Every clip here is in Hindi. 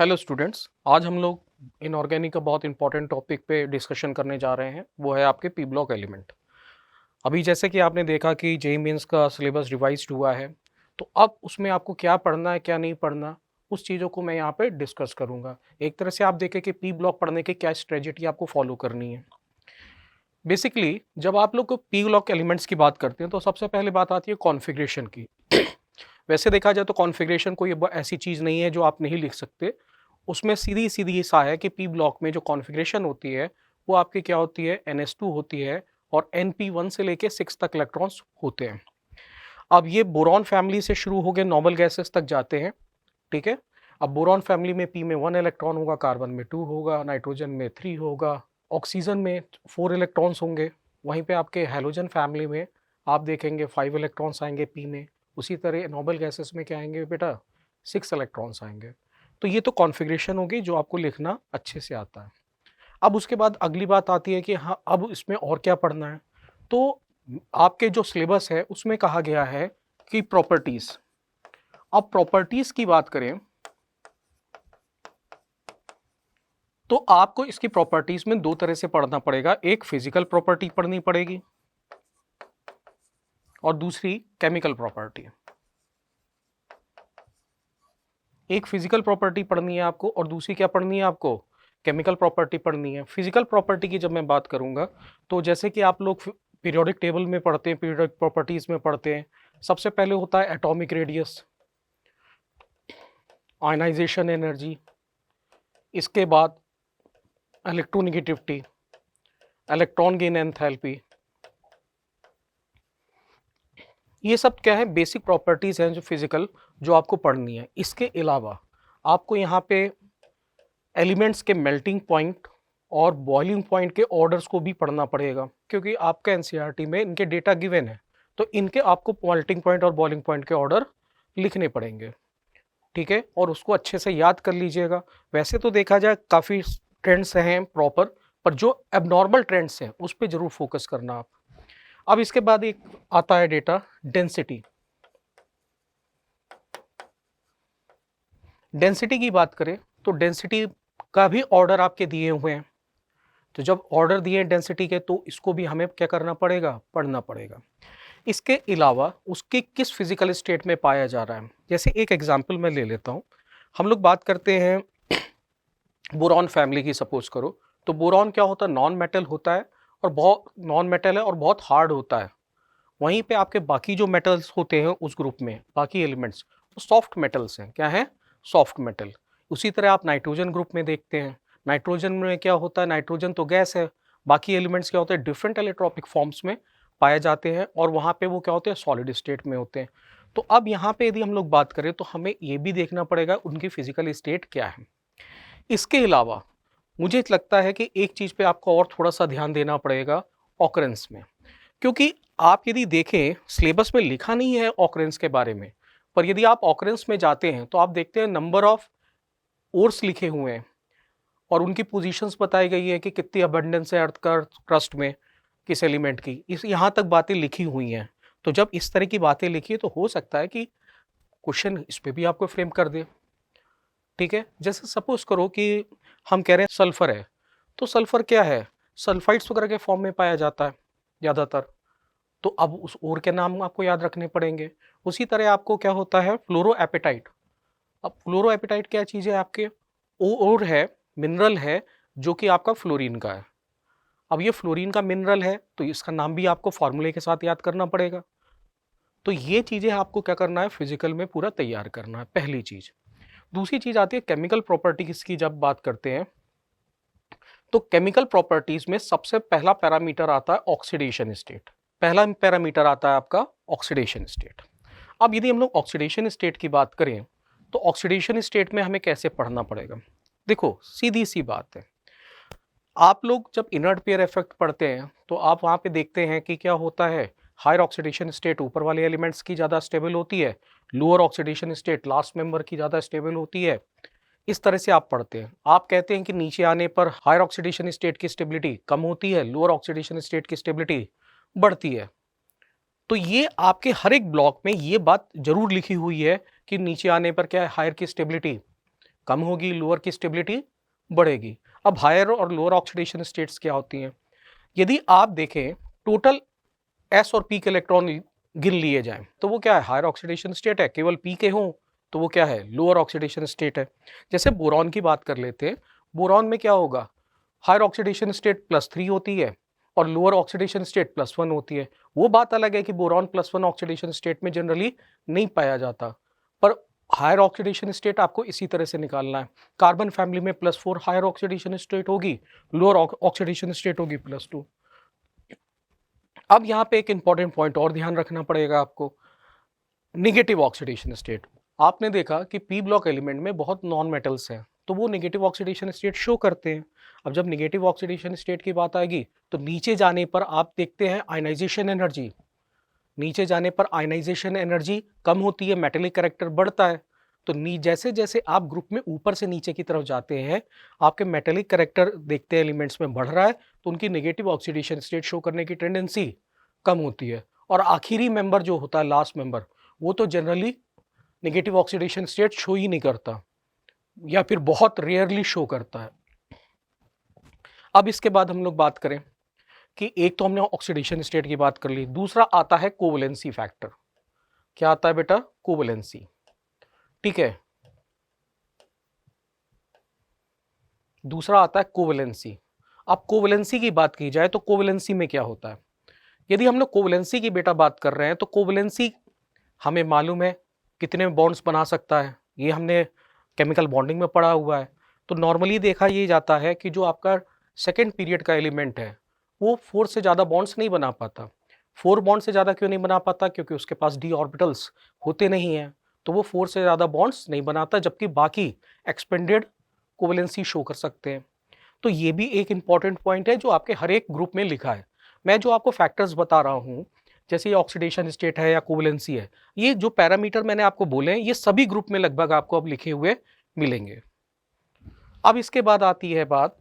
हेलो स्टूडेंट्स, आज हम लोग इनऑर्गेनिक का बहुत इंपॉर्टेंट टॉपिक पे डिस्कशन करने जा रहे हैं। वो है आपके पी ब्लॉक एलिमेंट। अभी जैसे कि आपने देखा कि जेईई मेंस का सिलेबस रिवाइज्ड हुआ है, तो अब उसमें आपको क्या पढ़ना है क्या नहीं पढ़ना, उस चीज़ों को मैं यहाँ पे डिस्कस करूँगा। एक तरह से आप देखें कि पी ब्लॉक पढ़ने की क्या स्ट्रेटजी आपको फॉलो करनी है। बेसिकली जब आप लोग को पी ब्लॉक एलिमेंट्स की बात करते हैं तो सबसे पहले बात आती है कॉन्फ़िगरेशन की। वैसे देखा जाए तो कॉन्फ़िगरेशन कोई ऐसी चीज़ नहीं है जो आप नहीं लिख सकते। उसमें सीधी-सीधी सा है कि पी ब्लॉक में जो कॉन्फ़िगरेशन होती है, वो आपकी क्या होती है, NS2 होती है और NP1 से लेके 6 तक इलेक्ट्रॉन्स होते हैं। अब ये बोरॉन फैमिली से शुरू होके नॉर्मल गैसेस तक जाते हैं, ठीक है? अब बोरॉन फैमिली में पी में 1 इलेक्ट्रॉन होगा, कार्बन में 2 होगा, नाइट्रोजन में 3 होगा, ऑक्सीजन में 4 इलेक्ट्रॉन्स होंगे। वहीं पे आपके हैलोजन फैमिली में आप देखेंगे 5 इलेक्ट्रॉन्स आएँगे पी में। उसी तरह नॉर्मल गैसेस में क्या आएँगे बेटा, 6 इलेक्ट्रॉन्स आएँगे। तो ये तो कॉन्फ़िगरेशन होगी जो आपको लिखना अच्छे से आता है। अब उसके बाद अगली बात आती है कि हाँ, अब इसमें और क्या पढ़ना है? तो आपके जो सिलेबस है उसमें कहा गया है कि प्रॉपर्टीज़। अब प्रॉपर्टीज़ की बात करें तो आपको इसकी प्रॉपर्टीज़ में 2 तरह से पढ़ना पड़ेगा। एक फिज़िकल प्रॉपर्टी पढ़नी पड़ेगी और दूसरी केमिकल प्रॉपर्टी। एक फिजिकल प्रॉपर्टी पढ़नी है आपको और दूसरी क्या पढ़नी है आपको, केमिकल प्रॉपर्टी पढ़नी है। फिजिकल प्रॉपर्टी की जब मैं बात करूंगा तो जैसे कि आप लोग पीरियोडिक टेबल में पढ़ते हैं, पीरियोडिक प्रॉपर्टीज में पढ़ते हैं, सबसे पहले होता है एटॉमिक रेडियस, आयनाइजेशन एनर्जी, इसके बाद इलेक्ट्रोनेगेटिविटी, इलेक्ट्रॉन गेन एंथैल्पी। ये सब क्या है, बेसिक प्रॉपर्टीज हैं जो फिजिकल, जो आपको पढ़नी है। इसके अलावा आपको यहाँ पे एलिमेंट्स के मेल्टिंग पॉइंट और बॉइलिंग पॉइंट के ऑर्डर्स को भी पढ़ना पड़ेगा, क्योंकि आपका एनसीईआरटी में इनके डेटा गिवन है, तो इनके आपको मेल्टिंग पॉइंट और बॉइलिंग पॉइंट के ऑर्डर लिखने पड़ेंगे, ठीक है? और उसको अच्छे से याद कर लीजिएगा। वैसे तो देखा जाए काफ़ी ट्रेंड्स हैं प्रॉपर, पर जो एबनॉर्मल ट्रेंड्स हैं उस पर जरूर फोकस करना आप। अब इसके बाद एक आता है डेटा डेंसिटी। डेंसिटी की बात करें तो डेंसिटी का भी ऑर्डर आपके दिए हुए हैं। तो जब ऑर्डर दिए डेंसिटी के तो इसको भी हमें क्या करना पड़ेगा, पढ़ना पड़ेगा। इसके अलावा उसके किस फिजिकल स्टेट में पाया जा रहा है, जैसे एक एग्जांपल मैं ले लेता हूँ। हम लोग बात करते हैं बोरॉन फैमिली की, सपोज करो। तो बोरॉन क्या होता है, नॉन मेटल होता है और बहुत नॉन मेटल है और बहुत हार्ड होता है। वहीं पे आपके बाकी जो मेटल्स होते हैं उस ग्रुप में, बाकी एलिमेंट्स, वो सॉफ्ट मेटल्स हैं। क्या है, सॉफ्ट मेटल। उसी तरह आप नाइट्रोजन ग्रुप में देखते हैं, नाइट्रोजन में क्या होता है, नाइट्रोजन तो गैस है, बाकी एलिमेंट्स क्या होते हैं, डिफरेंट एलिट्रॉपिक फॉर्म्स में पाए जाते हैं और वहाँ पे वो क्या होते हैं, सॉलिड स्टेट में होते हैं। तो अब यहाँ पे यदि हम लोग बात करें तो हमें ये भी देखना पड़ेगा उनकी फिजिकल स्टेट क्या है। इसके अलावा मुझे लगता है कि एक चीज़ पे आपको और थोड़ा सा ध्यान देना पड़ेगा, ऑकरेंस में। क्योंकि आप यदि देखें सिलेबस में लिखा नहीं है ऑकरेंस के बारे में, पर यदि आप ऑकरेंस में जाते हैं तो आप देखते हैं नंबर ऑफ ओर्स लिखे हुए हैं और उनकी पोजीशंस बताई गई है कि कितनी अबंडेंस है अर्थ का क्रस्ट में, किस एलिमेंट की, इस यहाँ तक बातें लिखी हुई हैं। तो जब इस तरह की बातें लिखी है तो हो सकता है कि क्वेश्चन इस पे भी आपको फ्रेम कर दे, ठीक है? जैसे सपोज करो कि हम कह रहे हैं सल्फर है, तो सल्फर क्या है, सल्फाइड्स वगैरह के फॉर्म में पाया जाता है ज़्यादातर। तो अब उस और के नाम आपको याद रखने पड़ेंगे। उसी तरह आपको क्या होता है, फ्लोरो एपेटाइट। अब फ्लोरो एपेटाइट क्या चीज़ है आपके, और है, मिनरल है, जो कि आपका फ्लोरीन का है। अब ये फ्लोरीन का मिनरल है तो इसका नाम भी आपको फार्मूले के साथ याद करना पड़ेगा। तो ये चीज़ें आपको क्या करना है, फिजिकल में पूरा तैयार करना है, पहली चीज़। दूसरी चीज़ आती है केमिकल प्रॉपर्टीज की। जब बात करते हैं तो केमिकल प्रॉपर्टीज में सबसे पहला पैरामीटर आता है ऑक्सीडेशन स्टेट। पहला पैरामीटर आता है आपका ऑक्सीडेशन स्टेट। अब यदि हम लोग ऑक्सीडेशन स्टेट की बात करें तो ऑक्सीडेशन स्टेट में हमें कैसे पढ़ना पड़ेगा, देखो सीधी सी बात है। आप लोग जब इनर्ट पेयर इफेक्ट पढ़ते हैं तो आप वहाँ पे देखते हैं कि क्या होता है, हायर ऑक्सीडेशन स्टेट ऊपर वाले एलिमेंट्स की ज़्यादा स्टेबल होती है, lower oxidation state last member की ज़्यादा स्टेबल होती है। इस तरह से आप पढ़ते हैं। आप कहते हैं कि नीचे आने पर हायर ऑक्सीडेशन स्टेट की स्टेबिलिटी कम होती है, लोअर ऑक्सीडेशन स्टेट की स्टेबिलिटी बढ़ती है। तो ये आपके हर एक ब्लॉक में ये बात जरूर लिखी हुई है कि नीचे आने पर क्या है, हायर की स्टेबिलिटी कम होगी, लोअर की स्टेबिलिटी बढ़ेगी। अब हायर और लोअर ऑक्सीडेशन स्टेट्स क्या होती हैं? यदि आप देखें टोटल एस और पी के इलेक्ट्रॉन गिन लिए जाएं तो वो क्या है? हायर ऑक्सीडेशन स्टेट है। केवल पी के हों तो वो क्या है? लोअर ऑक्सीडेशन स्टेट है। जैसे बोरॉन की बात कर लेते हैं, बोरॉन में क्या होगा? हायर ऑक्सीडेशन स्टेट +3 होती है और लोअर ऑक्सीडेशन स्टेट +1 होती है। वो बात अलग है कि बोरॉन +1 ऑक्सीडेशन स्टेट में जनरली नहीं पाया जाता, पर हायर ऑक्सीडेशन स्टेट आपको इसी तरह से निकालना है। कार्बन फैमिली में +4 हायर ऑक्सीडेशन स्टेट होगी, लोअर ऑक्सीडेशन स्टेट होगी +2। अब यहाँ पे एक इंपॉर्टेंट पॉइंट और ध्यान रखना पड़ेगा आपको, नेगेटिव ऑक्सीडेशन स्टेट। आपने देखा कि पी ब्लॉक एलिमेंट में बहुत नॉन मेटल्स हैं, तो वो नेगेटिव ऑक्सीडेशन स्टेट शो करते हैं। अब जब नेगेटिव ऑक्सीडेशन स्टेट की बात आएगी तो नीचे जाने पर आप देखते हैं आयनाइजेशन एनर्जी, नीचे जाने पर आयनाइजेशन एनर्जी कम होती है, मेटेलिक कैरेक्टर बढ़ता है। तो जैसे जैसे आप ग्रुप में ऊपर से नीचे की तरफ जाते हैं, आपके मेटेलिक कैरेक्टर देखते हैं एलिमेंट्स में बढ़ रहा है, तो उनकी नेगेटिव ऑक्सीडेशन स्टेट शो करने की टेंडेंसी कम होती है। और आखिरी मेंबर जो होता है, लास्ट मेंबर, वो तो generally negative oxidation state show ही नहीं करता या फिर बहुत रेयरली शो करता है। अब इसके बाद हम लोग बात करें कि एक तो हमने ऑक्सीडेशन स्टेट की बात कर ली, दूसरा आता है कोवलेंसी फैक्टर। क्या आता है बेटा? कोवलेंसी। ठीक है, दूसरा आता है कोवलेंसी। अब कोवलेंसी की बात की जाए तो कोवलेंसी में क्या होता है? यदि हम लोग कोवलेंसी की बेटा बात कर रहे हैं तो कोवलेंसी हमें मालूम है कितने बॉन्ड्स बना सकता है, ये हमने केमिकल बॉन्डिंग में पढ़ा हुआ है। तो नॉर्मली देखा ये जाता है कि जो आपका सेकेंड पीरियड का एलिमेंट है वो 4 से ज़्यादा बॉन्ड्स नहीं बना पाता। 4 बॉन्ड से ज़्यादा क्यों नहीं बना पाता? क्योंकि उसके पास डी ऑर्बिटल्स होते नहीं हैं, तो वो 4 से ज़्यादा बॉन्ड्स नहीं बनाता, जबकि बाकी एक्सपेंडेड कोवलेंसी शो कर सकते हैं। तो ये भी एक इंपॉर्टेंट पॉइंट है जो आपके हर एक ग्रुप में लिखा है। मैं जो आपको फैक्टर्स बता रहा हूँ, जैसे ये ऑक्सीडेशन स्टेट है या कोवलेंसी है, ये जो पैरामीटर मैंने आपको बोले हैं ये सभी ग्रुप में लगभग आपको अब लिखे हुए मिलेंगे। अब इसके बाद आती है बात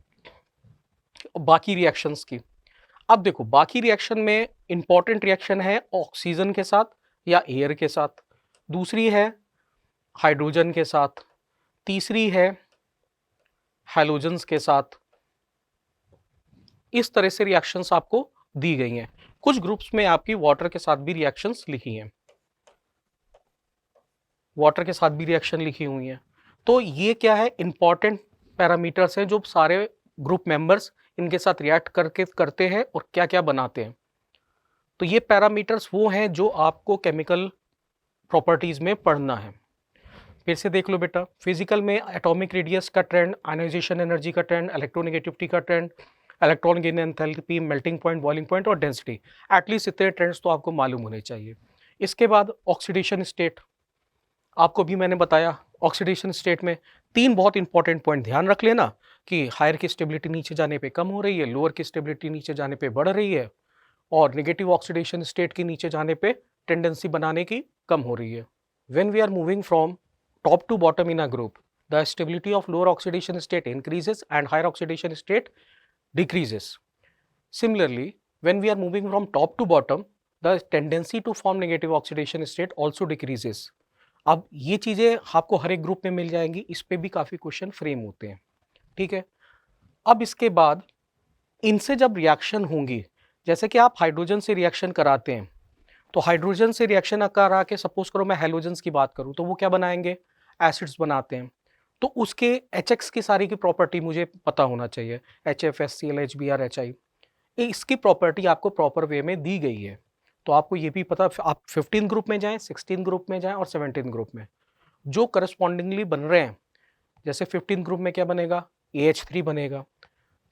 बाकी रिएक्शंस की। अब देखो, बाकी रिएक्शन में इंपॉर्टेंट रिएक्शन है ऑक्सीजन के साथ या एयर के साथ, दूसरी है हाइड्रोजन के साथ, तीसरी है हैलोजन्स के साथ। इस तरह से रिएक्शंस आपको दी गई हैं। कुछ ग्रुप्स में आपकी वाटर के साथ भी रिएक्शंस लिखी हैं, वाटर के साथ भी रिएक्शन लिखी हुई हैं। तो ये क्या है? इंपॉर्टेंट पैरामीटर्स हैं जो सारे ग्रुप मेंबर्स इनके साथ रिएक्ट करके करते हैं और क्या क्या बनाते हैं। तो ये पैरामीटर्स वो हैं जो आपको केमिकल प्रॉपर्टीज में पढ़ना है। फिर से देख लो बेटा, फिजिकल में एटॉमिक रेडियस का ट्रेंड, आयनाइजेशन एनर्जी का ट्रेंड, इलेक्ट्रोनेगेटिविटी का trend, electron gain enthalpy, melting point, boiling point और डेंसिटी। एटलीस्ट इतने ट्रेंड्स तो आपको मालूम होने चाहिए। इसके बाद ऑक्सीडेशन स्टेट, आपको भी मैंने बताया ऑक्सीडेशन स्टेट में 3 बहुत इंपॉर्टेंट पॉइंट ध्यान रख लेना कि हायर की स्टेबिलिटी नीचे जाने पे कम हो रही है, लोअर की स्टेबिलिटी नीचे जाने पे बढ़ रही है, और नेगेटिव ऑक्सीडेशन स्टेट की नीचे जाने पे टेंडेंसी बनाने की कम हो रही है। When we are moving from top to bottom in a group, the stability of lower oxidation state increases and higher oxidation state decreases. Similarly, when we are moving from top to bottom, the tendency to form negative oxidation state also decreases. अब ये चीज़ें आपको हर एक ग्रुप में मिल जाएंगी, इस पे भी काफ़ी क्वेश्चन फ्रेम होते हैं। ठीक है, अब इसके बाद इनसे जब रिएक्शन होंगी, जैसे कि आप हाइड्रोजन से रिएक्शन कराते हैं, तो हाइड्रोजन से रिएक्शन करा के सपोज करो मैं हैलोजेंस की बात करूं, तो वो क्या बनाएंगे? एसिड्स बनाते हैं। तो उसके HX की सारी की प्रॉपर्टी मुझे पता होना चाहिए, HF, HCl, HBr, HI। इसकी प्रॉपर्टी आपको प्रॉपर वे में दी गई है, तो आपको ये भी पता, आप 15 ग्रुप में जाएं, 16 ग्रुप में जाएं और 17 ग्रुप में जो करस्पॉन्डिंगली बन रहे हैं। जैसे 15 ग्रुप में क्या बनेगा? AH3 बनेगा,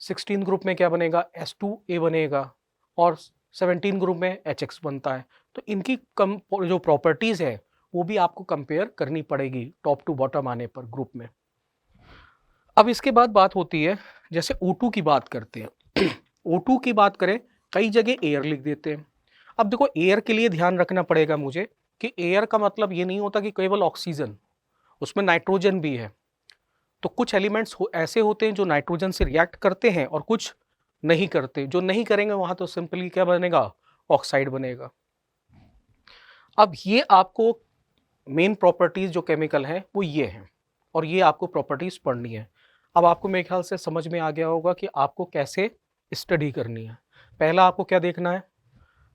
16 ग्रुप में क्या बनेगा? S2A बनेगा, और 17 ग्रुप में HX बनता है। तो इनकी जो प्रॉपर्टीज़ है वो भी आपको कंपेयर करनी पड़ेगी टॉप टू बॉटम आने पर ग्रुप में। अब इसके बाद बात होती है, जैसे O2 की बात करते हैं O2 की बात करें, कई जगह एयर लिख देते हैं। अब देखो, एयर के लिए ध्यान रखना पड़ेगा मुझे कि एयर का मतलब ये नहीं होता कि केवल ऑक्सीजन, उसमें नाइट्रोजन भी है। तो कुछ एलिमेंट्स ऐसे होते हैं जो नाइट्रोजन से रिएक्ट करते हैं और कुछ नहीं करते। जो नहीं करेंगे वहां तो सिंपली क्या बनेगा? ऑक्साइड बनेगा। अब ये आपको मेन प्रॉपर्टीज जो केमिकल हैं वो ये हैं। और ये आपको प्रॉपर्टीज़ पढ़नी है। अब आपको मेरे ख्याल से समझ में आ गया होगा कि आपको कैसे स्टडी करनी है। पहला आपको क्या देखना है,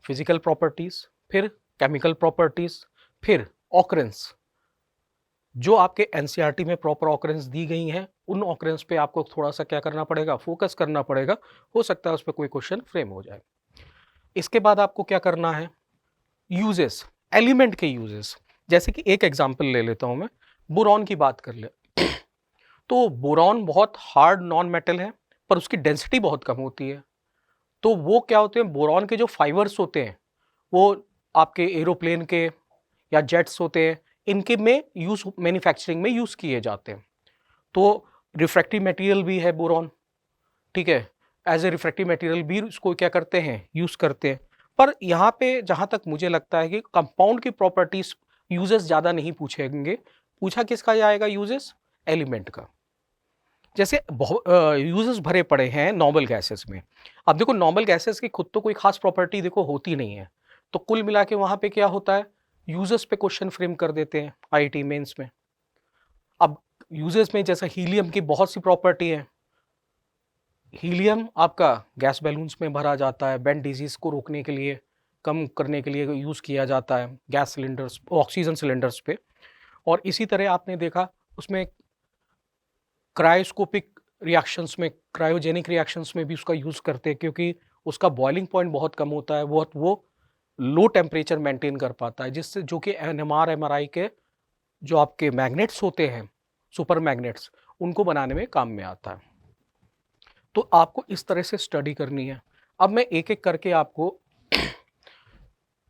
फिजिकल प्रॉपर्टीज़, फिर केमिकल प्रॉपर्टीज़, फिर ऑकरेंस। जो आपके एनसीईआरटी में प्रॉपर ऑकरेंस दी गई हैं, उन ऑकरेंस पे आपको थोड़ा सा क्या करना पड़ेगा, फोकस करना पड़ेगा। हो सकता है उस पर कोई क्वेश्चन फ्रेम हो जाए। इसके बाद आपको क्या करना है, यूजेस, एलिमेंट के यूजेस। जैसे कि एक एग्जांपल ले लेता हूं मैं, बोरॉन की बात कर ले। तो बोरॉन बहुत हार्ड नॉन मेटल है, पर उसकी डेंसिटी बहुत कम होती है। तो वो क्या होते हैं, बोरॉन के जो फाइबर्स होते हैं वो आपके एरोप्लेन के या जेट्स होते हैं, इनके में यूज, मैन्युफैक्चरिंग में यूज किए जाते हैं। तो रिफ्रैक्टिव मटेरियल भी है बोरॉन, ठीक है, एज ए रिफ्रैक्टिव मटेरियल भी इसको क्या करते हैं, यूज करते हैं। पर यहाँ पे जहाँ तक मुझे लगता है कि कंपाउंड की प्रॉपर्टीज यूजेस ज़्यादा नहीं पूछेंगे, पूछा किसका जाएगा यूजेस, एलिमेंट का। जैसे यूजेस भरे पड़े हैं नॉर्मल गैसेस में। अब देखो नॉर्मल गैसेस की खुद तो कोई खास प्रॉपर्टी देखो होती नहीं है, तो कुल मिला के वहाँ पे क्या होता है, यूजेस पे क्वेश्चन फ्रेम कर देते हैं आईआईटी मेंस में। अब यूजेस में जैसे हीलियम की बहुत सी प्रॉपर्टी है। हीलियम आपका गैस बैलून्स में भरा जाता है, बेंट डिजीज को रोकने के लिए, कम करने के लिए यूज़ किया जाता है गैस सिलेंडर्स, ऑक्सीजन सिलेंडर्स पे। और इसी तरह आपने देखा उसमें क्रायोस्कोपिक रिएक्शंस में, क्रायोजेनिक रिएक्शंस में भी उसका यूज़ करते हैं, क्योंकि उसका बॉइलिंग पॉइंट बहुत कम होता है, वो लो टेम्परेचर मेंटेन कर पाता है, जिससे जो कि एनएमआर एमआरआई के जो आपके मैग्नेट्स होते हैं, सुपर मैग्नेट्स, उनको बनाने में काम में आता है। तो आपको इस तरह से स्टडी करनी है। अब मैं एक एक करके आपको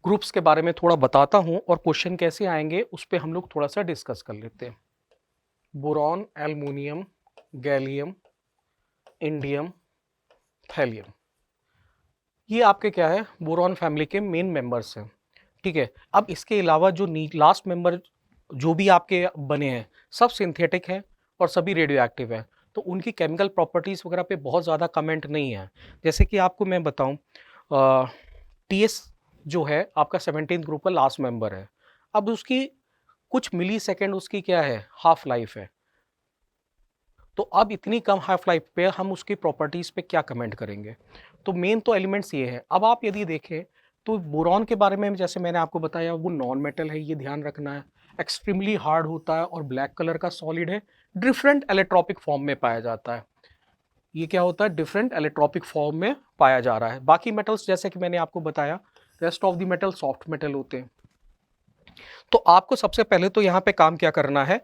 ग्रुप्स के बारे में थोड़ा बताता हूं और क्वेश्चन कैसे आएंगे उस पर हम लोग थोड़ा सा डिस्कस कर लेते हैं। Boron, aluminium, gallium, indium, thallium, ये आपके क्या है, बोरॉन फैमिली के मेन मेंबर्स हैं, ठीक है। अब इसके अलावा जो लास्ट मेंबर जो भी आपके बने हैं, सब सिंथेटिक हैं और सभी रेडियो एक्टिव है, तो उनकी केमिकल प्रॉपर्टीज़ वगैरह पे बहुत ज़्यादा कमेंट नहीं है। जैसे कि आपको मैं बताऊं, टीएस जो है आपका 17 ग्रुप का लास्ट मेंबर है। अब उसकी कुछ मिली सेकेंड उसकी क्या है, हाफ लाइफ है। तो अब इतनी कम हाफ लाइफ पे हम उसकी प्रॉपर्टीज़ पे क्या कमेंट करेंगे। तो मेन तो एलिमेंट्स ये है। अब आप यदि देखें तो बोरॉन के बारे में जैसे मैंने आपको बताया, वो नॉन मेटल है, ये ध्यान रखना है, एक्सट्रीमली हार्ड होता है और ब्लैक कलर का सॉलिड है, डिफरेंट एलेक्ट्रॉपिक फॉर्म में पाया जाता है। ये क्या होता है, डिफरेंट एलेक्ट्रॉपिक फॉर्म में पाया जा रहा है। बाकी मेटल्स जैसे कि मैंने आपको बताया, rest of the metal soft metal होते हैं। तो आपको सबसे पहले तो यहाँ पे काम क्या करना है,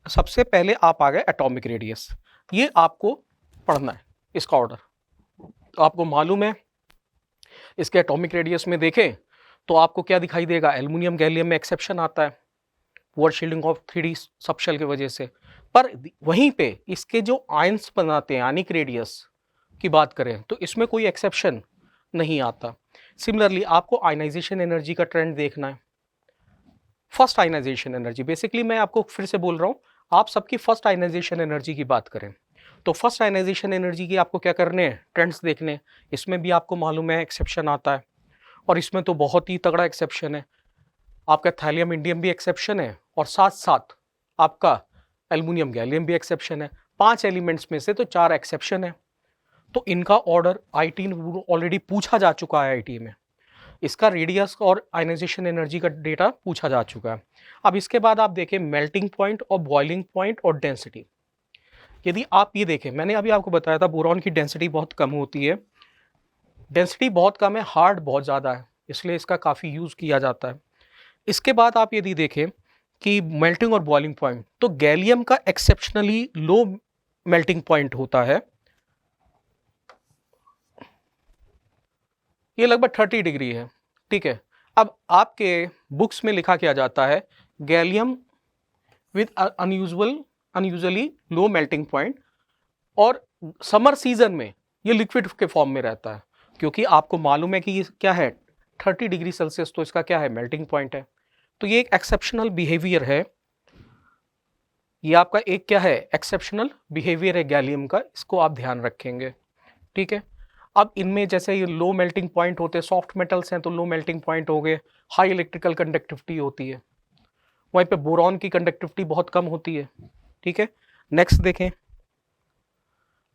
सबसे पहले आप आ गए एटॉमिक रेडियस, ये आपको पढ़ना है इसका ऑर्डर। तो आपको मालूम है इसके एटॉमिक रेडियस में देखें तो आपको क्या दिखाई देगा, एल्युमिनियम गैलियम में एक्सेप्शन आता है word shielding of 3D subshell की वजह से। पर वहीं पे इसके जो आयंस बनाते हैं, आनिक रेडियस की बात करें तो इसमें कोई एक्सेप्शन नहीं आता। सिमिलरली आपको आयनाइजेशन एनर्जी का ट्रेंड देखना है। फर्स्ट आयनाइजेशन एनर्जी, बेसिकली मैं आपको फिर से बोल रहा हूँ, आप सबकी फर्स्ट आयनाइजेशन एनर्जी की बात करें तो फर्स्ट आयनाइजेशन एनर्जी की आपको क्या करने हैं, ट्रेंड्स देखने हैं। इसमें भी आपको मालूम है एक्सेप्शन आता है, और इसमें तो बहुत ही तगड़ा एक्सेप्शन है। आपका थैलियम इंडियम भी एक्सेप्शन है और साथ साथ आपका एल्युमिनियम गैलियम भी एक्सेप्शन है। 5 एलिमेंट्स में से तो 4 एक्सेप्शन है। तो इनका ऑर्डर आईटी ऑलरेडी पूछा जा चुका है, आईटी में इसका रेडियस और आयनाइजेशन एनर्जी का डेटा पूछा जा चुका है। अब इसके बाद आप देखें मेल्टिंग पॉइंट और बॉइलिंग पॉइंट और डेंसिटी। यदि आप ये देखें, मैंने अभी आपको बताया था बोरॉन की डेंसिटी बहुत कम होती है, डेंसिटी बहुत कम है, हार्ड बहुत ज़्यादा है, इसलिए इसका काफ़ी यूज़ किया जाता है। इसके बाद आप यदि देखें कि मेल्टिंग और बॉइलिंग पॉइंट, तो गैलियम का एक्सेप्शनली लो मेल्टिंग पॉइंट होता है, ये लगभग 30 डिग्री है, ठीक है। अब आपके बुक्स में लिखा क्या जाता है, gallium with unusually low melting point, और समर सीजन में ये लिक्विड के फॉर्म में रहता है, क्योंकि आपको मालूम है कि ये क्या है, 30 डिग्री सेल्सियस, तो इसका क्या है, मेल्टिंग पॉइंट है। तो ये एक एक्सेप्शनल बिहेवियर है, ये आपका एक क्या है, एक्सेप्शनल बिहेवियर है गैलियम का, इसको आप ध्यान रखेंगे, ठीक है। अब इनमें जैसे ये लो मेल्टिंग पॉइंट होते हैं, सॉफ्ट मेटल्स हैं तो लो मेल्टिंग पॉइंट हो गए, हाई इलेक्ट्रिकल कंडक्टिविटी होती है। वहीं पे बोरॉन की कंडक्टिविटी बहुत कम होती है, ठीक है, नेक्स्ट देखें।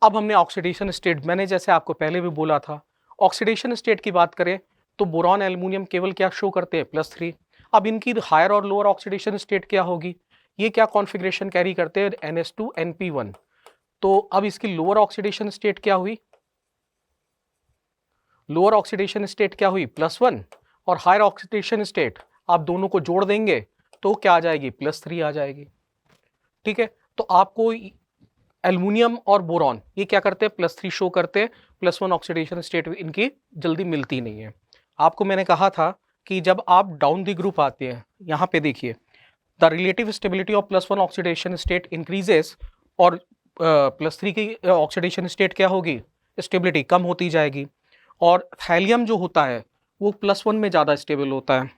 अब हमने ऑक्सीडेशन स्टेट, मैंने जैसे आपको पहले भी बोला था, ऑक्सीडेशन स्टेट की बात करें तो बोरॉन एल्युमिनियम केवल क्या शो करते हैं, +3। अब इनकी हायर और लोअर ऑक्सीडेशन स्टेट क्या होगी, ये क्या कॉन्फ़िगरेशन कैरी करते हैं, NH2 NP1। तो अब इसकी लोअर ऑक्सीडेशन स्टेट क्या हुई, लोअर ऑक्सीडेशन स्टेट क्या हुई, +1, और हायर ऑक्सीडेशन स्टेट आप दोनों को जोड़ देंगे तो क्या आ जाएगी, +3 आ जाएगी। ठीक है, तो आपको एल्युमिनियम और बोरॉन ये क्या करते हैं, +3 शो करते हैं, +1 ऑक्सीडेशन स्टेट इनकी जल्दी मिलती नहीं है। आपको मैंने कहा था कि जब आप डाउन द ग्रुप आते हैं, यहाँ पे देखिए, the relative stability of +1 oxidation state increases, और +3 की ऑक्सीडेशन स्टेट क्या होगी, स्टेबिलिटी कम होती जाएगी। और थैलियम जो होता है वो +1 में ज़्यादा स्टेबल होता है।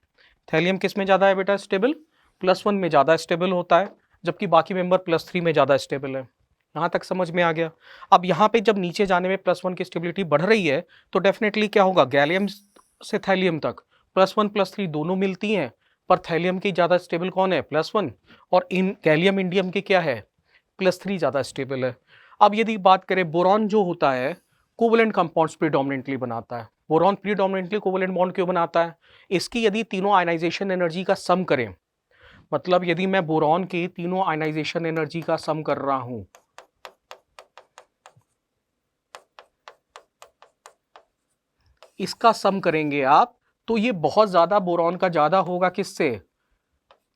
थैलियम किस में ज़्यादा है बेटा स्टेबल, +1 में ज़्यादा स्टेबल होता है, जबकि बाकी मेंबर +3 में ज़्यादा स्टेबल है। यहाँ तक समझ में आ गया। अब यहाँ पे जब नीचे जाने में +1 की स्टेबिलिटी बढ़ रही है तो डेफिनेटली क्या होगा, गैलियम से थैलियम तक +1 +3 दोनों मिलती हैं, पर थैलियम की ज़्यादा स्टेबल कौन है, +1, और इन गैलियम इंडियम की क्या है, +3 ज़्यादा स्टेबल है। अब यदि बात करें बोरॉन जो होता है कोवलेंट कंपाउंड्स प्रीडोमिनेंटली बनाता है। बोरॉन प्रीडोमिनेंटली कोवलेंट बॉन्ड क्यों बनाता है, इसकी यदि तीनों आयनाइजेशन एनर्जी का सम करें, मतलब यदि मैं बोरॉन की तीनों आयनाइजेशन एनर्जी का सम कर रहा हूं, इसका सम करेंगे आप, तो ये बहुत ज्यादा बोरॉन का ज्यादा होगा किससे,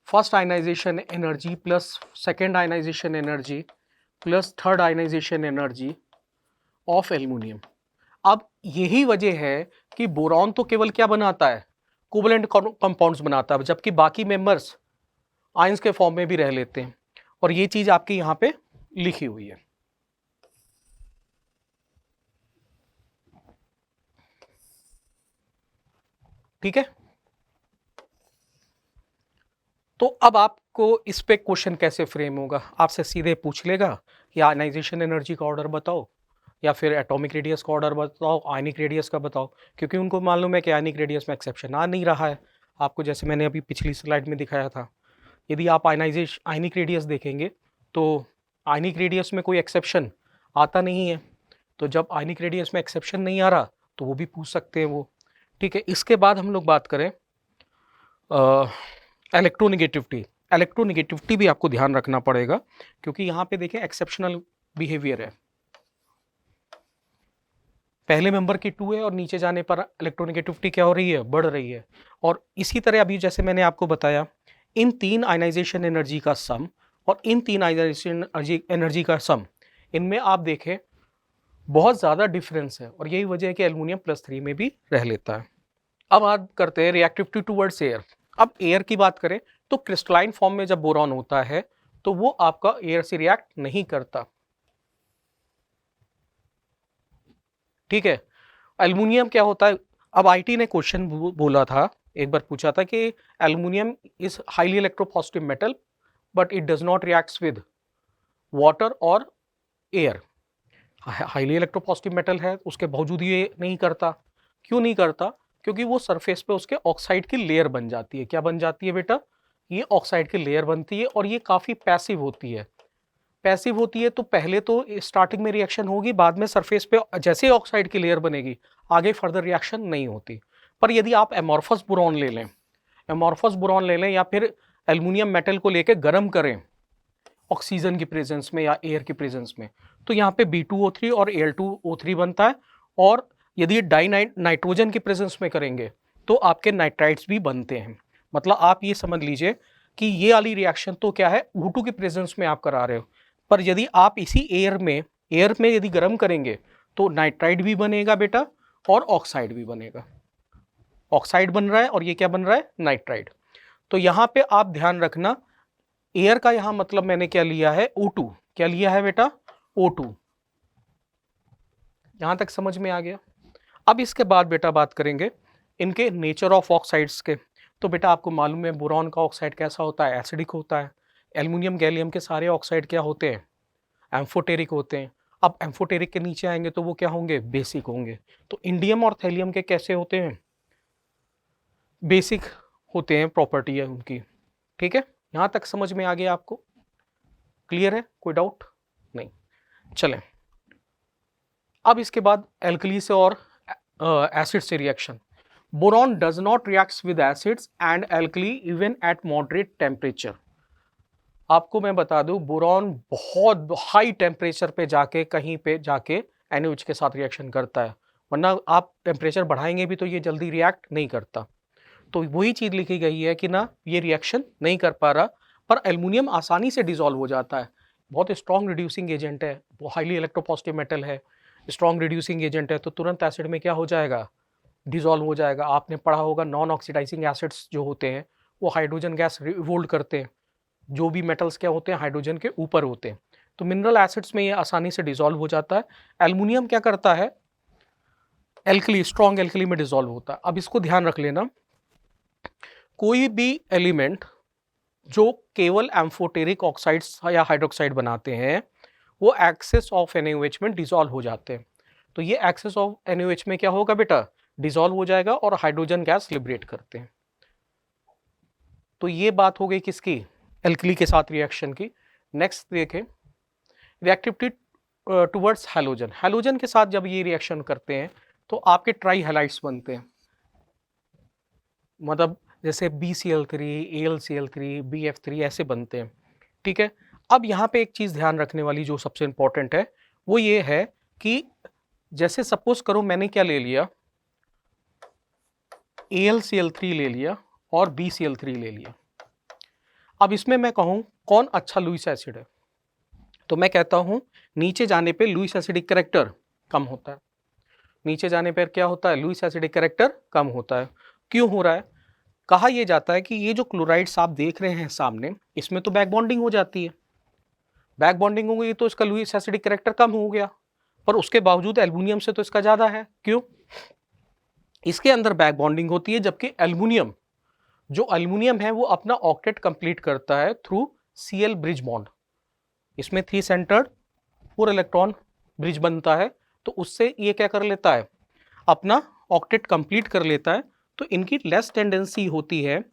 first ionisation energy plus second ionisation energy plus third ionisation energy of aluminium. अब यही वजह है कि बोरॉन तो केवल क्या बनाता है, कोवलेंट कंपाउंड्स बनाता है, जबकि बाकी मेंबर्स आयंस के फॉर्म में भी रह लेते हैं। और ये चीज आपकी यहां पे लिखी हुई है। ठीक है, तो अब आपको इस पे क्वेश्चन कैसे फ्रेम होगा, आपसे सीधे पूछ लेगा कि आयनाइजेशन एनर्जी का ऑर्डर बताओ, या फिर एटॉमिक रेडियस का ऑर्डर बताओ, आयनिक रेडियस का बताओ, क्योंकि उनको मालूम है कि आयनिक रेडियस में एक्सेप्शन आ नहीं रहा है। आपको जैसे मैंने अभी पिछली स्लाइड में दिखाया था, यदि आप आयनिक रेडियस देखेंगे तो आयनिक रेडियस में कोई एक्सेप्शन आता नहीं है। तो जब आयनिक रेडियस में एक्सेप्शन नहीं आ रहा तो वो भी पूछ सकते हैं वो। ठीक है, इसके बाद हम लोग बात करें इलेक्ट्रोनिगेटिविटी। इलेक्ट्रोनिगेटिविटी भी आपको ध्यान रखना पड़ेगा, क्योंकि यहाँ पे देखें एक्सेप्शनल बिहेवियर है, पहले मेंबर की 2 है और नीचे जाने पर इलेक्ट्रोनिगेटिविटी क्या हो रही है, बढ़ रही है। और इसी तरह अभी जैसे मैंने आपको बताया, इन 3 आयनाइजेशन एनर्जी का सम और इन 3 आयनाइजेशन एनर्जी का सम, इनमें आप देखें बहुत ज़्यादा डिफरेंस है, और यही वजह है कि एल्युमिनियम +3 में भी रह लेता है। अब बात करते हैं रिएक्टिविटी टुवर्ड्स एयर। अब एयर की बात करें तो क्रिस्टलाइन फॉर्म में जब बोरॉन होता है तो वो आपका एयर से रिएक्ट नहीं करता। ठीक है, एल्युमिनियम क्या होता है, अब आईटी ने क्वेश्चन बोला था, एक बार पूछा था कि aluminium is highly electropositive metal but it does not reacts with water और एयर। हाईली इलेक्ट्रोपॉजिटिव मेटल है, उसके बावजूद ये नहीं करता। क्यों नहीं करता, क्योंकि वो सरफेस पे उसके ऑक्साइड की लेयर बन जाती है। क्या बन जाती है बेटा, ये ऑक्साइड की लेयर बनती है, और ये काफ़ी पैसिव होती है। पैसिव होती है तो पहले तो स्टार्टिंग में रिएक्शन होगी, बाद में सरफेस पे जैसे ही ऑक्साइड की लेयर बनेगी आगे फर्दर रिएक्शन नहीं होती। पर यदि आप एमॉर्फस बोरॉन ले लें, एमॉर्फस बोरॉन ले लें, या फिर एल्युमिनियम मेटल को लेके गर्म करें ऑक्सीजन की प्रेजेंस में या एयर की प्रेजेंस में, तो यहाँ पे B2O3 और Al2O3 बनता है। और यदि डाई नाइट्रोजन की प्रेजेंस में करेंगे तो आपके नाइट्राइड्स भी बनते हैं। मतलब आप ये समझ लीजिए कि ये वाली रिएक्शन तो क्या है, O2 की प्रेजेंस में आप करा रहे हो, पर यदि आप इसी एयर में यदि गर्म करेंगे तो नाइट्राइड भी बनेगा बेटा, और ऑक्साइड भी बनेगा। ऑक्साइड बन रहा है और ये क्या बन रहा है, नाइट्राइड। तो यहाँ पे आप ध्यान रखना, एयर का यहां मतलब मैंने क्या लिया है, O2। क्या लिया है बेटा, O2। यहां तक समझ में आ गया। अब इसके बाद बेटा बात करेंगे इनके नेचर ऑफ ऑक्साइड्स के। तो बेटा आपको मालूम है बोरॉन का ऑक्साइड कैसा होता है, एसिडिक होता है। एल्युमिनियम गैलियम के सारे ऑक्साइड क्या होते हैं, एम्फोटेरिक होते हैं। अब एम्फोटेरिक के नीचे आएंगे तो वो क्या होंगे, बेसिक होंगे। तो इंडियम और थैलियम के कैसे होते हैं, बेसिक होते हैं, प्रॉपर्टी है उनकी। ठीक है, यहां तक समझ में आ गया आपको। क्लियर है, कोई डाउट नहीं? चलें, अब इसके बाद एल्कली से और एसिड से reaction. Boron does not reacts with acids and alkali even at moderate temperature. आपको मैं बता दूं, बोरॉन बहुत हाई टेम्परेचर पे जाके कहीं पे जाके NaOH के साथ रिएक्शन करता है, वरना आप टेम्परेचर बढ़ाएंगे भी तो ये जल्दी रिएक्ट नहीं करता। तो वही चीज लिखी गई है कि ना ये रिएक्शन नहीं कर पा रहा, पर एल्युमिनियम आसानी से डिसॉल्व हो जाता है, बहुत स्ट्रॉन्ग रिड्यूसिंग एजेंट है, वो हाईली इलेक्ट्रोपॉजिटिव मेटल है, स्ट्रॉन्ग रिड्यूसिंग एजेंट है, तो तुरंत एसिड में क्या हो जाएगा, डिसॉल्व हो जाएगा। आपने पढ़ा होगा नॉन ऑक्सीडाइजिंग एसिड्स जो होते हैं वो हाइड्रोजन गैस रिवोल्ट करते हैं, जो भी मेटल्स क्या होते हैं हाइड्रोजन के ऊपर होते हैं, तो मिनरल एसिड्स में ये आसानी से डिसॉल्व हो जाता है। एल्युमिनियम क्या करता है, एल्कली, स्ट्रॉन्ग एल्कली में डिसॉल्व होता है। अब इसको ध्यान रख लेना, कोई भी एलिमेंट जो केवल एम्फोटेरिक ऑक्साइड्स या हाइड्रोक्साइड बनाते हैं वो एक्सेस ऑफ NaOH में डिसॉल्व हो जाते हैं। तो ये एक्सेस ऑफ NaOH में क्या होगा बेटा, डिसॉल्व हो जाएगा और हाइड्रोजन गैस लिबरेट करते हैं। तो ये बात हो गई किसकी, एल्कली के साथ रिएक्शन की। नेक्स्ट देखें, रिएक्टिविटी टुवर्ड्स हैलोजन। हैलोजन के साथ जब ये रिएक्शन करते हैं तो आपके ट्राई हैलाइड्स बनते हैं, मतलब जैसे BCl3, AlCl3, BF3 ऐसे बनते हैं, ठीक है। अब यहाँ पे एक चीज ध्यान रखने वाली जो सबसे इंपॉर्टेंट है वो ये है कि जैसे सपोज करो मैंने क्या ले लिया, AlCl3 ले लिया और BCl3 ले लिया। अब इसमें मैं कहूं कौन अच्छा लुईस एसिड है, तो मैं कहता हूं नीचे जाने पे लुईस एसिडिक कैरेक्टर कम होता है। नीचे जाने पर क्या होता है, लुईस एसिडिक कैरेक्टर कम होता है। क्यों हो रहा है, कहा यह जाता है कि ये जो क्लोराइड्स आप देख रहे हैं सामने, इसमें तो बैक बॉन्डिंग हो जाती है, बैक बॉन्डिंग हो गई तो इसका लुईस एसिडिक कैरेक्टर कम हो गया, पर उसके बावजूद एल्युमिनियम से तो इसका ज्यादा है। क्यों, इसके अंदर बैक बॉन्डिंग होती है, जबकि एल्युमिनियम, जो एल्युमिनियम है वो अपना ऑक्टेट कंप्लीट करता है थ्रू Cl ब्रिज बॉन्ड। इसमें 3 सेंटर्ड 4 इलेक्ट्रॉन ब्रिज बनता है, तो उससे ये क्या कर लेता है, अपना ऑक्टेट कंप्लीट कर लेता है। तो इनकी लेस टेंडेंसी होती है,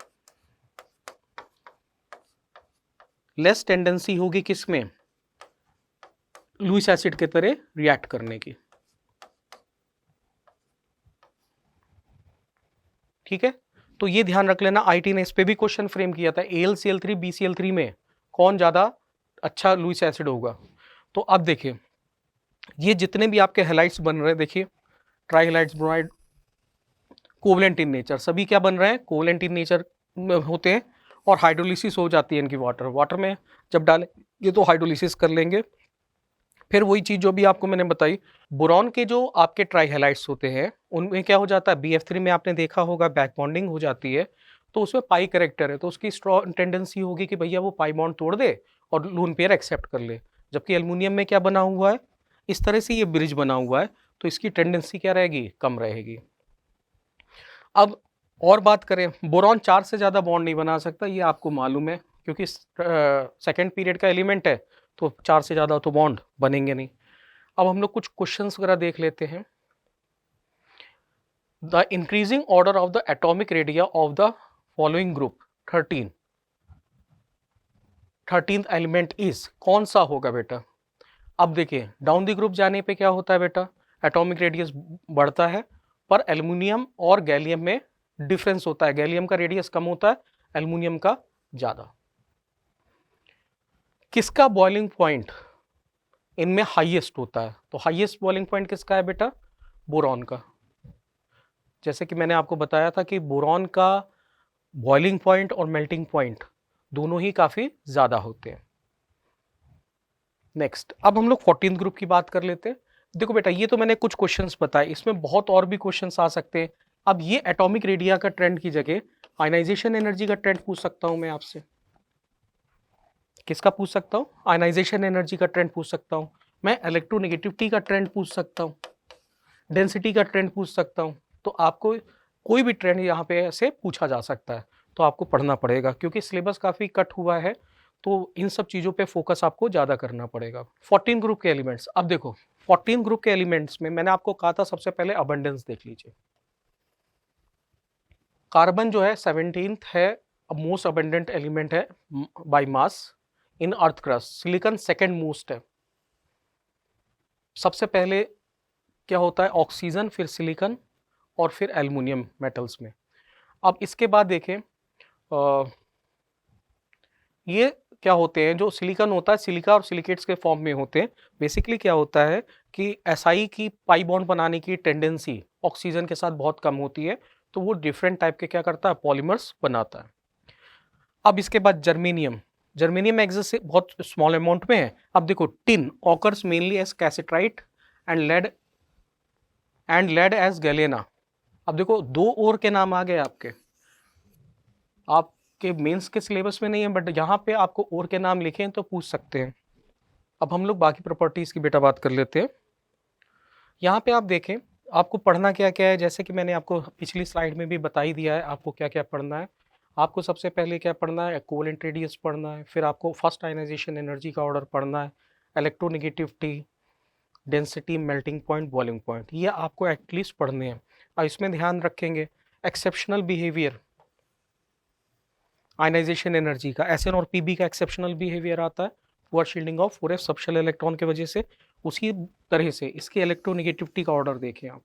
लेस टेंडेंसी होगी किसमें, लुईस एसिड के तरह रिएक्ट करने की, ठीक है। तो ये ध्यान रख लेना, आईटी ने इस पे भी क्वेश्चन फ्रेम किया था, AlCl3 BCl3 में कौन ज्यादा अच्छा लुईस एसिड होगा। तो अब देखिए ये जितने भी आपके हैलाइड्स बन रहे हैं, देखिए try halides bromide covalent in nature, सभी क्या बन रहे हैं, कोवलेंट इन नेचर होते हैं, और हाइड्रोलिसिस हो जाती है इनकी वाटर में जब डालें ये तो हाइड्रोलिसिस कर लेंगे। फिर वही चीज जो भी आपको मैंने बताई, बोरॉन के जो आपके ट्राई हैलाइड्स होते हैं उनमें क्या हो जाता है, BF3 में आपने देखा होगा बैक बॉन्डिंग हो जाती है, तो उसमें पाई करेक्टर है, तो उसकी स्ट्रॉन्ग टेंडेंसी होगी कि भैया वो पाई बॉन्ड तोड़ दे और लोन पेयर एक्सेप्ट कर ले। जबकि एल्युमिनियम में क्या बना हुआ है, इस तरह से ये ब्रिज बना हुआ है, तो इसकी टेंडेंसी क्या रहेगी, कम रहेगी। अब और बात करें, बोरॉन 4 से ज्यादा बॉन्ड नहीं बना सकता, ये आपको मालूम है, क्योंकि सेकेंड पीरियड का एलिमेंट है, तो 4 से ज्यादा तो बॉन्ड बनेंगे नहीं। अब हम लोग कुछ क्वेश्चंस वगैरह देख लेते हैं। The increasing order of the atomic radio of the following group 13th element is, कौन सा होगा बेटा। अब देखिए डाउन द ग्रुप जाने पे क्या होता है बेटा, एटॉमिक रेडियस बढ़ता है, पर एल्युमिनियम और गैलियम में डिफरेंस होता है, गैलियम का रेडियस कम होता है, एल्युमिनियम का ज्यादा। किसका बॉइलिंग पॉइंट इनमें हाईएस्ट होता है, तो हाईएस्ट बॉइलिंग पॉइंट किसका है बेटा, बोरॉन का। जैसे कि मैंने आपको बताया था कि बोरॉन का बॉइलिंग पॉइंट और मेल्टिंग पॉइंट दोनों ही काफी ज्यादा होते हैं। नेक्स्ट, अब हम लोग 14th ग्रुप की बात कर लेते हैं। देखो बेटा ये तो मैंने कुछ क्वेश्चंस बताए, इसमें बहुत और भी क्वेश्चंस आ सकते हैं। अब ये एटॉमिक रेडिया का ट्रेंड की जगह आयनाइजेशन एनर्जी का ट्रेंड पूछ सकता हूं मैं आपसे। किसका पूछ सकता हूं, आयनाइजेशन एनर्जी का ट्रेंड पूछ सकता हूं मैं, इलेक्ट्रोनेगेटिविटी का ट्रेंड पूछ सकता हूं, डेंसिटी का ट्रेंड पूछ सकता हूं। तो आपको कोई भी ट्रेंड यहाँ पे ऐसे पूछा जा सकता है, तो आपको पढ़ना पड़ेगा, क्योंकि सिलेबस काफी कट हुआ है, तो इन सब चीजों पे फोकस आपको ज्यादा करना पड़ेगा। 14 ग्रुप के एलिमेंट्स, अब देखो 14 ग्रुप के एलिमेंट्स में मैंने आपको कहा था सबसे पहले अबंडेंस देख लीजिए। कार्बन जो है 17th है, मोस्ट अबंडेंट एलिमेंट है by mass in earth crust silicon second most है। सबसे पहले क्या होता है, ऑक्सीजन, फिर सिलिकॉन और फिर एल्युमिनियम मेटल्स में। अब इसके बाद देखें ये क्या होते हैं, जो सिलिकॉन होता है सिलिका और सिलिकेट्स के फॉर्म में होते हैं। बेसिकली क्या होता है कि एसआई की पाई बॉन्ड बनाने की टेंडेंसी ऑक्सीजन के साथ बहुत कम होती है, तो वो डिफरेंट टाइप के क्या करता है, पॉलीमर्स बनाता है। अब इसके बाद जर्मेनियम, जर्मेनियम एग्जिस्ट बहुत स्मॉल अमाउंट में है। अब देखो tin occurs mainly as cassiterite and lead as galena. अब देखो दो और के नाम आ गए आपके मेंस के सिलेबस में नहीं है, बट यहाँ पे आपको और के नाम लिखे हैं तो पूछ सकते हैं। अब हम लोग बाकी प्रॉपर्टीज की बेटा बात कर लेते हैं। यहाँ पे आप देखें आपको पढ़ना क्या क्या है, जैसे कि मैंने आपको पिछली स्लाइड में भी बता ही दिया है आपको क्या क्या पढ़ना है। आपको सबसे पहले क्या पढ़ना है, कोवेलेंट रेडियस पढ़ना है, फिर आपको फर्स्ट आयनाइजेशन एनर्जी का ऑर्डर पढ़ना है, electronegativity, density, melting point, boiling point, ये आपको एटलीस्ट पढ़ने हैं। और इसमें ध्यान रखेंगे एक्सेप्शनल बिहेवियर आयनाइजेशन एनर्जी का, एसएन और पीबी का एक्सेप्शनल बिहेवियर आता है poor shielding of 4f subshell electron की वजह से। उसी तरह से इसकी इलेक्ट्रोनेगेटिविटी का ऑर्डर देखें आप।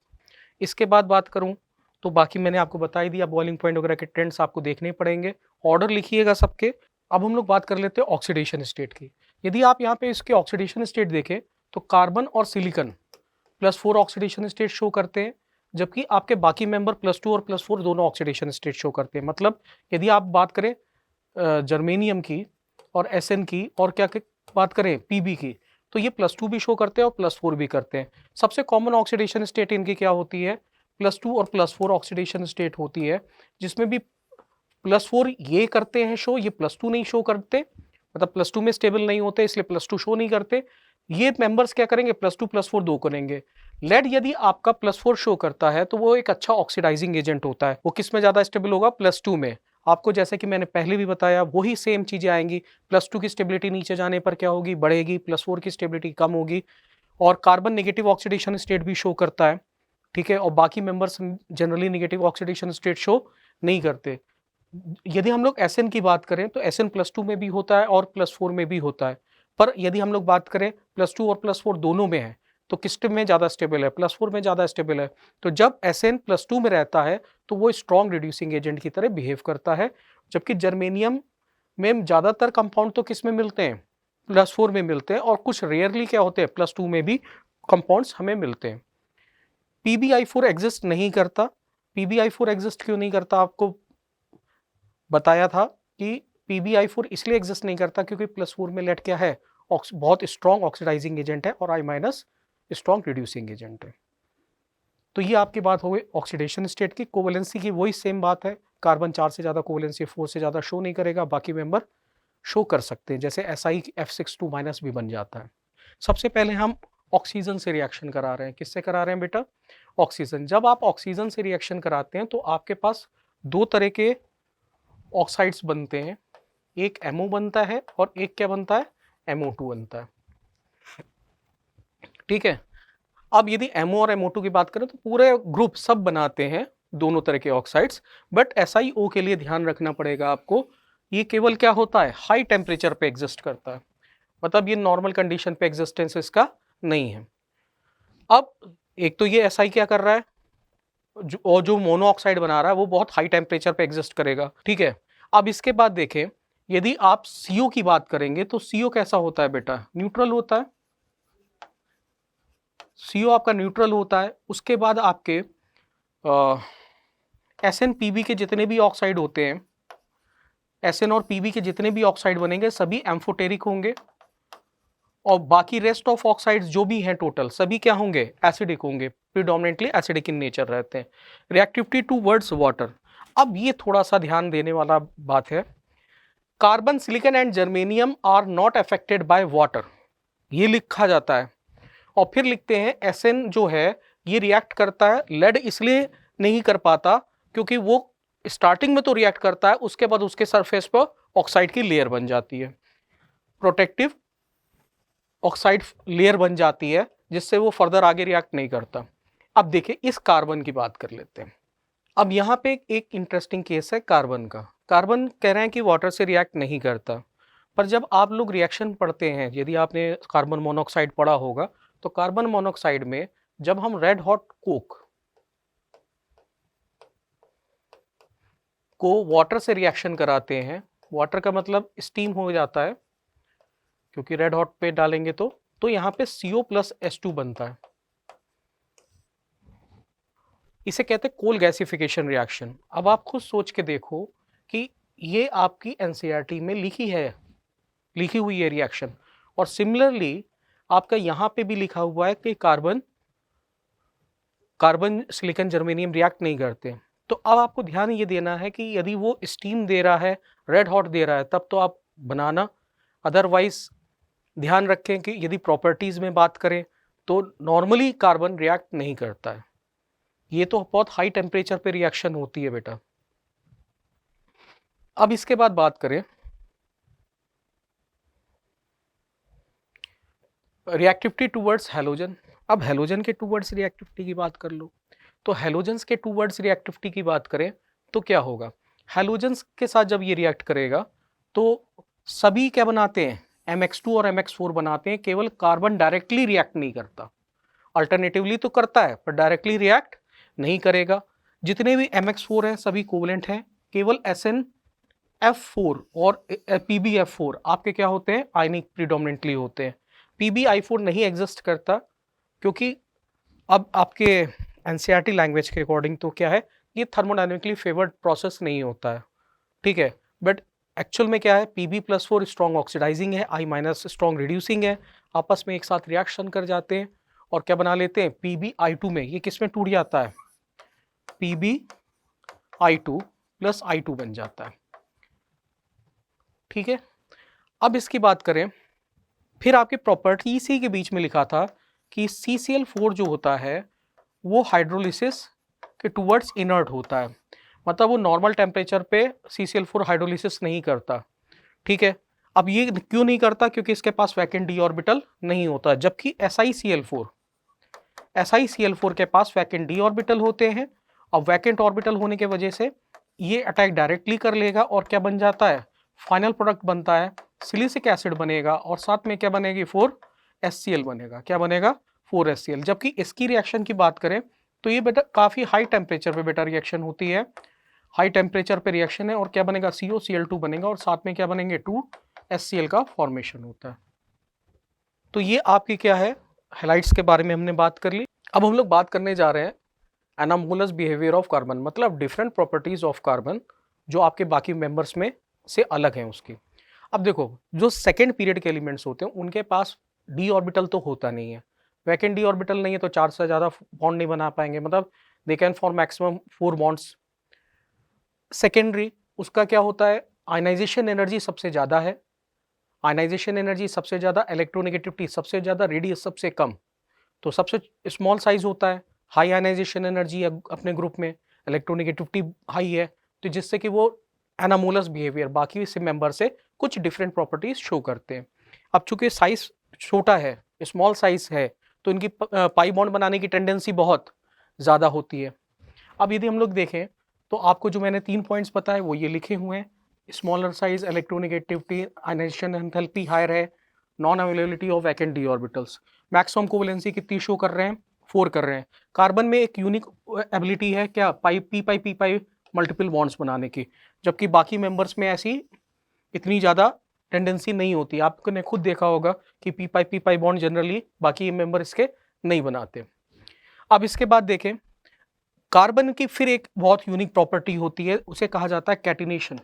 इसके बाद बात करूं तो बाकी मैंने आपको बता ही दिया, बॉइलिंग पॉइंट वगैरह के ट्रेंड्स आपको देखने पड़ेंगे, ऑर्डर लिखिएगा सबके। अब हम लोग बात कर लेते हैं ऑक्सीडेशन स्टेट की। यदि आप यहाँ पे इसके ऑक्सीडेशन स्टेट देखें तो कार्बन और सिलिकॉन +4 ऑक्सीडेशन स्टेट शो करते हैं, जबकि आपके बाकी मेंबर +2 और +4 दोनों ऑक्सीडेशन स्टेट शो करते हैं। मतलब यदि आप बात करें जर्मेनियम की और एसएन की और क्या बात करें पीबी की, तो ये +2 भी शो करते हैं और +4 भी करते हैं। सबसे कॉमन ऑक्सीडेशन स्टेट इनकी क्या होती है, +2 और +4 ऑक्सीडेशन स्टेट होती है, जिसमें भी +4 ये करते हैं शो, ये +2 नहीं शो करते, मतलब +2 में स्टेबल नहीं होते इसलिए +2 शो नहीं करते। ये मेंबर्स क्या करेंगे, +2 +4 दो करेंगे। लेड यदि आपका +4 शो करता है तो वो एक अच्छा ऑक्सीडाइजिंग एजेंट होता है। वो किस में ज्यादा स्टेबल होगा, +2 में। आपको जैसे कि मैंने पहले भी बताया वही सेम चीजें आएंगी। +2 की स्टेबिलिटी नीचे जाने पर क्या होगी, बढ़ेगी, +4 की स्टेबिलिटी कम होगी। और कार्बन नेगेटिव ऑक्सीडेशन स्टेट भी शो करता है, ठीक है, और बाकी members generally negative oxidation state show नहीं करते। यदि हम लोग एसएन की बात करें तो एसएन +2 में भी होता है और +4 में भी होता है, पर यदि हम लोग बात करें +2 और +4 दोनों में है तो किस में ज़्यादा स्टेबल है, +4 में ज़्यादा स्टेबल है। तो जब एसएन +2 में रहता है तो वो स्ट्रॉन्ग रिड्यूसिंग एजेंट की तरह बिहेव करता है, जबकि जर्मेनियम में ज़्यादातर कंपाउंड तो किस में मिलते हैं, +4 में मिलते हैं, और कुछ रेयरली क्या होते हैं +2 में भी कंपाउंड्स हमें मिलते हैं। PbI4 एग्जिस्ट नहीं करता। PbI4 एग्जिस्ट क्यों नहीं करता, आपको बताया था कि PbI4 इसलिए एग्जिस्ट नहीं करता क्योंकि +4 में लेड क्या है, बहुत स्ट्रॉन्ग ऑक्सीडाइजिंग एजेंट है, और I- स्ट्रॉन्ग रिड्यूसिंग एजेंट है। तो ये आपकी बात हो गई ऑक्सीडेशन स्टेट की। कोवेलेंसी की वही सेम बात है, कार्बन 4 से ज़्यादा कोवेलेंसी 4 से ज़्यादा शो नहीं करेगा, बाकी मेंबर शो कर सकते हैं, जैसे SI F62- भी बन जाता है। सबसे पहले हम ऑक्सीजन से रिएक्शन करा रहे हैं। किससे करा रहे हैं बेटा, ऑक्सीजन। जब आप ऑक्सीजन से रिएक्शन कराते हैं तो आपके पास दो तरह के ऑक्साइड्स बनते हैं, एक MO बनता है और एक क्या बनता है, MO2 बनता है, ठीक है। अब यदि MO और MO2 की बात करें तो पूरे ग्रुप सब बनाते हैं दोनों तरह के ऑक्साइड्स, बट SiO के लिए ध्यान रखना पड़ेगा आपको, ये केवल क्या होता है, हाई टेम्परेचर पे एग्जिस्ट करता है, मतलब ये नॉर्मल कंडीशन पे एग्जिस्टेंस इसका नहीं है। अब एक तो ये SI क्या कर रहा है, और जो मोनोऑक्साइड बना रहा है वो बहुत हाई टेम्परेचर पे एग्जिस्ट करेगा, ठीक है। अब इसके बाद देखें यदि आप CO की बात करेंगे तो CO कैसा होता है बेटा, न्यूट्रल होता है, CO आपका न्यूट्रल होता है। उसके बाद आपके SN PB के जितने भी ऑक्साइड होते हैं, SN और PB के जितने भी ऑक्साइड बनेंगे सभी एम्फोटेरिक होंगे, और बाकी रेस्ट ऑफ ऑक्साइड्स जो भी हैं टोटल सभी क्या होंगे, एसिडिक होंगे, प्रीडोमिनेंटली एसिडिक इन नेचर रहते हैं। रिएक्टिविटी टूवर्ड्स वाटर, अब ये थोड़ा सा ध्यान देने वाला बात है, carbon, silicon and germanium are not affected by water, ये लिखा जाता है, और फिर लिखते हैं एसएन जो है ये रिएक्ट करता है, लेड इसलिए नहीं कर पाता क्योंकि वो स्टार्टिंग में तो रिएक्ट करता है, उसके बाद उसके सरफेस पर ऑक्साइड की लेयर बन जाती है, प्रोटेक्टिव ऑक्साइड लेयर बन जाती है, जिससे वो फर्दर आगे रिएक्ट नहीं करता। अब देखिए इस कार्बन की बात कर लेते हैं। अब यहाँ पे एक इंटरेस्टिंग केस है कार्बन का। कार्बन कह रहे हैं कि वाटर से रिएक्ट नहीं करता, पर जब आप लोग रिएक्शन पढ़ते हैं, यदि आपने कार्बन मोनोऑक्साइड पढ़ा होगा, तो कार्बन मोनोऑक्साइड में जब हम रेड हॉट कोक को वाटर से रिएक्शन कराते हैं, वाटर का मतलब स्टीम हो जाता है क्योंकि रेड हॉट पे डालेंगे तो यहाँ पे CO प्लस H2 बनता है। इसे कहते हैं कोल गैसिफिकेशन रिएक्शन। अब आप खुद सोच के देखो कि ये आपकी एनसीईआरटी में लिखी हुई है रिएक्शन, और सिमिलरली आपका यहाँ पे भी लिखा हुआ है कि कार्बन सिलिकॉन जर्मेनियम रिएक्ट नहीं करते। तो अब आपको ध्यान ये देना है कि यदि वो स्टीम दे रहा है, रेड हॉट दे रहा है, तब तो आप बनाना। अदरवाइज ध्यान रखें कि यदि प्रॉपर्टीज में बात करें तो नॉर्मली कार्बन रिएक्ट नहीं करता है। ये तो बहुत हाई टेम्परेचर पे रिएक्शन होती है बेटा। अब इसके बाद बात करें रिएक्टिविटी टूवर्ड्स हैलोजन। अब हैलोजन के टूवर्ड्स रिएक्टिविटी की बात कर लो, तो हैलोजन्स के टूवर्ड्स रिएक्टिविटी की बात करें तो क्या होगा, हैलोजन्स के साथ जब ये रिएक्ट करेगा तो सभी क्या बनाते हैं, MX2 और MX4 बनाते हैं, केवल कार्बन डायरेक्टली रिएक्ट नहीं करता। अल्टरनेटिवली तो करता है पर डायरेक्टली रिएक्ट नहीं करेगा। जितने भी MX4 हैं सभी कोवलेंट हैं, केवल SnF4 और PbF4 आपके क्या होते हैं, आयनिक प्रीडोमिनेंटली होते हैं। PbI4 नहीं एग्जिस्ट करता क्योंकि अब आपके एनसीईआरटी लैंग्वेज के अकॉर्डिंग तो क्या है, ये थर्मोडायनेमिकली फेवर्ड प्रोसेस नहीं होता है, ठीक है। बट एक्चुअल में क्या है, Pb+4 स्ट्रॉन्ग ऑक्सीडाइजिंग है, I- स्ट्रॉन्ग रिड्यूसिंग है, आपस में एक साथ रिएक्शन कर जाते हैं और क्या बना लेते हैं, PbI2 में ये किस में टूट जाता है, PbI2 प्लस I2 बन जाता है, ठीक है। अब इसकी बात करें, फिर आपके प्रॉपर्टी इसी के बीच में लिखा था कि CCl4 जो होता है वो हाइड्रोलिसिस के टूवर्ड्स इनर्ट होता है, मतलब वो नॉर्मल टेम्परेचर पे CCl4 हाइड्रोलिसिस नहीं करता, ठीक है। अब ये क्यों नहीं करता, क्योंकि इसके पास वैकेंट डी ऑर्बिटल नहीं होता, जबकि SiCl4 के पास वैकेंट डी ऑर्बिटल होते हैं। अब वैकेंट ऑर्बिटल होने के वजह से ये अटैक डायरेक्टली कर लेगा और क्या बन जाता है, फाइनल प्रोडक्ट बनता है, सिलिसिक एसिड बनेगा और साथ में क्या बनेगी, 4HCl बनेगा। क्या बनेगा, 4HCl। जबकि इसकी रिएक्शन की बात करें तो ये बेटा काफ़ी हाई टेम्परेचर पे बेटा रिएक्शन होती है, हाई टेम्परेचर पे रिएक्शन है और क्या बनेगा, COCl2 बनेगा और साथ में क्या बनेंगे, 2HCl का फॉर्मेशन होता है। तो ये आपकी क्या है, हैलाइड्स के बारे में हमने बात कर ली। अब हम लोग बात करने जा रहे हैं एनामोलस बिहेवियर ऑफ कार्बन, मतलब डिफरेंट प्रॉपर्टीज ऑफ कार्बन जो आपके बाकी मेंबर्स में से अलग हैं उसकी। अब देखो, जो सेकेंड पीरियड के एलिमेंट्स होते हैं उनके पास डी ऑर्बिटल तो होता नहीं है, वैकेंट डी ऑर्बिटल नहीं है तो 4 से ज़्यादा बॉन्ड नहीं बना पाएंगे, मतलब they can form maximum 4 bonds. Secondary उसका क्या होता है, आयनाइजेशन एनर्जी सबसे ज़्यादा है, आयनाइजेशन एनर्जी सबसे ज़्यादा, इलेक्ट्रोनेगेटिविटी सबसे ज़्यादा, रेडियस सबसे कम, तो सबसे स्मॉल साइज होता है, हाई आयनाइजेशन एनर्जी अपने ग्रुप में, इलेक्ट्रोनेगेटिविटी हाई है, तो जिससे कि वो एनामोलस बिहेवियर बाकी से मेंबर से कुछ डिफरेंट प्रॉपर्टीज शो करते हैं। अब चूंकि साइज छोटा है, स्मॉल साइज है, तो इनकी पाई बॉन्ड बनाने की टेंडेंसी बहुत ज़्यादा होती है। अब यदि हम लोग देखें तो आपको जो मैंने 3 पॉइंट्स बताए वो ये लिखे हुए हैं, smaller size, electronegativity, ionisation enthalpy higher है, non availability of vacant d orbitals. Maximum covalency कितनी शो कर रहे हैं, 4 कर रहे हैं। कार्बन में एक यूनिक एबिलिटी है क्या, पी पाई मल्टीपल बॉन्ड्स बनाने की, जबकि बाकी मेंबर्स में ऐसी इतनी ज़्यादा टेंडेंसी नहीं होती। आपने खुद देखा होगा कि पी पाई बॉन्ड जनरली बाकी मेंबर इसके नहीं बनाते। अब इसके बाद देखें, कार्बन की फिर एक बहुत यूनिक प्रॉपर्टी होती है, उसे कहा जाता है कैटिनेशन।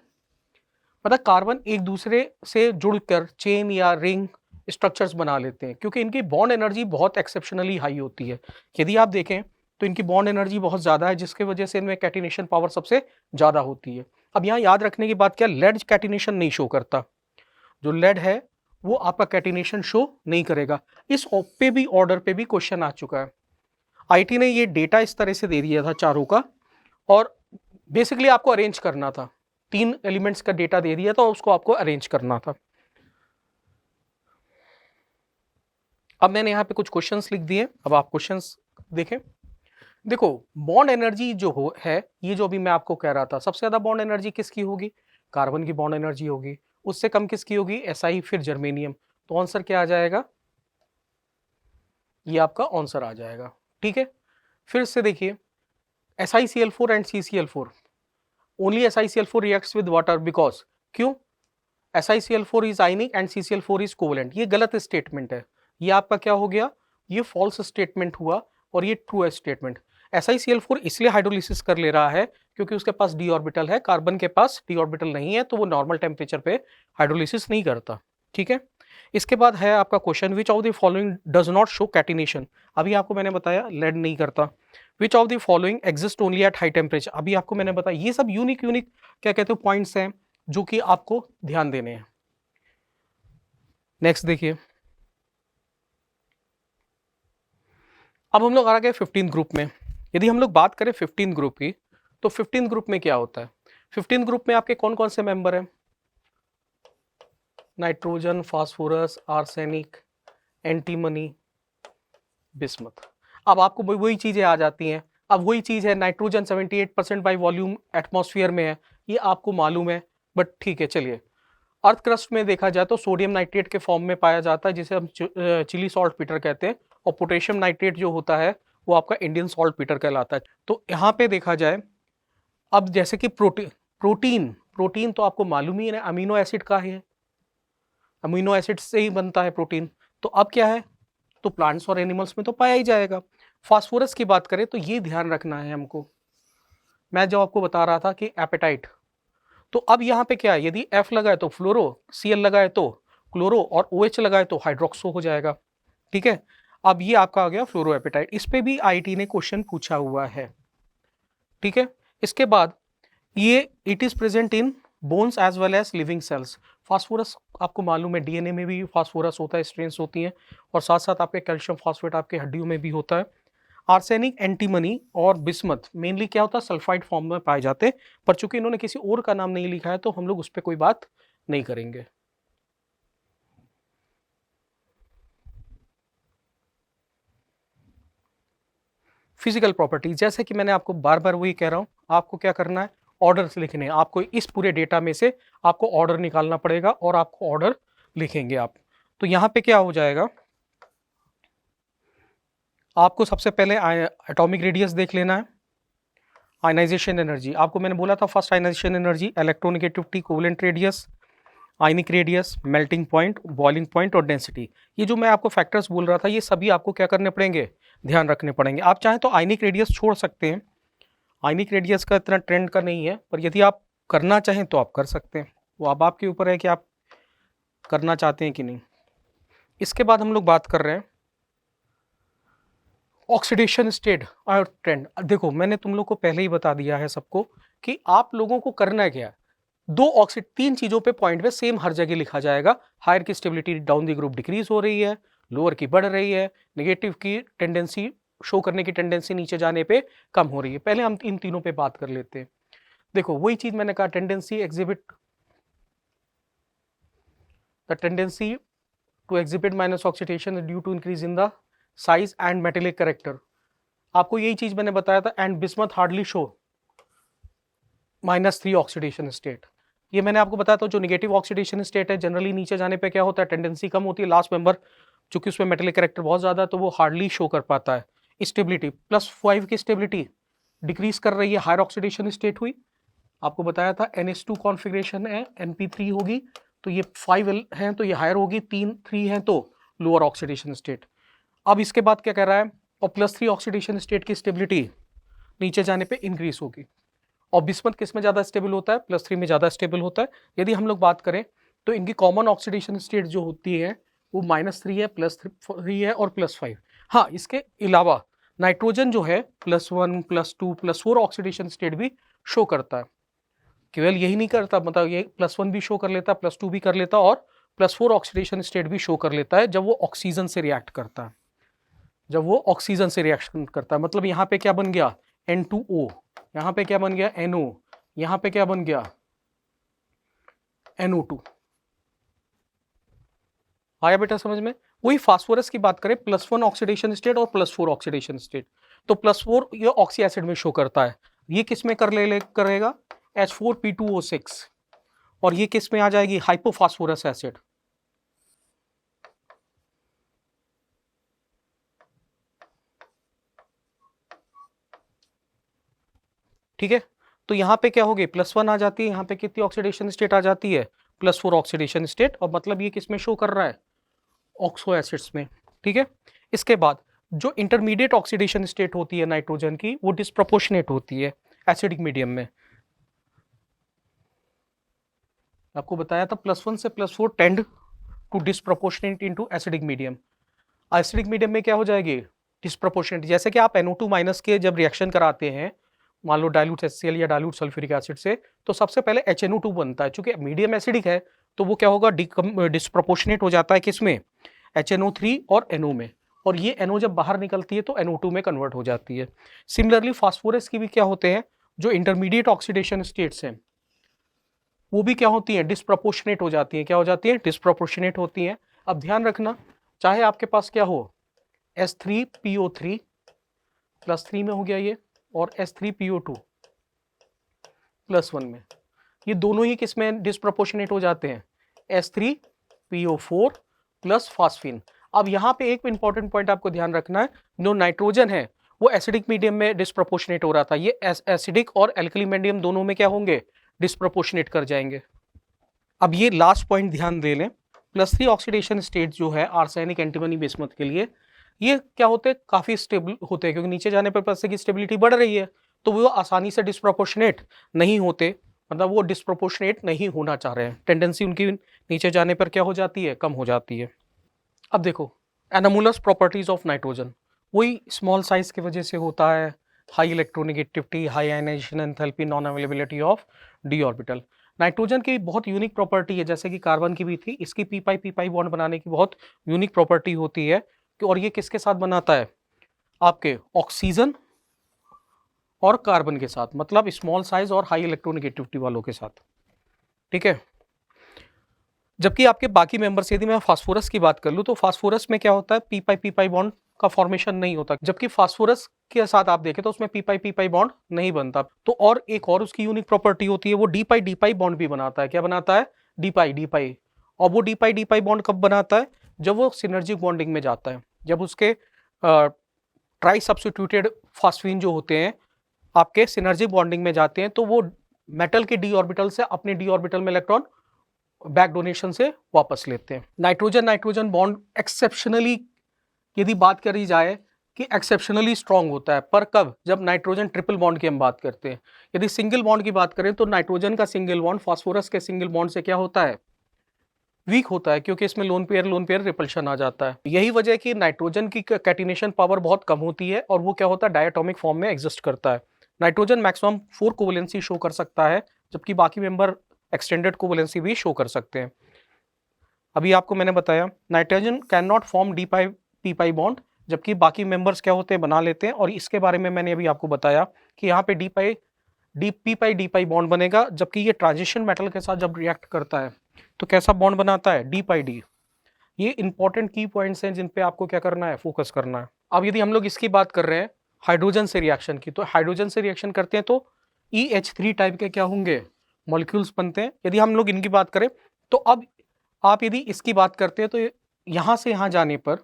मतलब कार्बन एक दूसरे से जुड़कर चेन या रिंग स्ट्रक्चर्स बना लेते हैं क्योंकि इनकी बॉन्ड एनर्जी बहुत एक्सेप्शनली हाई होती है। यदि आप देखें तो इनकी बॉन्ड एनर्जी बहुत ज़्यादा है, जिसकी वजह से इनमें कैटिनेशन पावर सबसे ज़्यादा होती है। अब यहाँ याद रखने की बात क्या, लेड कैटिनेशन नहीं शो करता, जो लेड है वो आपका कैटिनेशन शो नहीं करेगा। इस पे भी ऑर्डर पे भी क्वेश्चन आ चुका है, आईटी ने ये डेटा इस तरह से दे दिया था चारों का, और बेसिकली आपको अरेंज करना था, 3 एलिमेंट्स का डेटा दे दिया था, उसको आपको अरेंज करना था। अब मैंने यहाँ पे कुछ क्वेश्चंस लिख दिए, अब आप क्वेश्चंस देखें। देखो, बॉन्ड एनर्जी जो है, ये जो अभी मैं आपको कह रहा था, सबसे ज़्यादा बॉन्ड एनर्जी किसकी होगी, कार्बन की बॉन्ड एनर्जी होगी, उससे कम किसकी होगी, SI फिर जर्मेनियम। तो आंसर क्या आ जाएगा, ये आपका आंसर आ जाएगा। ठीक है, फिर से देखिए SiCl4 and CCl4, only SiCl4 reacts with water because, क्यों, SiCl4 is ionic and CCl4 is covalent. ये गलत स्टेटमेंट है, ये आपका क्या हो गया, ये फॉल्स स्टेटमेंट हुआ और ये ट्रू स्टेटमेंट। SiCl4 इसलिए हाइड्रोलिसिस कर ले रहा है क्योंकि उसके पास d ऑर्बिटल है, कार्बन के पास d ऑर्बिटल नहीं है, तो वो नॉर्मल टेम्परेचर पे हाइड्रोलिसिस नहीं करता। ठीक है, इसके बाद है आपका question, which of the following does not show catenation. अभी आपको मैंने बताया लेड नहीं करता। विच of the following exist only at high temperature, अभी आपको मैंने बताया। ये सब यूनिक क्या कहते हो पॉइंट्स हैं जो कि आपको ध्यान देने हैं। नेक्स्ट देखिए, अब हम लोग आ गए 15 ग्रुप में। यदि हम लोग बात करें 15 ग्रुप की, तो 15 ग्रुप में क्या होता है, 15 ग्रुप में आपके कौन कौन से मेंबर हैं, nitrogen, phosphorus, arsenic, antimony, bismuth. अब आपको वही चीजें आ जाती हैं। अब वही चीज है, नाइट्रोजन 78% बाई वॉल्यूम एटमॉस्फेयर में है, ये आपको मालूम है, बट ठीक है चलिए। अर्थ क्रस्ट में देखा जाए तो सोडियम नाइट्रेट के फॉर्म में पाया जाता है, जिसे हम चिली सॉल्ट पीटर कहते हैं, और पोटेशियम नाइट्रेट जो होता है वो आपका इंडियन सॉल्ट पीटर कहलाता है। तो यहाँ पे देखा जाए, अब जैसे कि प्रोटीन तो आपको मालूम ही है, अमीनो एसिड का है, अमीनो एसिड से ही बनता है प्रोटीन। तो अब क्या है, तो प्लांट्स और एनिमल्स में तो पाया ही जाएगा। फास्फोरस की बात करें तो ये ध्यान रखना है हमको, मैं जो आपको बता रहा था कि एपेटाइट, तो अब यहाँ पे क्या है, यदि F लगाए तो फ्लोरो, Cl लगाए तो क्लोरो, और OH लगाए तो हाइड्रोक्सो हो जाएगा। ठीक है, अब ये आपका आ गया फ्लोरो एपेटाइट, इस पे भी IIT ने क्वेश्चन पूछा हुआ है। ठीक है, इसके बाद ये it is present in bones as well as living cells. Phosphorus आपको मालूम है, DNA में भी फास्फोरस होता है, स्ट्रेन्स होती हैं, और साथ साथ आपके कैल्शियम फॉस्फेट आपके हड्डियों में भी होता है। आर्सेनिक, एंटीमनी और बिस्मथ मेनली क्या होता है, सल्फाइड फॉर्म में पाए जाते हैं, पर चूंकि इन्होंने किसी और का नाम नहीं लिखा है तो हम लोग उस पर कोई बात नहीं करेंगे। फिजिकल प्रॉपर्टीज, जैसे कि मैंने आपको बार बार वही कह रहा हूं, आपको क्या करना है, ऑर्डर्स लिखने हैं। आपको इस पूरे डेटा में से आपको ऑर्डर निकालना पड़ेगा और आपको ऑर्डर लिखेंगे आप। तो यहां पे क्या हो जाएगा, आपको सबसे पहले एटॉमिक रेडियस देख लेना है। आयनाइजेशन एनर्जी, आपको मैंने बोला था first ionisation energy, electronegativity, covalent radius, ionic radius, melting point, boiling point और डेंसिटी। ये जो मैं आपको फैक्टर्स बोल रहा था, ये सभी आपको क्या करने पड़ेंगे, ध्यान रखने पड़ेंगे। आप चाहें तो आयनिक रेडियस छोड़ सकते हैं, आयनिक रेडियस का इतना ट्रेंड का नहीं है, पर यदि आप करना चाहें तो आप कर सकते हैं, वो अब आपके ऊपर है कि आप करना चाहते हैं कि नहीं। इसके बाद हम लोग बात कर रहे हैं ऑक्सीडेशन स्टेट और ट्रेंड। देखो मैंने तुम लोग को पहले ही बता दिया है सबको कि आप लोगों को करना क्या है, तीन चीजों पे पॉइंट पे सेम हर जगह लिखा जाएगा। हायर की stability down the group decrease हो रही है, लोअर की बढ़ रही है, नेगेटिव की टेंडेंसी शो करने की टेंडेंसी नीचे जाने पे कम हो रही है। पहले हम इन तीनों पे बात कर लेते हैं। देखो वही चीज मैंने कहा, tendency exhibit the tendency to exhibit minus oxidation due to increase in the size and metallic character. आपको यही चीज मैंने बताया था, and bismuth hardly show -3 oxidation state. ये मैंने आपको बताया था, जो नेगेटिव ऑक्सीडेशन स्टेट है जनरली नीचे जाने पे क्या होता है, टेंडेंसी कम होती है। लास्ट मेंबर चूंकि उसमें मेटेलिक कैरेक्टर बहुत ज्यादा है तो वो हार्डली शो कर पाता है। स्टेबिलिटी +5 की स्टेबिलिटी डिक्रीज कर रही है, हायर ऑक्सीडेशन स्टेट हुई। आपको बताया था NH2 कॉन्फ़िगरेशन है, NP3 होगी तो ये 5 है तो ये हायर होगी, 3 है तो लोअर ऑक्सीडेशन स्टेट। अब इसके बाद क्या कह रहा है, और +3 ऑक्सीडेशन स्टेट की स्टेबिलिटी नीचे जाने पे इंक्रीज होगी। और बिस्मथ किस में ज़्यादा स्टेबल होता है, +3 में ज़्यादा स्टेबल होता है। यदि हम लोग बात करें तो इनकी कॉमन ऑक्सीडेशन स्टेट जो होती है वो -3 है, +3 है और +5। हाँ, इसके अलावा नाइट्रोजन जो है +1, +2, +4 ऑक्सीडेशन स्टेट भी शो करता है। केवल यही नहीं करता, मतलब ये +1 भी शो कर लेता, +2 भी कर लेता और +4 ऑक्सीडेशन स्टेट भी शो कर लेता है जब वो ऑक्सीजन से रिएक्ट करता है। जब वो ऑक्सीजन से रिएक्शन करता है, मतलब यहाँ पे क्या बन गया, N2O, यहाँ पे क्या बन गया, NO, यहाँ पे क्या बन गया, NO2। आया बेटा समझ में। वही फास्फोरस की बात करें, +1 ऑक्सीडेशन स्टेट और +4 ऑक्सीडेशन स्टेट। तो +4 ये ऑक्सी एसिड में शो करता है, ये किस में करेगा, H4P2O6। और ये किस में आ जाएगी, हाइपोफॉस्फोरस एसिड। ठीक है, तो यहाँ पे क्या होगी, +1 आ जाती है, यहाँ पे कितनी ऑक्सीडेशन स्टेट आ जाती है, +4 ऑक्सीडेशन स्टेट, और मतलब ये किस में शो कर रहा है, ऑक्सो एसिड्स में। ठीक है, इसके बाद जो इंटरमीडिएट ऑक्सीडेशन स्टेट होती है नाइट्रोजन की, वो डिस्प्रोपोर्शनेट होती है एसिडिक मीडियम में। आपको बताया था +1 से +4 tend to disproportionate into acidic medium. Acidic medium में क्या हो जाएगी, डिस्प्रोपोर्शनेट। जैसे कि आप NO2- के जब रिएक्शन कराते हैं, मान लो डाइल्यूट HCl या डाइल्यूट सल्फ्यूरिक एसिड से, तो सबसे पहले HNO2 बनता है। चूंकि मीडियम एसिडिक है तो वो क्या होगा, डिस्प्रोपोर्शनेट हो जाता है किसमें, HNO3 और NO में, और ये NO जब बाहर निकलती है तो NO2 में कन्वर्ट हो जाती है। सिमिलरली फास्फोरस की भी क्या होते हैं, जो इंटरमीडिएट ऑक्सीडेशन स्टेट्स हैं वो भी क्या होती हैं, डिस्प्रोपोर्शनेट हो जाती हैं। क्या हो जाती हैं, डिस्प्रोपोर्शनेट होती हैं। अब ध्यान रखना, चाहे आपके पास क्या हो, S3PO3 +3 में हो गया ये, और S3PO2 +1 में, ये दोनों ही किस में डिस्प्रोपोर्शनेट हो जाते हैं, S3PO4 प्लस फास्फीन। अब यहाँ पे एक इंपॉर्टेंट पॉइंट आपको ध्यान रखना है, जो नाइट्रोजन है वो एसिडिक मीडियम में डिस्प्रोपोर्शनेट हो रहा था, ये एसिडिक और एल्कली मीडियम दोनों में क्या होंगे, डिस्प्रोपोर्शनेट कर जाएंगे। अब ये लास्ट पॉइंट ध्यान दे लें, +3 ऑक्सीडेशन स्टेट जो है आर्सेनिक एंटीमनी बिस्मथ के लिए, ये क्या होते हैं, काफ़ी स्टेबल होते हैं, क्योंकि नीचे जाने पर प्लस की स्टेबिलिटी बढ़ रही है, तो वो आसानी से डिस्प्रोपोर्शनेट नहीं होते, मतलब वो डिस्प्रोपोर्शनेट नहीं होना चाह रहे हैं, टेंडेंसी उनकी नीचे जाने पर क्या हो जाती है, कम हो जाती है। अब देखो एनामोलस प्रॉपर्टीज ऑफ नाइट्रोजन, वही स्मॉल साइज की वजह से होता है, high electronegativity, high ionization enthalpy, non availability of d orbital. Nitrogen की बहुत यूनिक प्रॉपर्टी है, जैसे कि कार्बन की भी थी, इसकी पी पाई बॉन्ड बनाने की बहुत यूनिक प्रॉपर्टी होती है कि, और ये किसके साथ बनाता है, आपके ऑक्सीजन और कार्बन के साथ, मतलब स्मॉल साइज और हाई इलेक्ट्रोनेगेटिविटी वालों के साथ। ठीक है, जबकि आपके बाकी मेंबर्स, यदि मैं फास्फोरस की बात कर लूं तो फास्फोरस में क्या होता है, पी पाई बॉन्ड का फॉर्मेशन नहीं होता, जबकि फास्फोरस के साथ आप देखें तो उसमें पी पाई बॉन्ड नहीं बनता। तो और एक और उसकी यूनिक प्रॉपर्टी होती है, वो डी पाई बॉन्ड भी बनाता है। क्या बनाता है, डी पाई। और वो डी पाई बॉन्ड कब बनाता है, जब वो सिनर्जिक बॉन्डिंग में जाता है, जब उसके ट्राई सब्स्टिट्यूटेड फास्फीन जो होते हैं आपके सिनर्जिक बॉन्डिंग में जाते हैं, तो वो मेटल के डी ऑर्बिटल से अपने डी ऑर्बिटल में इलेक्ट्रॉन बैक डोनेशन से वापस लेते हैं। नाइट्रोजन बॉन्ड एक्सेप्शनली, यदि बात करी जाए कि एक्सेप्शनली स्ट्रांग होता है, पर कब, जब नाइट्रोजन ट्रिपल बॉन्ड की हम बात करते हैं। यदि सिंगल बॉन्ड की बात करें तो नाइट्रोजन का सिंगल बॉन्ड फास्फोरस के सिंगल बॉन्ड से क्या होता है, वीक होता है, क्योंकि इसमें लोन पेयर रिपल्शन आ जाता है। यही वजह है कि नाइट्रोजन की कैटिनेशन पावर बहुत कम होती है, और वो क्या होता है, डायटोमिक फॉर्म में एग्जिस्ट करता है। नाइट्रोजन मैक्सिमम 4 कोवेलेंसी शो कर सकता है, जबकि बाकी मेंबर एक्सटेंडेड कोवेलेंसी भी शो कर सकते हैं। अभी आपको मैंने बताया nitrogen can not form P pi bond, जबकि बाकी मेंबर्स क्या होते हैं, बना लेते हैं। और इसके बारे में मैंने अभी आपको बताया कि यहाँ पे डी पाई बॉन्ड बनेगा, जबकि ये ट्रांजिशन मेटल के साथ जब रिएक्ट करता है तो कैसा बॉन्ड बनाता है, डी। ये इंपॉर्टेंट की पॉइंट्स हैं जिन पे आपको क्या करना है, फोकस करना है। अब यदि हम लोग इसकी बात कर रहे हैं हाइड्रोजन से रिएक्शन की, तो हाइड्रोजन से रिएक्शन करते हैं तो EH3 टाइप के क्या होंगे, मॉलिक्यूल्स बनते हैं। यदि हम लोग इनकी बात करें तो अब आप यदि इसकी बात करते हैं तो यहां से यहां जाने पर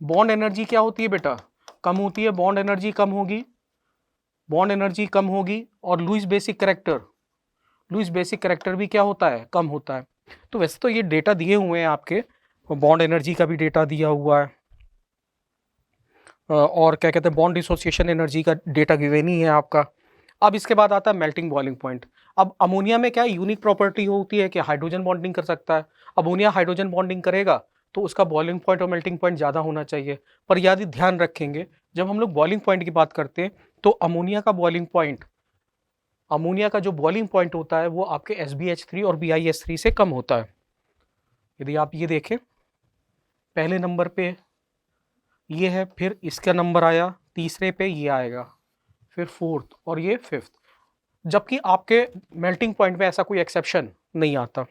बॉन्ड एनर्जी क्या होती है बेटा, कम होती है, बॉन्ड एनर्जी कम होगी, और लुईस बेसिक कैरेक्टर भी क्या होता है, कम होता है। तो वैसे तो ये डेटा दिए हुए हैं आपके, बॉन्ड एनर्जी का भी डेटा दिया हुआ है, और क्या कहते हैं, बॉन्ड डिसोसिएशन एनर्जी का डेटा गिवन ही है आपका। अब इसके बाद आता है मेल्टिंग बॉइलिंग पॉइंट। अब अमोनिया में क्या यूनिक प्रॉपर्टी होती है कि हाइड्रोजन बॉन्डिंग कर सकता है। अमोनिया हाइड्रोजन बॉन्डिंग करेगा तो उसका बॉइलिंग पॉइंट और मेल्टिंग पॉइंट ज़्यादा होना चाहिए। पर यदि ध्यान रखेंगे, जब हम लोग बॉइलिंग पॉइंट की बात करते हैं तो अमोनिया का जो बॉइलिंग पॉइंट होता है वो आपके SbH3 और BiS3 से कम होता है। यदि आप ये देखें, पहले नंबर पे ये है, फिर इसका नंबर आया, तीसरे पे ये आएगा, फिर फोर्थ, और ये फिफ्थ, जबकि आपके मेल्टिंग पॉइंट में ऐसा कोई एक्सेप्शन नहीं आता।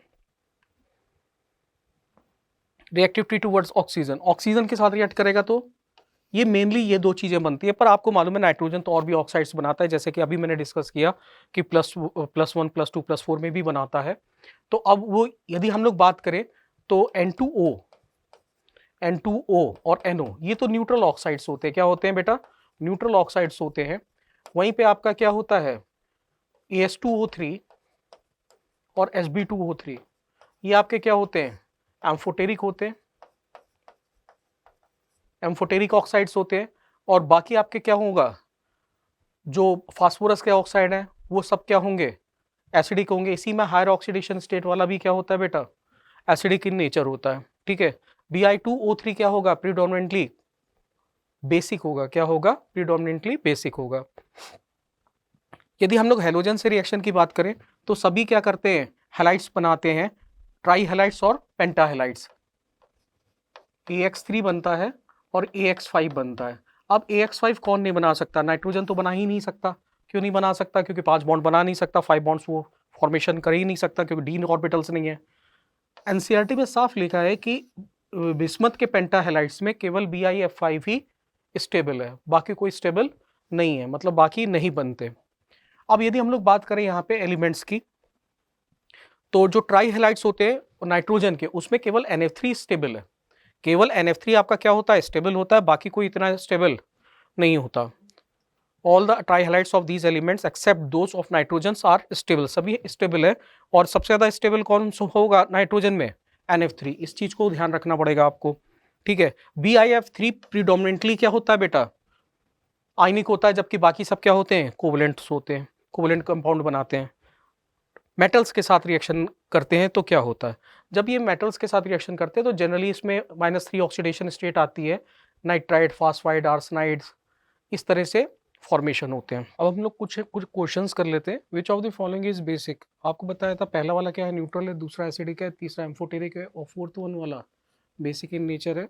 रिएक्टिविटी टुवर्ड्स ऑक्सीजन के साथ रिएक्ट करेगा तो ये मेनली ये दो चीजें बनती है, पर आपको मालूम है नाइट्रोजन तो और भी ऑक्साइड्स बनाता है, जैसे कि अभी मैंने डिस्कस किया कि +1 +2 +4 में भी बनाता है। तो अब वो यदि हम लोग बात करें तो N2O और NO ये तो न्यूट्रल ऑक्साइड्स होते हैं। क्या होते हैं बेटा? न्यूट्रल ऑक्साइड्स होते हैं। वहीं पे आपका क्या होता है, AS2O3 और Sb2O3 ये आपके क्या होते हैं, एम्फोटेरिक होते हैं, एम्फोटेरिक ऑक्साइड्स होते हैं। और बाकी आपके क्या होगा, जो फास्फोरस के ऑक्साइड है वो सब क्या होंगे, एसिडिक होंगे। इसी में हायर ऑक्सीडेशन स्टेट वाला भी क्या होता है बेटा, एसिडिक इन नेचर होता है। ठीक है, Bi2O3 क्या होगा, प्रीडोमिनेंटली बेसिक होगा। क्या होगा, प्रीडोमिनेंटली बेसिक होगा। यदि हम लोग हेलोजन से रिएक्शन की बात करें तो सभी क्या करते हैं, हैलाइड्स बनाते हैं, ट्राई हैलाइड्स और पेंटा हैलाइड्स। AX3 बनता है और AX5 बनता है। अब AX5 कौन नहीं बना सकता, नाइट्रोजन तो बना ही नहीं सकता। क्यों नहीं बना सकता, क्योंकि 5 बॉन्ड बना नहीं सकता, 5 बॉन्ड्स वो फॉर्मेशन कर ही नहीं सकता, क्योंकि डी ऑर्बिटल्स नहीं है। एनसीईआरटी में साफ लिखा है कि बिस्मथ के पेंटा हैलाइड्स में केवल BiF5 ही स्टेबल है, बाकी कोई स्टेबल नहीं है, मतलब बाकी नहीं बनते। अब यदि हम लोग बात करें यहाँ पे एलिमेंट्स की, तो जो ट्राई हैलाइड्स होते हैं नाइट्रोजन के, उसमें केवल NF3 स्टेबल है। केवल NF3 आपका क्या होता है, स्टेबल होता है, बाकी कोई इतना स्टेबल नहीं होता। All the trihalides of these elements except those of nitrogen are stable, सभी स्टेबल है। और सबसे ज्यादा स्टेबल कौन होगा नाइट्रोजन में, NF3। इस चीज को ध्यान रखना पड़ेगा आपको। ठीक है, BiF3 प्रीडोमिनेंटली क्या होता है बेटा, आयनिक होता है, जबकि बाकी सब क्या होते हैं, कोवलेंट्स होते हैं, कोवलेंट कंपाउंड बनाते हैं। मेटल्स के साथ रिएक्शन करते हैं तो क्या होता है, जब ये मेटल्स के साथ रिएक्शन करते हैं तो जनरली इसमें -3 ऑक्सीडेशन स्टेट आती है, नाइट्राइड, फास्फाइड, आर्सेनाइड्स, इस तरह से फॉर्मेशन होते हैं। अब हम लोग कुछ कुछ क्वेश्चंस कर लेते हैं। विच of the following is basic, आपको बताया था पहला वाला क्या है, न्यूट्रल है, दूसरा एसिडिक है, तीसरा एम्फोटेरिक है, और फोर्थ वन वाला बेसिक इन नेचर है।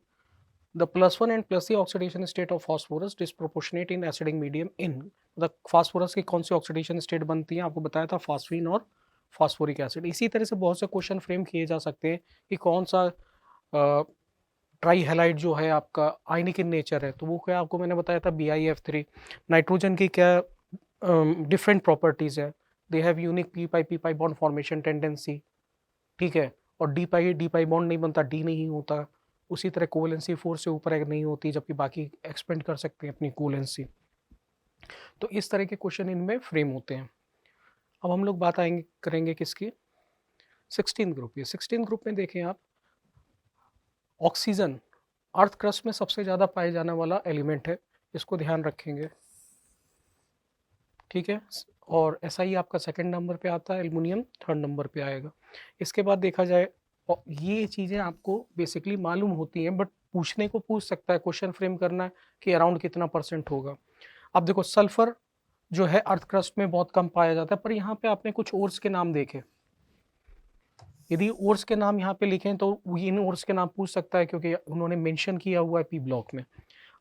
The +1 and +3 oxidation state of phosphorus disproportionate in acidic medium in, the phosphorus की कौन सी ऑक्सीडेशन स्टेट बनती है, आपको बताया था फास्फीन और फास्फोरिक एसिड। इसी तरह से बहुत से क्वेश्चन फ्रेम किए जा सकते हैं कि कौन सा ट्राई हैलाइड जो है आपका आयनिक इन नेचर है, तो वो क्या आपको मैंने बताया था BiF3। नाइट्रोजन की क्या डिफरेंट प्रॉपर्टीज है, they have unique p-pi bond formation tendency. ठीक है, और डी पाई बॉन्ड नहीं बनता, डी नहीं होता। उसी तरह कोवलेंसी 4 से ऊपर एक नहीं होती, जबकि बाकी एक्सपेंड कर सकते हैं अपनी कोवलेंसी। तो इस तरह के क्वेश्चन इनमें फ्रेम होते हैं। अब हम लोग बात आएंगे करेंगे किसकी, 16 ग्रुप की। 16 ग्रुप में देखें आप, ऑक्सीजन अर्थ क्रस्ट में सबसे ज़्यादा पाए जाने वाला एलिमेंट है, इसको ध्यान रखेंगे। ठीक है, और ऐसा ही आपका सेकंड नंबर पे आता है, एल्युमिनियम थर्ड नंबर पे आएगा। इसके बाद देखा जाए, और ये चीज़ें आपको बेसिकली मालूम होती हैं, बट पूछने को पूछ सकता है, क्वेश्चन फ्रेम करना है कि अराउंड कितना % होगा। अब देखो सल्फर जो है अर्थ क्रस्ट में बहुत कम पाया जाता है, पर यहाँ पे आपने कुछ ओर्स के नाम देखे, यदि ओर्स के नाम यहाँ पे लिखें तो इन ओर्स के नाम पूछ सकता है, क्योंकि उन्होंने मेंशन किया हुआ है P ब्लॉक में।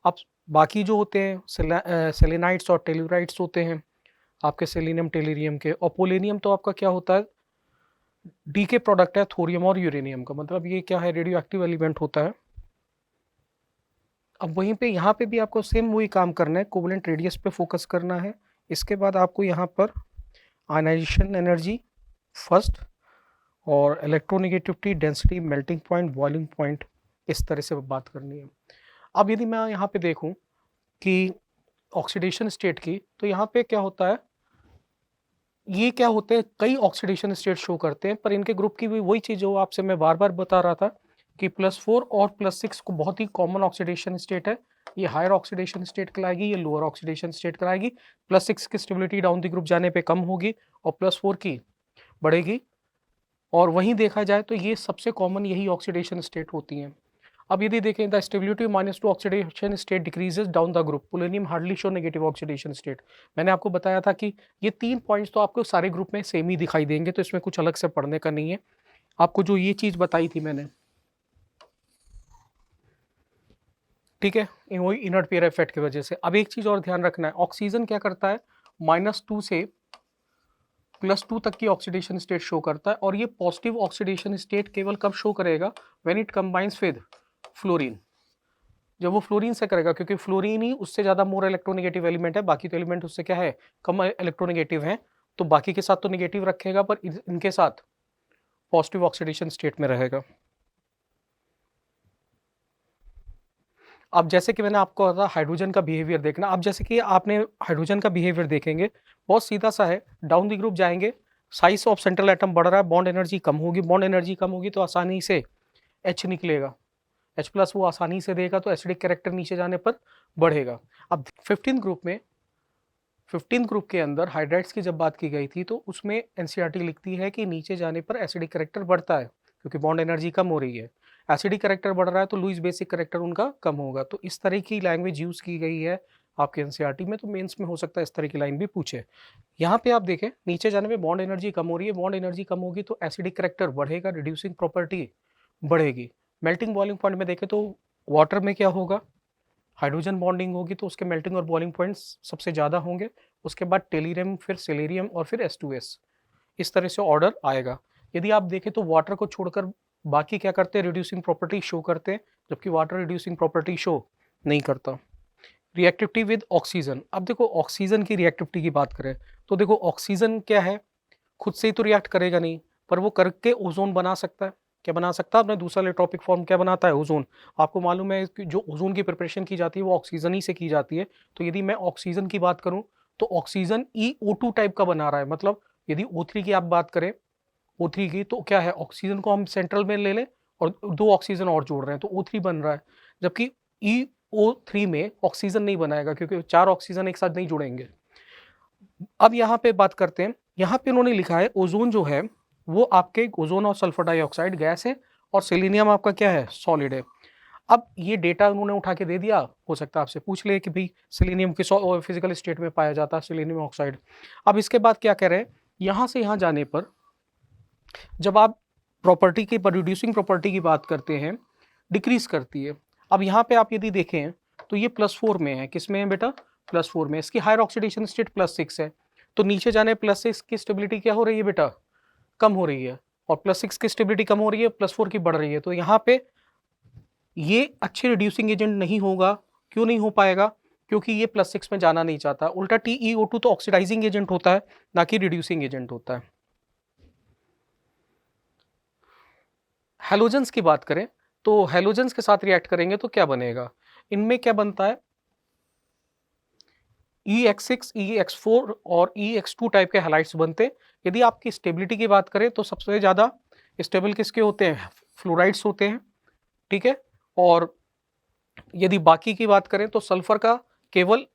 अब बाकी जो होते हैं सेलेनाइट्स और टेलुराइट्स होते हैं आपके, सेलेनियम टेलुरियम के। और पोलेनियम तो आपका क्या होता है, डी के प्रोडक्ट है थोरियम और यूरेनियम का, मतलब ये क्या है, रेडियो एक्टिव एलिमेंट होता है। अब वहीं पे यहाँ पे भी आपको सेम वही काम करना है, कोवलेंट रेडियस पे फोकस करना है। इसके बाद आपको यहाँ पर आयनाइजेशन एनर्जी फर्स्ट, और electronegativity, density, melting point, boiling point, इस तरह से बात करनी है। अब यदि मैं यहाँ पे देखूँ कि ऑक्सीडेशन स्टेट की, तो यहाँ पे क्या होता है, ये क्या होते हैं, कई ऑक्सीडेशन स्टेट शो करते हैं, पर इनके ग्रुप की भी वही चीज़ जो आपसे मैं बार बार बता रहा था कि +4 और +6 को बहुत ही कॉमन ऑक्सीडेशन स्टेट है। ये हायर ऑक्सीडेशन स्टेट कहलाएगी, ये लोअर ऑक्सीडेशन स्टेट कहलाएगी। +6 की स्टेबिलिटी डाउन द ग्रुप जाने पे कम होगी और +4 की बढ़ेगी। और वहीं देखा जाए तो ये सबसे कॉमन यही ऑक्सीडेशन स्टेट होती हैं। अब यदि देखें, the stability -2 oxidation state decreases down the group, polonium hardly show negative oxidation state. मैंने आपको बताया था कि ये 3 पॉइंट्स तो आपको सारे ग्रुप में सेम ही दिखाई देंगे, तो इसमें कुछ अलग से पढ़ने का नहीं है। आपको जो ये चीज बताई थी मैंने, ठीक है, वही इनर्ट पेयर इफेक्ट की वजह से। अब एक चीज और ध्यान रखना है, ऑक्सीजन क्या करता है, -2 से +2 तक की ऑक्सीडेशन स्टेट शो करता है, और ये पॉजिटिव ऑक्सीडेशन स्टेट केवल कब शो करेगा, when it combines with fluorine. जब वो फ्लोरीन से करेगा, क्योंकि फ्लोरीन ही उससे ज़्यादा मोर इलेक्ट्रोनेगेटिव एलिमेंट है, बाकी तो एलिमेंट उससे क्या है, कम इलेक्ट्रोनेगेटिव हैं, तो बाकी के साथ तो नेगेटिव रखेगा पर इनके साथ पॉजिटिव ऑक्सीडेशन स्टेट में रहेगा। अब जैसे कि मैंने आपको कहा हाइड्रोजन का बिहेवियर देखना, अब जैसे कि आपने हाइड्रोजन का बिहेवियर देखेंगे, बहुत सीधा सा है, डाउन द ग्रुप जाएंगे, साइज ऑफ सेंट्रल एटम बढ़ रहा है, बॉन्ड एनर्जी कम होगी, बॉन्ड एनर्जी कम होगी तो आसानी से H निकलेगा, H+ वो आसानी से देगा तो एसिडिक कैरेक्टर नीचे जाने पर बढ़ेगा। अब 15 ग्रुप में, 15 ग्रुप के अंदर हाइड्राइड्स की जब बात की गई थी तो उसमें एनसीईआरटी लिखती है कि नीचे जाने पर एसिडिक कैरेक्टर बढ़ता है क्योंकि बॉन्ड एनर्जी कम हो रही है, एसिडिक कैरेक्टर बढ़ रहा है तो लुईस बेसिक कैरेक्टर उनका कम होगा। तो इस तरह की लैंग्वेज यूज़ की गई है आपके एनसीईआरटी में, तो मेंस में हो सकता है इस तरह की लाइन भी पूछे। यहाँ पे आप देखें नीचे जाने में बॉन्ड एनर्जी कम हो रही है, बॉन्ड एनर्जी कम होगी तो एसिडिक कैरेक्टर बढ़ेगा, रिड्यूसिंग प्रॉपर्टी बढ़ेगी। मेल्टिंग बॉइलिंग पॉइंट में देखें तो वाटर में क्या होगा, हाइड्रोजन बॉन्डिंग होगी तो उसके मेल्टिंग और बॉइलिंग पॉइंट्स सबसे ज़्यादा होंगे, उसके बाद टेलीरियम, फिर सिलेरियम और फिर H2S, इस तरह से ऑर्डर आएगा। यदि आप देखें तो वाटर को छोड़कर बाकी क्या करते हैं, रिड्यूसिंग प्रॉपर्टी शो करते हैं, जबकि वाटर रिड्यूसिंग प्रॉपर्टी शो नहीं करता। रिएक्टिविटी विद ऑक्सीजन, अब देखो ऑक्सीजन की रिएक्टिविटी की बात करें तो देखो ऑक्सीजन क्या है, खुद से ही तो रिएक्ट करेगा नहीं, पर वो करके ओजोन बना सकता है। क्या बना सकता है, अपने दूसरा इलेक्ट्रॉपिक फॉर्म क्या बनाता है, ओजोन। आपको मालूम है कि जो ओजोन की प्रिपरेशन की जाती है वो ऑक्सीजन ही से की जाती है। तो यदि मैं ऑक्सीजन की बात करूं तो ऑक्सीजन EO2 टाइप का बना रहा है, मतलब यदि O3 की आप बात करें, O3 की, तो क्या है, ऑक्सीजन को हम सेंट्रल में ले लें और 2 ऑक्सीजन और जोड़ रहे हैं तो O3 बन रहा है, जबकि EO3 में ऑक्सीजन नहीं बनाएगा क्योंकि 4 ऑक्सीजन एक साथ नहीं जुड़ेंगे। अब यहाँ पे बात करते हैं, यहाँ पे उन्होंने लिखा है ओजोन जो है वो आपके ओजोन और सल्फर डाइऑक्साइड गैस है और सेलेनियम आपका क्या है, सॉलिड है। अब ये डेटा उन्होंने उठा के दे दिया, हो सकता है आपसे पूछ ले कि भाई सेलेनियम किस फिजिकल स्टेट में पाया जाता है, सेलेनियम ऑक्साइड। अब इसके बाद क्या कह रहे हैं, यहाँ से यहाँ जाने पर जब आप प्रॉपर्टी की, रिड्यूसिंग प्रॉपर्टी की बात करते हैं, डिक्रीज करती है। अब यहाँ पे आप यदि देखें तो ये +4 में है, किस में है बेटा, +4 में। इसकी हायर ऑक्सीडेशन स्टेट +6 है, तो नीचे जाने +6 की स्टेबिलिटी क्या हो रही है बेटा, कम हो रही है, और +6 की स्टेबिलिटी कम हो रही है, +4 की बढ़ रही है। तो यहाँ पे ये अच्छे रिड्यूसिंग एजेंट नहीं होगा। क्यों नहीं हो पाएगा, क्योंकि ये +6 में जाना नहीं चाहता। उल्टा TeO2 तो ऑक्सीडाइजिंग एजेंट होता है, ना कि रिड्यूसिंग एजेंट होता है। हैलोजेंस की बात करें तो हैलोजेंस के साथ रिएक्ट करेंगे तो क्या बनेगा, इनमें क्या बनता है, EX6, EX4 और EX2 टाइप के हैलाइड्स बनते हैं। यदि आपकी स्टेबिलिटी की बात करें तो सबसे ज़्यादा स्टेबल किसके होते हैं, फ्लोराइड्स होते हैं, ठीक है। और यदि बाकी की बात करें तो सल्फर का केवल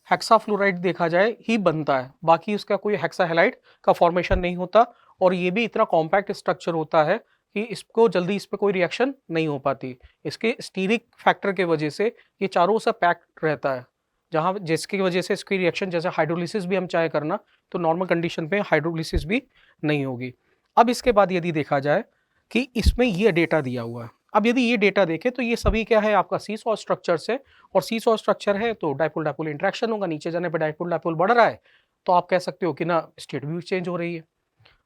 हेक्साफ्लोराइड देखा जाए ही बनता है, बाकी उसका कोई हेक्सा हैलाइड का फॉर्मेशन नहीं होता, और ये भी इतना कॉम्पैक्ट स्ट्रक्चर होता है कि इसको जल्दी इस पर कोई रिएक्शन नहीं हो पाती। इसके स्टीरिक फैक्टर के वजह से ये चारों से पैक्ड रहता है, जहाँ जिसकी वजह से इसकी रिएक्शन, जैसे हाइड्रोलिसिस भी हम चाहे करना तो नॉर्मल कंडीशन पे हाइड्रोलिसिस भी नहीं होगी। अब इसके बाद यदि देखा जाए कि इसमें ये डेटा दिया हुआ है, अब यदि ये डेटा देखें तो ये सभी क्या है, आपका सीसॉ स्ट्रक्चर से, और सीसॉ स्ट्रक्चर है तो डाइपोल डाइपोल इंटरेक्शन होगा, नीचे जाने पर डाइपोल डाइपोल बढ़ रहा है, तो आप कह सकते हो कि ना स्टेट भी चेंज हो रही है।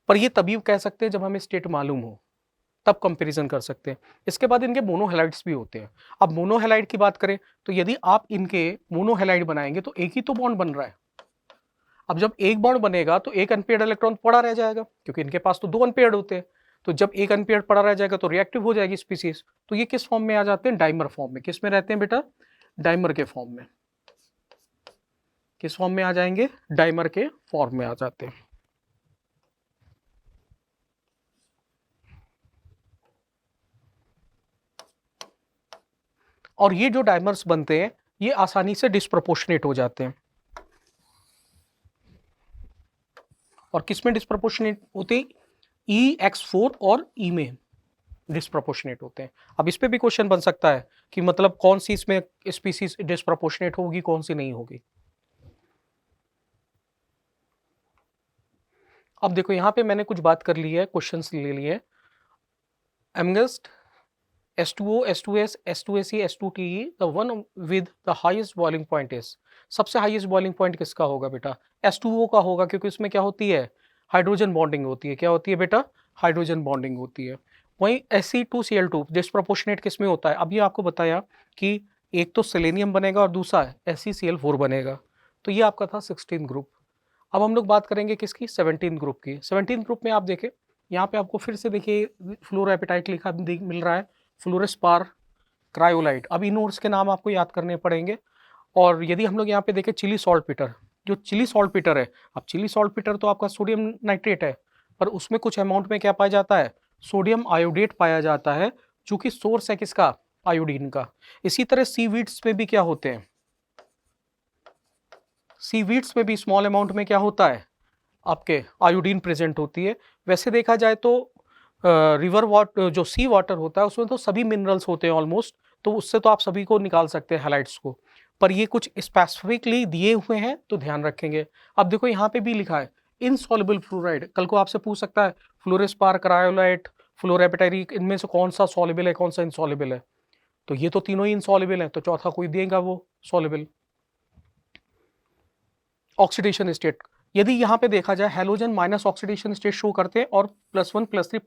पर ये तभी कह सकते हैं जब हमें स्टेट मालूम हो, तब कंपैरिजन कर सकते हैं। इसके बाद इनके मोनोहैलाइड्स भी होते हैं। अब मोनोहैलाइड की बात करें तो यदि आप इनके मोनोहैलाइड बनाएंगे तो एक ही तो बॉन्ड बन रहा है। अब जब एक बॉन्ड बनेगा तो एक अनपेयर्ड इलेक्ट्रॉन पड़ा रह जाएगा, क्योंकि इनके पास तो 2 अनपेयर्ड होते हैं। तो जब एक अनपेयर्ड पड़ा रह जाएगा तो रिएक्टिव हो जाएगी स्पीसीज। तो ये किस फॉर्म में आ जाते हैं, डाइमर फॉर्म में। किस में रहते हैं बेटा, डाइमर के फॉर्म में। किस फॉर्म में आ जाएंगे, डाइमर के फॉर्म में आ जाते हैं। और ये जो डाइमर्स बनते हैं ये आसानी से डिस्प्रोपोर्शनेट हो जाते हैं। और किस में डिस्प्रोपोर्शनेट होते हैं, EX4 और E में डिस्प्रोपोर्शनेट होते हैं। अब इस पे भी क्वेश्चन बन सकता है कि मतलब कौन सी इसमें स्पीसीज डिस्प्रोपोर्शनेट होगी, कौन सी नहीं होगी। अब देखो यहाँ पे मैंने कुछ बात कर ली है, क्वेश्चंस ले लिए। एमगस्ट, H2O, H2S, H2SE, H2TE, the one with the highest boiling point is, सबसे हाईएस्ट बॉइलिंग पॉइंट किसका होगा बेटा, H2O का होगा, क्योंकि उसमें क्या होती है, हाइड्रोजन बॉन्डिंग होती है। क्या होती है बेटा, हाइड्रोजन बॉन्डिंग होती है। वहीं Fe2Cl2 डिस्प्रोपोर्शनेट किस में होता है? अभी आपको बताया कि एक तो सेलेनियम बनेगा और दूसरा SeCl4 बनेगा, तो ये आपका था 16 ग्रुप। अब हम लोग बात करेंगे किसकी? 17 ग्रुप की। 17 ग्रुप में आप देखें, यहाँ पे आपको फिर से देखिए फ्लोरोएपेटाइट लिखा मिल रहा है, फ्लोरेस्पार, क्रायोलाइट। अब इन ओर्स के नाम आपको याद करने पड़ेंगे। और यदि हम लोग यहाँ पे देखें चिली सॉल्ट पीटर, जो चिली सॉल्ट पीटर है, अब चिली सॉल्ट पीटर तो आपका सोडियम नाइट्रेट है, पर उसमें कुछ अमाउंट में क्या पाया जाता है? सोडियम आयोडेट पाया जाता है, जो कि सोर्स है किसका? आयोडीन का। इसी तरह सीवीड्स में भी क्या होते हैं? सीवीड्स में भी स्मॉल अमाउंट में क्या होता है? आपके आयोडीन प्रेजेंट होती है। वैसे देखा जाए तो रिवर वाटर, जो सी वाटर होता है, उसमें तो सभी मिनरल्स होते हैं ऑलमोस्ट, तो उससे तो आप सभी को निकाल सकते हैं हैलाइड्स को, पर ये कुछ स्पेसिफिकली दिए हुए हैं तो ध्यान रखेंगे। अब देखो यहाँ पे भी लिखा है इनसॉल्युबल फ्लोराइड। कल को आपसे पूछ सकता है फ्लोरेस्पार, क्रायोलाइट, फ्लोरेपेटाइट, इनमें से कौन सा सॉल्युबल है, कौन सा इनसॉल्युबल है? तो ये तो तीनों ही इनसॉल्युबल है, तो चौथा कोई देगा वो सॉल्युबल। ऑक्सीडेशन स्टेट, यदि यहाँ पे देखा जाए halogen minus oxidation state show करते हैं और +1 +3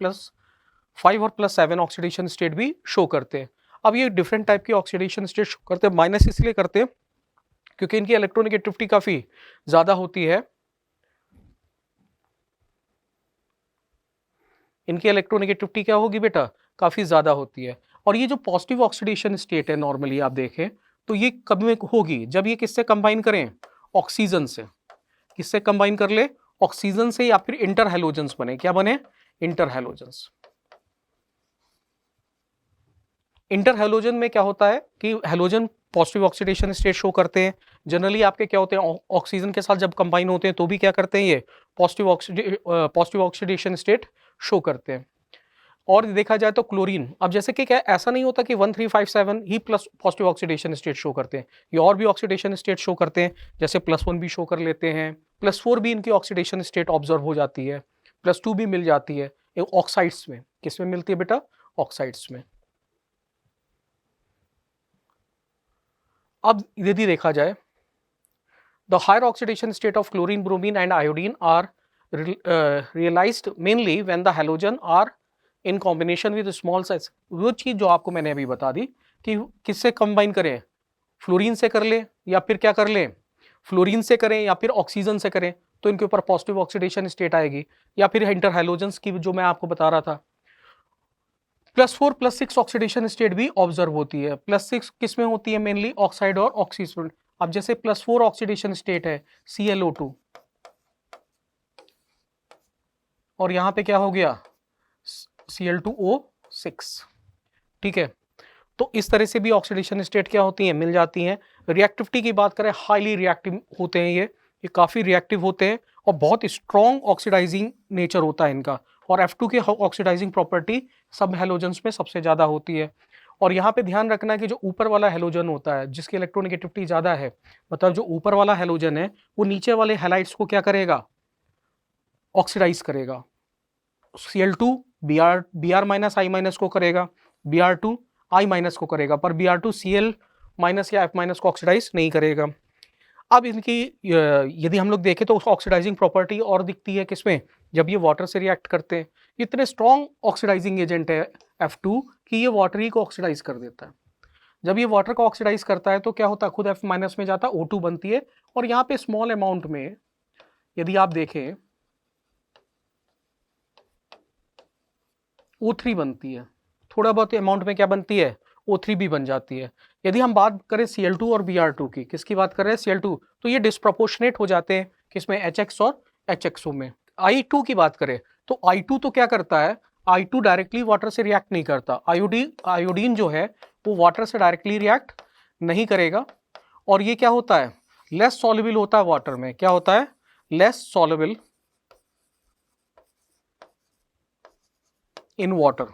+5 और +7 ऑक्सीडेशन स्टेट भी शो करते हैं। अब ये डिफरेंट टाइप की ऑक्सीडेशन स्टेट शो करते हैं। माइनस इसलिए करते हैं क्योंकि इनकी इलेक्ट्रोनेगेटिविटी काफी ज्यादा होती है, इनकी इलेक्ट्रोनेगेटिविटी क्या होगी बेटा? काफी ज्यादा होती है। और ये जो पॉजिटिव ऑक्सीडेशन स्टेट है नॉर्मली आप देखें तो ये कब में होगी? जब ये किससे कंबाइन करें? ऑक्सीजन से। किससे कंबाइन कर ले? ऑक्सीजन से, या फिर इंटर हैलोजेंस बने। क्या बने? Inter halogens. इंटर हैलोजन में क्या होता है कि halogen positive oxidation state show करते हैं। जनरली आपके क्या होते हैं? ऑक्सीजन के साथ जब कंबाइन होते हैं तो भी क्या करते हैं? ये पॉजिटिव ऑक्सीडेशन स्टेट शो करते हैं। और देखा जाए तो क्लोरीन, अब जैसे कि क्या ऐसा नहीं होता कि 1357 ही plus positive oxidation state show करते हैं, ये और भी ऑक्सीडेशन स्टेट शो करते हैं, जैसे +1 भी शो कर लेते हैं, +4 भी इनकी ऑक्सीडेशन स्टेट ऑब्जर्व हो जाती है, +2 भी मिल जाती है ऑक्साइड्स में। किस में मिलती है बेटा? ऑक्साइड्स में। अब यदि देखा जाए the higher oxidation state of chlorine, bromine and iodine are realized mainly when the halogen are in combination with small size। वो चीज जो आपको मैंने अभी बता दी कि किससे कंबाइन करें? फ्लोरीन से कर ले, या फिर क्या कर ले? फ्लोरीन से करें या फिर ऑक्सीजन से करें, तो इनके ऊपर पॉजिटिव ऑक्सीडेशन स्टेट आएगी। या फिर इंटर हैलोजेंस की जो मैं आपको बता रहा था, +4 +6 ऑक्सीडेशन स्टेट भी ऑब्जर्व होती है। +6 किस में होती है? मेनली ऑक्साइड और ऑक्सीजन। अब जैसे +4 ऑक्सीडेशन स्टेट है ClO2, और यहां पे क्या हो गया? Cl2O6। ठीक है, तो इस तरह से भी ऑक्सीडेशन स्टेट क्या होती हैं? मिल जाती हैं। रिएक्टिविटी की बात करें, हाईली रिएक्टिव होते हैं ये काफी रिएक्टिव होते हैं और बहुत स्ट्रॉन्ग ऑक्सीडाइजिंग नेचर होता है इनका। और F2 की ऑक्सीडाइजिंग प्रॉपर्टी सब हैलोजेंस में सबसे ज्यादा होती है। और यहाँ पे ध्यान रखना है कि जो ऊपर वाला हैलोजन होता है जिसकी इलेक्ट्रोनेगेटिविटी ज्यादा है, मतलब जो ऊपर वाला हैलोजन है वो नीचे वाले हैलाइड्स को क्या करेगा? ऑक्सीडाइज करेगा। Cl2 Br minus I minus को करेगा, Br2 I माइनस को करेगा, पर Br2 Cl माइनस या F माइनस को ऑक्सीडाइज नहीं करेगा। अब इनकी यदि हम लोग देखें तो ऑक्सीडाइजिंग प्रॉपर्टी और दिखती है किसमें? जब ये वाटर से रिएक्ट करते हैं। इतने स्ट्रॉन्ग ऑक्सीडाइजिंग एजेंट है F2 कि ये वाटर ही को ऑक्सीडाइज कर देता है। जब ये वाटर को ऑक्सीडाइज करता है तो क्या होता है? खुद F माइनस में जाता है, O2 बनती है, और यहाँ पे स्मॉल अमाउंट में यदि आप देखें O3 बनती है। थोड़ा बहुत अमाउंट में क्या बनती है? O3 भी बन जाती है। यदि हम बात करें Cl2 और Br2 की, किसकी बात कर रहे हैं? Cl2, तो ये डिस्प्रोपोर्शनेट हो जाते हैं किसमें? HX और HXO में। I2 की बात करें तो I2 तो क्या करता है? I2 डायरेक्टली वाटर से रिएक्ट नहीं करता। आयोडीन जो है वो वाटर से डायरेक्टली रिएक्ट नहीं करेगा, और ये क्या होता है? लेस सॉल्युबल होता है वाटर में। क्या होता है? लेस सॉल्युबल इन वाटर,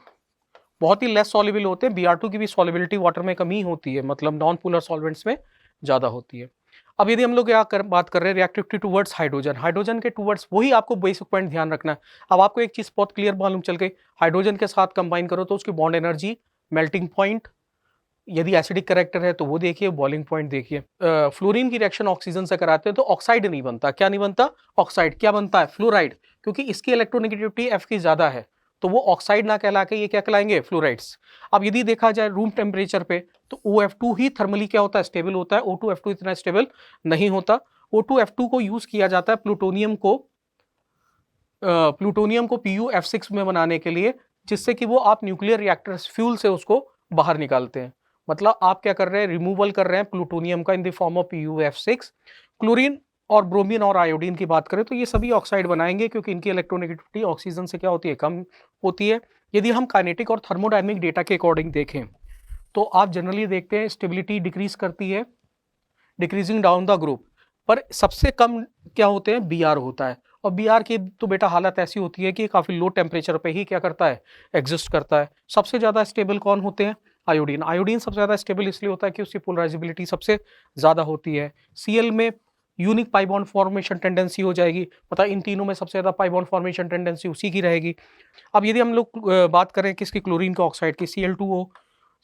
बहुत ही लेस सॉल्युबल होते हैं। Br2 की भी सॉल्युबिलिटी वाटर में कम ही होती है, मतलब नॉन पोलर सॉल्वेंट्स में ज्यादा होती है। अब यदि हम लोग बात कर रहे हैं रिएक्टिविटी टुवर्ड्स हाइड्रोजन, हाइड्रोजन के टुवर्ड्स, वही आपको बेसिक पॉइंट ध्यान रखना है। अब आपको एक चीज बहुत क्लियर मालूम चल गई, हाइड्रोजन के साथ कंबाइन करो तो उसकी बॉन्ड एनर्जी, मेल्टिंग पॉइंट, यदि एसिडिक कैरेक्टर है तो वो देखिए, बॉइलिंग पॉइंट देखिए। फ्लोरीन की रिएक्शन ऑक्सीजन से कराते हैं तो ऑक्साइड नहीं बनता। क्या नहीं बनता? ऑक्साइड। क्या बनता है? फ्लोराइड, क्योंकि इसकी इलेक्ट्रोनेगेटिविटी F की ज्यादा है, तो वो ऑक्साइड ना कहला के ये क्या कहलाएंगे, फ्लोराइड्स। अब यदि देखा जाए रूम टेम्परेचर पे तो OF2 ही थर्मली क्या होता है, स्टेबल होता है, O2F2 इतना स्टेबल नहीं होता। O2F2 को यूज किया जाता है प्लूटोनियम को PuF6 में बनाने के लिए, जिससे कि वो आप न्यूक्लियर रिएक्टर फ्यूल से उसको बाहर निकालते हैं। मतलब आप क्या कर रहे हैं, रिमूवल कर रहे हैं प्लूटोनियम का in the form of PuF6। Chlorine और ब्रोमीन और आयोडीन की बात करें तो ये सभी ऑक्साइड बनाएंगे, क्योंकि इनकी इलेक्ट्रोनेगेटिविटी ऑक्सीजन से क्या होती है, कम होती है। यदि हम काइनेटिक और थर्मोडायनेमिक डेटा के अकॉर्डिंग देखें तो आप जनरली देखते हैं स्टेबिलिटी डिक्रीज करती है, डिक्रीजिंग डाउन द ग्रुप, पर सबसे कम क्या होते हैं, Br होता है। और Br की तो बेटा हालत ऐसी होती है कि काफ़ी लो टेम्परेचर पे ही क्या करता है, एग्जिस्ट करता है। सबसे ज़्यादा स्टेबल कौन होते हैं, आयोडीन। आयोडीन सबसे ज़्यादा स्टेबल इसलिए होता है कि उसकी पोलराइजेबिलिटी सबसे ज़्यादा होती है। Cl में unique pi bond formation tendency हो जाएगी, मतलब इन तीनों में सबसे ज़्यादा पाई बॉन्ड फॉर्मेशन टेंडेंसी उसी की रहेगी। अब यदि हम लोग बात करें किसकी, क्लोरीन के ऑक्साइड की, Cl2O,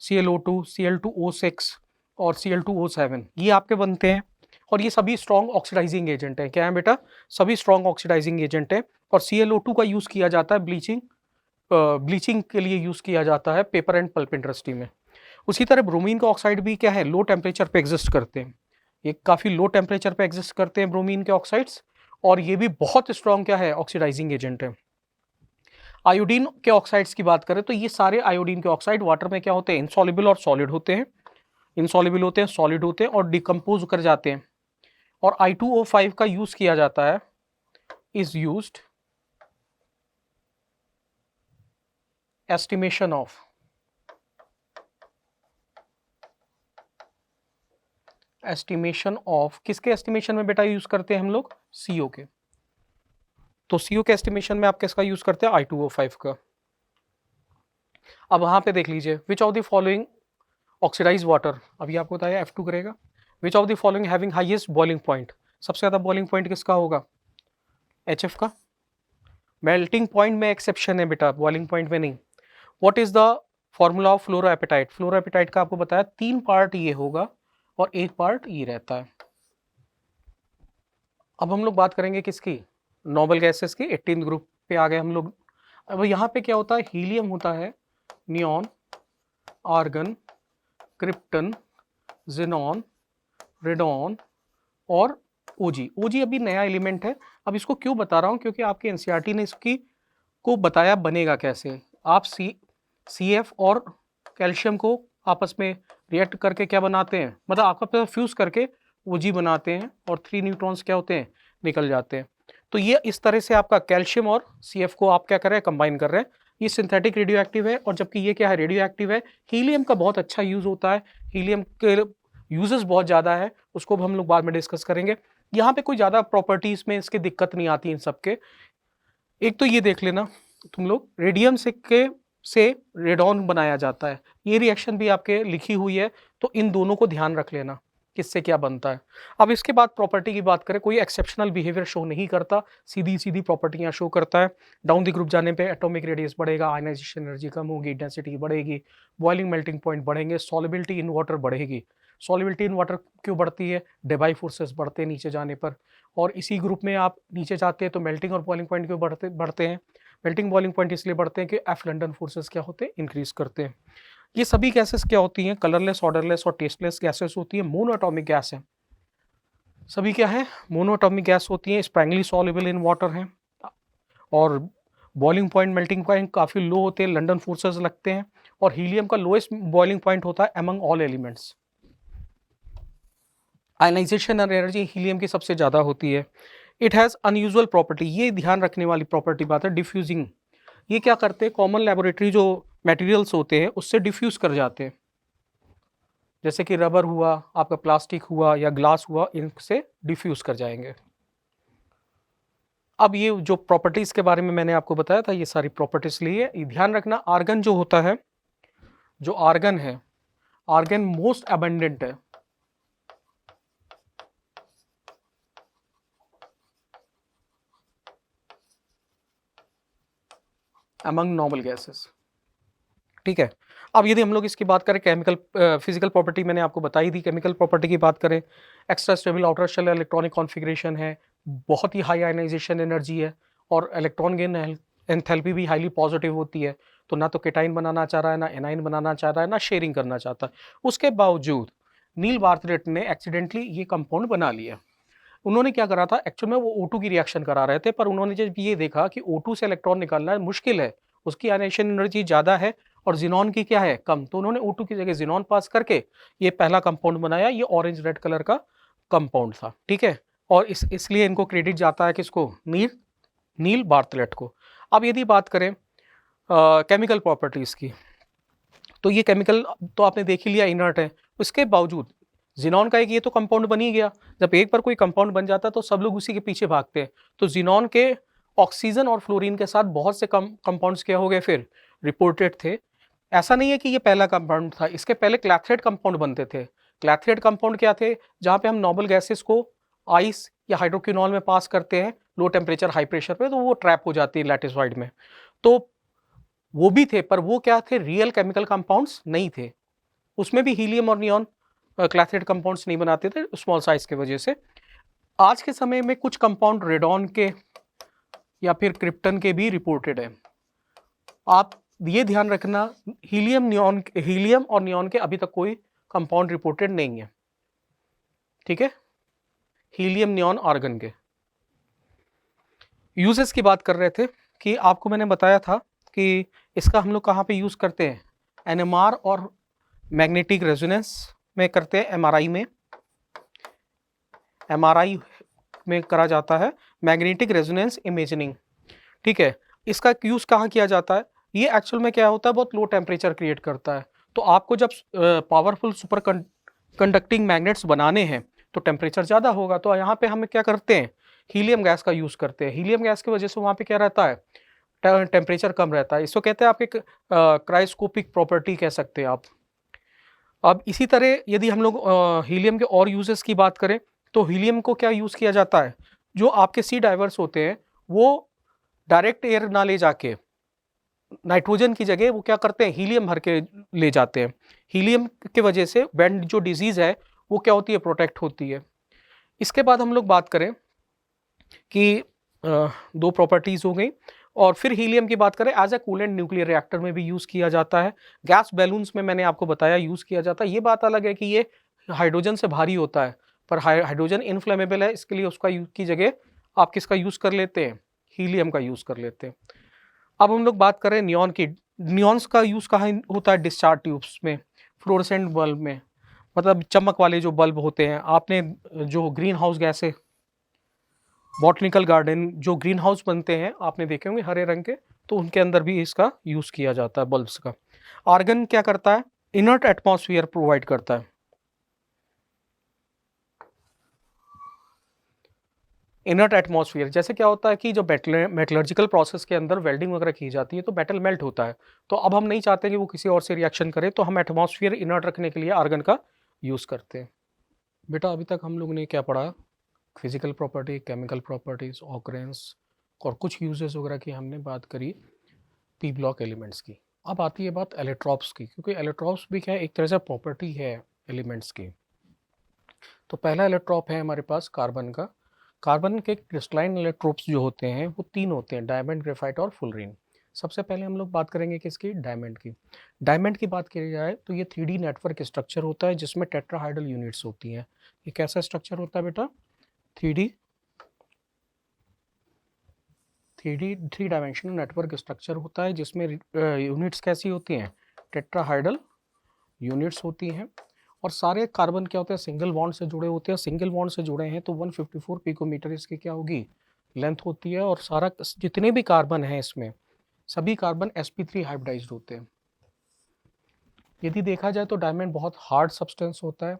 ClO2, Cl2O6 और Cl2O7, ये आपके बनते हैं। और ये सभी स्ट्रॉन्ग ऑक्सीडाइजिंग एजेंट हैं। क्या है बेटा, सभी स्ट्रॉन्ग ऑक्सीडाइजिंग एजेंट हैं। और ClO2 का यूज़ किया जाता है ब्लीचिंग के लिए यूज़ किया जाता है पेपर एंड पल्प इंडस्ट्री में। उसी तरह ब्रोमीन का ऑक्साइड भी क्या है, लो टेम्परेचर पे एग्जिस्ट करते हैं। ये काफ़ी लो टेम्परेचर पे एग्जिस्ट करते हैं ब्रोमीन के ऑक्साइड्स, और ये भी बहुत स्ट्रॉन्ग क्या है, ऑक्सीडाइजिंग एजेंट है। आयोडीन के ऑक्साइड्स की बात करें तो ये सारे आयोडीन के ऑक्साइड वाटर में क्या होते हैं, इनसॉल्युबल और सॉलिड होते हैं, इनसॉल्युबल होते हैं, सॉलिड होते हैं और डिकम्पोज कर जाते हैं। और I2O5 का यूज किया जाता है, इज यूज्ड एस्टिमेशन ऑफ किसके एस्टिमेशन में बेटा यूज करते हैं हम लोग, CO के। तो CO के एस्टिमेशन में आप किसका यूज करते हैं, I2O5 का। अब वहां पे देख लीजिए, which of the following oxidise water, अभी आपको बताया F2 करेगा। Which of the following having highest boiling point, सबसे ज्यादा बॉइलिंग पॉइंट किसका होगा, HF का। मेल्टिंग पॉइंट में एक्सेप्शन है बेटा, बॉइलिंग पॉइंट में नहीं। What is the formula of fluoroapatite, fluoroapatite का आपको बताया 3 पार्ट ये होगा और 1 पार्ट ये रहता है। अब हम लोग बात करेंगे किसकी, नोबल गैसेस की। 18 ग्रुप पे आ गए हम लोग। अब यहाँ पे क्या होता है, हीलियम होता है, neon, argon, krypton, xenon, radon और ओजी अभी नया एलिमेंट है। अब इसको क्यों बता रहा हूँ, क्योंकि आपके एनसीईआरटी ने इसकी को बताया बनेगा कैसे। आप CF और कैल्शियम को आपस में रिएक्ट करके क्या बनाते हैं, मतलब आपका फ्यूज करके ओजी बनाते हैं और 3 न्यूट्रॉन्स क्या होते हैं, निकल जाते हैं। तो ये इस तरह से आपका कैल्शियम और CF को आप क्या कर रहे हैं, कंबाइन कर रहे हैं। ये सिंथेटिक रेडियो एक्टिव है, और जबकि ये क्या है, रेडियो एक्टिव है। हीलियम का बहुत अच्छा यूज होता है, हीलियम के यूजेस बहुत ज़्यादा है, उसको भी हम लोग बाद में डिस्कस करेंगे। यहाँ पे कोई ज़्यादा प्रॉपर्टीज में इसकी दिक्कत नहीं आती इन सबके। एक तो ये देख लेना तुम लोग, रेडियम से रेडॉन बनाया जाता है, ये रिएक्शन भी आपके लिखी हुई है, तो इन दोनों को ध्यान रख लेना किससे क्या बनता है। अब इसके बाद प्रॉपर्टी की बात करें, कोई एक्सेप्शनल बिहेवियर शो नहीं करता, सीधी सीधी प्रॉपर्टियां शो करता है। डाउन द ग्रुप जाने पे एटॉमिक रेडियस बढ़ेगा, आयनाइजेशन एनर्जी कम होगी, डेंसिटी बढ़ेगी, बॉइलिंग मेल्टिंग पॉइंट बढ़ेंगे, सॉल्युबिलिटी इन वाटर बढ़ेगी। सॉल्युबिलिटी इन वाटर क्यों बढ़ती है, डेबाई फोर्सेस बढ़ते हैं नीचे जाने पर। और इसी ग्रुप में आप नीचे जाते हैं तो मेल्टिंग और बॉइलिंग पॉइंट क्यों बढ़ते हैं, मेल्टिंग बॉइलिंग पॉइंट इसलिए बढ़ते हैं कि एफ लंडन फोर्सेस क्या होते हैं, इंक्रीज करते हैं। ये सभी गैसेस क्या होती हैं, कलरलेस, ऑर्डरलेस और टेस्टलेस गैसेस होती है, मोनोएटॉमिक गैस है। सभी क्या है, मोनोएटॉमिक गैस होती है, स्प्रैंगली सॉल्युबल इन वाटर हैं, और बॉइलिंग पॉइंट, मेल्टिंग पॉइंट काफ़ी लो होते हैं, लंडन फोर्सेस लगते हैं। और हीलियम का लोएस्ट बॉइलिंग पॉइंट होता है among all elements. Ionization energy helium की सबसे ज़्यादा होती है। इट हैज़ अनयूजुअल प्रॉपर्टी, ये ध्यान रखने वाली प्रॉपर्टी बात है, डिफ्यूजिंग। ये क्या करते हैं, कॉमन लेबोरेटरी जो मटेरियल्स होते हैं उससे डिफ्यूज कर जाते हैं, जैसे कि रबर हुआ, आपका प्लास्टिक हुआ या ग्लास हुआ, इनसे डिफ्यूज कर जाएंगे। अब ये जो प्रॉपर्टीज के बारे में मैंने आपको बताया था, ये सारी प्रॉपर्टीज लिए ध्यान रखना। आर्गन जो होता है, जो आर्गन है, आर्गन मोस्ट अबंडेंट है अमंग नॉर्मल गैसेस, ठीक है। अब यदि हम लोग इसकी बात करें केमिकल फिजिकल प्रॉपर्टी, मैंने आपको बताई थी। केमिकल प्रॉपर्टी की बात करें, extra stable outer shell electronic configuration है, बहुत ही हाई आयनाइजेशन एनर्जी है, और इलेक्ट्रॉन गेन एंथैल्पी भी हाईली पॉजिटिव होती है, तो ना तो केटाइन बनाना चाह रहा है, ना एनाइन बनाना चाह रहा है, ना शेयरिंग करना चाहता है। उसके बावजूद नील बार्थरेट ने एक्सीडेंटली ये कंपाउंड बना लिया। उन्होंने क्या करा था, एक्चुअल में वो O2 की रिएक्शन करा रहे थे, पर उन्होंने जब ये देखा कि O2 से इलेक्ट्रॉन निकालना मुश्किल है, उसकी आयनाइजेशन एनर्जी ज़्यादा है और ज़ीनॉन की क्या है, कम, तो उन्होंने O2 की जगह ज़ीनॉन पास करके ये पहला कंपाउंड बनाया। ये ऑरेंज रेड कलर का कंपाउंड था, ठीक है। और इसलिए इनको क्रेडिट जाता है किसको, नील बार्थलेट को। अब यदि बात करें केमिकल प्रॉपर्टीज़ की, तो ये केमिकल तो आपने देख ही लिया, इनर्ट है। उसके बावजूद ज़ीनॉन का एक ये तो कंपाउंड बन ही गया। जब एक बार कोई कंपाउंड बन जाता है तो सब लोग उसी के पीछे भागते हैं। तो ज़ीनॉन के ऑक्सीजन और फ्लोरीन के साथ बहुत से कंपाउंड्स क्या हो गए फिर रिपोर्टेड थे। ऐसा नहीं है कि ये पहला कंपाउंड था, इसके पहले क्लैथरेट कंपाउंड बनते थे। क्लैथरेट कंपाउंड क्या थे, जहाँ पे हम नॉबल गैसेस को आइस या हाइड्रोक्विनॉल में पास करते हैं लो टेम्परेचर हाई प्रेशर पे, तो वो ट्रैप हो जाती है लैटिस वाइड में। तो वो भी थे, पर वो क्या थे, रियल केमिकल कंपाउंड्स नहीं थे। उसमें भी हीलियम और नियॉन क्लैथरेट कंपाउंड्स नहीं बनाते थे स्मॉल साइज के वजह से। आज के समय में कुछ कंपाउंड रेडॉन के या फिर क्रिप्टन के भी रिपोर्टेड है। आप ये ध्यान रखना, हीलियम और नियॉन के अभी तक कोई कंपाउंड रिपोर्टेड नहीं है, ठीक है। हीलियम नियॉन आर्गन के यूजेस की बात कर रहे थे कि आपको मैंने बताया था कि इसका हम लोग कहाँ पे यूज़ करते हैं, एनएमआर और मैग्नेटिक रेजोनेंस में करते हैं। एमआरआई में करा जाता है मैग्नेटिक रेजोनेंस इमेजिंग, ठीक है। इसका यूज़ कहाँ किया जाता है, ये एक्चुअल में क्या होता है, बहुत लो टेम्परेचर क्रिएट करता है। तो आपको जब पावरफुल सुपर कंडक्टिंग मैग्नेट्स बनाने हैं तो टेम्परेचर ज़्यादा होगा। तो यहाँ पे हम क्या करते हैं, हीलियम गैस का यूज़ करते हैं। हीलियम गैस की वजह से वहाँ पे क्या रहता है, टेम्परेचर कम रहता है। इसको कहते हैं आपके क्रायोस्कोपिक प्रॉपर्टी कह सकते हैं आप। अब इसी तरह यदि हम लोग हीलियम के और यूजेस की बात करें, तो हीलियम को क्या यूज़ किया जाता है, जो आपके सी डाइवर्स होते हैं वो डायरेक्ट एयर ना ले जाके नाइट्रोजन की जगह वो क्या करते हैं, हीलियम भर के ले जाते हैं। हीलियम के वजह से वेंट जो डिजीज़ है वो क्या होती है, प्रोटेक्ट होती है। इसके बाद हम लोग बात करें कि दो प्रॉपर्टीज़ हो गई, और फिर हीलियम की बात करें as a coolant nuclear reactor में भी यूज़ किया जाता है। गैस बैलून्स में मैंने आपको बताया यूज़ किया जाता है। ये बात अलग है कि ये हाइड्रोजन से भारी होता है, पर हाइड्रोजन इनफ्लेमेबल है, इसके लिए उसका की जगह आप किसका यूज़ कर लेते हैं, हीलियम का यूज़ कर लेते हैं। अब हम लोग बात करें नियॉन की। नियॉन्स का यूज़ कहाँ होता है, डिस्चार्ज ट्यूब्स में, फ्लोरेसेंट बल्ब में, मतलब चमक वाले जो बल्ब होते हैं। आपने जो ग्रीन हाउस गैस है, बॉटनिकल गार्डन जो ग्रीन हाउस बनते हैं आपने देखे होंगे हरे रंग के, तो उनके अंदर भी इसका यूज़ किया जाता है बल्ब्स का। आर्गन क्या करता है, इनर्ट एटमॉस्फेयर प्रोवाइड करता है। इनर्ट एटमॉस्फेयर जैसे क्या होता है कि जो मेटलर्जिकल प्रोसेस के अंदर वेल्डिंग वगैरह की जाती है तो मेटल मेल्ट होता है, तो अब हम नहीं चाहते कि वो किसी और से रिएक्शन करे, तो हम एटमॉस्फेयर इनर्ट रखने के लिए आर्गन का यूज़ करते हैं। बेटा अभी तक हम लोग ने क्या पढ़ा, physical property, chemical properties, occurrence और कुछ यूजेस वगैरह की हमने बात करी पी ब्लॉक एलिमेंट्स की। अब आती है बात एलेट्रॉप्स की, क्योंकि एलेट्रॉप्स भी क्या है, एक तरह से प्रॉपर्टी है एलिमेंट्स की। तो पहला एलेट्रॉप है हमारे पास कार्बन का। कार्बन के क्रिस्टलाइन एलेक्ट्रोप्स जो होते हैं वो तीन होते हैं, डायमंड, ग्रेफाइट और फुलरीन। सबसे पहले हम लोग बात करेंगे किसकी, डायमंड की। डायमंड की बात की जाए तो ये 3D नेटवर्क स्ट्रक्चर होता है जिसमें टेट्राहाइड्रल यूनिट्स होती हैं। ये कैसा स्ट्रक्चर होता है बेटा, 3 डायमेंशनल नेटवर्क स्ट्रक्चर होता है जिसमें यूनिट्स कैसी होती हैं, टेट्राहाइड्रल यूनिट्स होती हैं। और सारे कार्बन क्या होते हैं, सिंगल बॉन्ड से जुड़े होते हैं। सिंगल बॉन्ड से जुड़े हैं तो 154 पिकोमीटर इसकी क्या होगी, लेंथ होती है। और सारा जितने भी कार्बन हैं इसमें सभी कार्बन sp3 हाइब्रिडाइज्ड होते हैं। यदि देखा जाए तो डायमंड बहुत हार्ड सब्सटेंस होता है,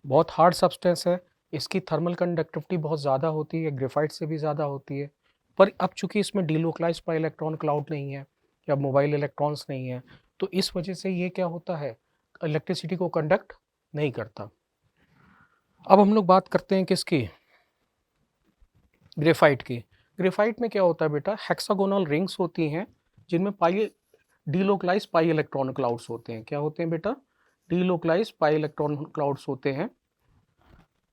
बहुत हार्ड सब्सटेंस है। इसकी थर्मल कंडक्टिविटी बहुत ज़्यादा होती है, ग्रेफाइट से भी ज़्यादा होती है। पर अब चूंकि इसमें डीलोकलाइज पाई इलेक्ट्रॉन क्लाउड नहीं है या मोबाइल इलेक्ट्रॉन्स नहीं है, तो इस वजह से ये क्या होता है, इलेक्ट्रिसिटी को कंडक्ट नहीं करता। अब हम लोग बात करते हैं किसकी, ग्रेफाइट की। ग्रेफाइट में क्या होता है बेटा, हेक्सागोनल रिंग्स होती हैं जिनमें पाई डीलोकलाइज पाई इलेक्ट्रॉन क्लाउड्स होते हैं। क्या होते हैं बेटा, डीलोकलाइज पाई इलेक्ट्रॉन क्लाउड्स होते हैं।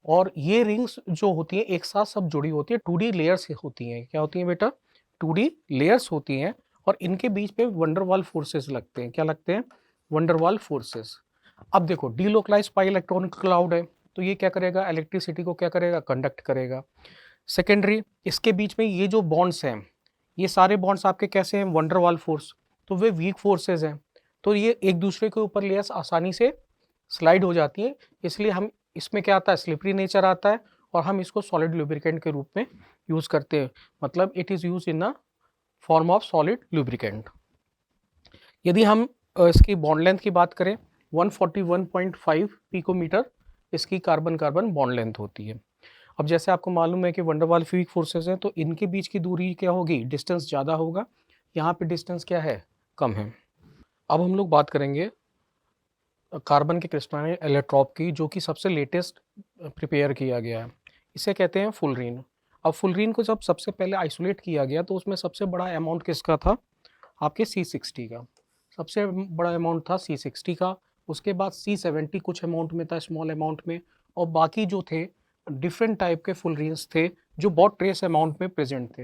और ये रिंग्स जो होती हैं एक साथ सब जुड़ी होती है, 2D लेयर्स होती हैं। क्या होती हैं बेटा, 2D लेयर्स होती हैं और इनके बीच पे वंडरवाल फोर्सेस लगते हैं। क्या लगते हैं? Van der Waals forces. अब देखो डीलोकलाइज पाई इलेक्ट्रॉनिक क्लाउड है, तो ये क्या करेगा? इलेक्ट्रिसिटी को क्या करेगा? कंडक्ट करेगा। सेकेंडरी, इसके बीच में ये जो बॉन्ड्स हैं, ये सारे बॉन्ड्स आपके कैसे हैं? वंडरवाल फोर्स, तो वे वीक फोर्सेज हैं, तो ये एक दूसरे के ऊपर लेयर्स आसानी से स्लाइड हो जाती है, इसलिए हम इसमें क्या आता है? स्लिपरी नेचर आता है और हम इसको सॉलिड लुब्रिकेंट के रूप में यूज करते हैं। मतलब it is use in a form of solid lubricant. यदि हम इसकी बॉन्ड लेंथ की बात करें, 141.5 पिकोमीटर इसकी कार्बन कार्बन बॉन्ड लेंथ होती है। अब जैसे आपको मालूम है कि वंडरवाल वीक फोर्सेस हैं, तो इनके बीच की दूरी क्या होगी? डिस्टेंस ज़्यादा होगा। यहाँ पे डिस्टेंस क्या है? कम है। अब हम लोग बात करेंगे कार्बन के क्रिस्टलाइन एलोट्रॉप की, जो कि सबसे लेटेस्ट प्रिपेयर किया गया है। इसे कहते हैं फुलरीन। अब फुलरीन को जब सबसे पहले आइसोलेट किया गया तो उसमें सबसे बड़ा अमाउंट किसका था? आपके C60 का सबसे बड़ा अमाउंट था C60 का। उसके बाद C70 कुछ अमाउंट में था, स्मॉल अमाउंट में, और बाकी जो थे डिफरेंट टाइप के फुलरीन्स थे जो बहुत ट्रेस अमाउंट में प्रेजेंट थे।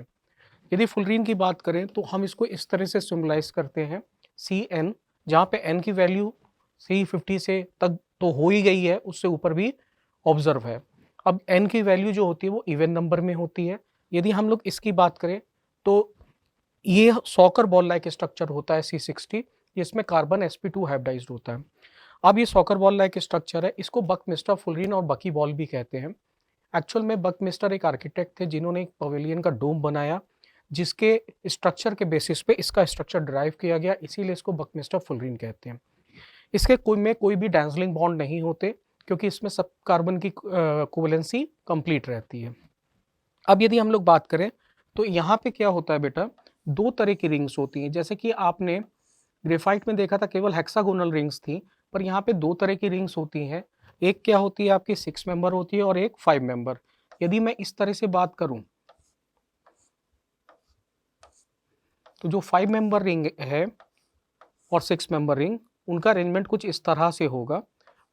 यदि फुलरीन की बात करें तो हम इसको इस तरह से सिम्बलाइज करते हैं CN, जहाँ पे N की वैल्यू C50 से तक तो हो ही गई है, उससे ऊपर भी ऑब्जर्व है। अब N की वैल्यू जो होती है वो इवन नंबर में होती है। यदि हम लोग इसकी बात करें तो ये सॉकर बॉल लाइक स्ट्रक्चर होता है C60, जिसमें कार्बन sp2 हाइब्रिडाइज्ड होता है। अब ये सॉकर बॉल लाइक स्ट्रक्चर है, इसको बकमिस्टर फुलरीन और बकी बॉल भी कहते हैं। एक्चुअल में बकमिस्टर एक आर्किटेक्ट थे जिन्होंने एक पवेलियन का डोम बनाया, जिसके स्ट्रक्चर के बेसिस पे इसका स्ट्रक्चर ड्राइव किया गया, इसीलिए इसको बकमिस्टर फुलरीन कहते हैं। इसके कोई भी डांसलिंग बॉन्ड नहीं होते, क्योंकि इसमें सब कार्बन की कोवेलेंसी कंप्लीट रहती है। अब यदि हम लोग बात करें तो यहाँ पे क्या होता है बेटा? दो तरह की रिंग्स होती हैं। जैसे कि आपने ग्रेफाइट में देखा था केवल हेक्सागोनल रिंग्स थी, पर यहाँ पे दो तरह की रिंग्स होती हैं। एक क्या होती है? आपकी 6 मेंबर होती है और एक 5 मेंबर। यदि मैं इस तरह से बात करूं तो जो 5 मेंबर रिंग है और 6 मेंबर रिंग, उनका अरेंजमेंट कुछ इस तरह से होगा।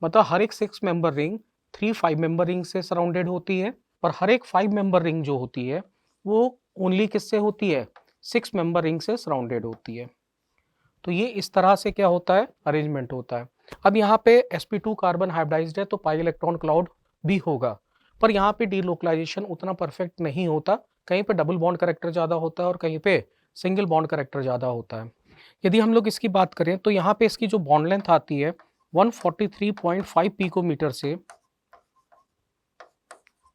मतलब हर एक 6 मेंबर रिंग 3 5 मेंबर रिंग से सराउंडेड होती है, और हर एक 5 मेंबर रिंग जो होती है वो ओनली किससे होती है? 6 मेंबर रिंग से सराउंडेड होती है। तो ये इस तरह से क्या होता है? अरेंजमेंट होता है। अब यहाँ पे sp2 कार्बन हाइब्रिडाइज्ड है, तो पाई इलेक्ट्रॉन क्लाउड भी होगा, पर यहाँ पे डीलोकलाइजेशन उतना परफेक्ट नहीं होता। कहीं पे डबल बॉन्ड करेक्टर ज़्यादा होता है और कहीं पे सिंगल बॉन्ड करेक्टर ज़्यादा होता है। यदि हम लोग इसकी बात करें तो यहाँ पे इसकी जो बॉन्ड लेंथ आती है 143.5 पिकोमीटर से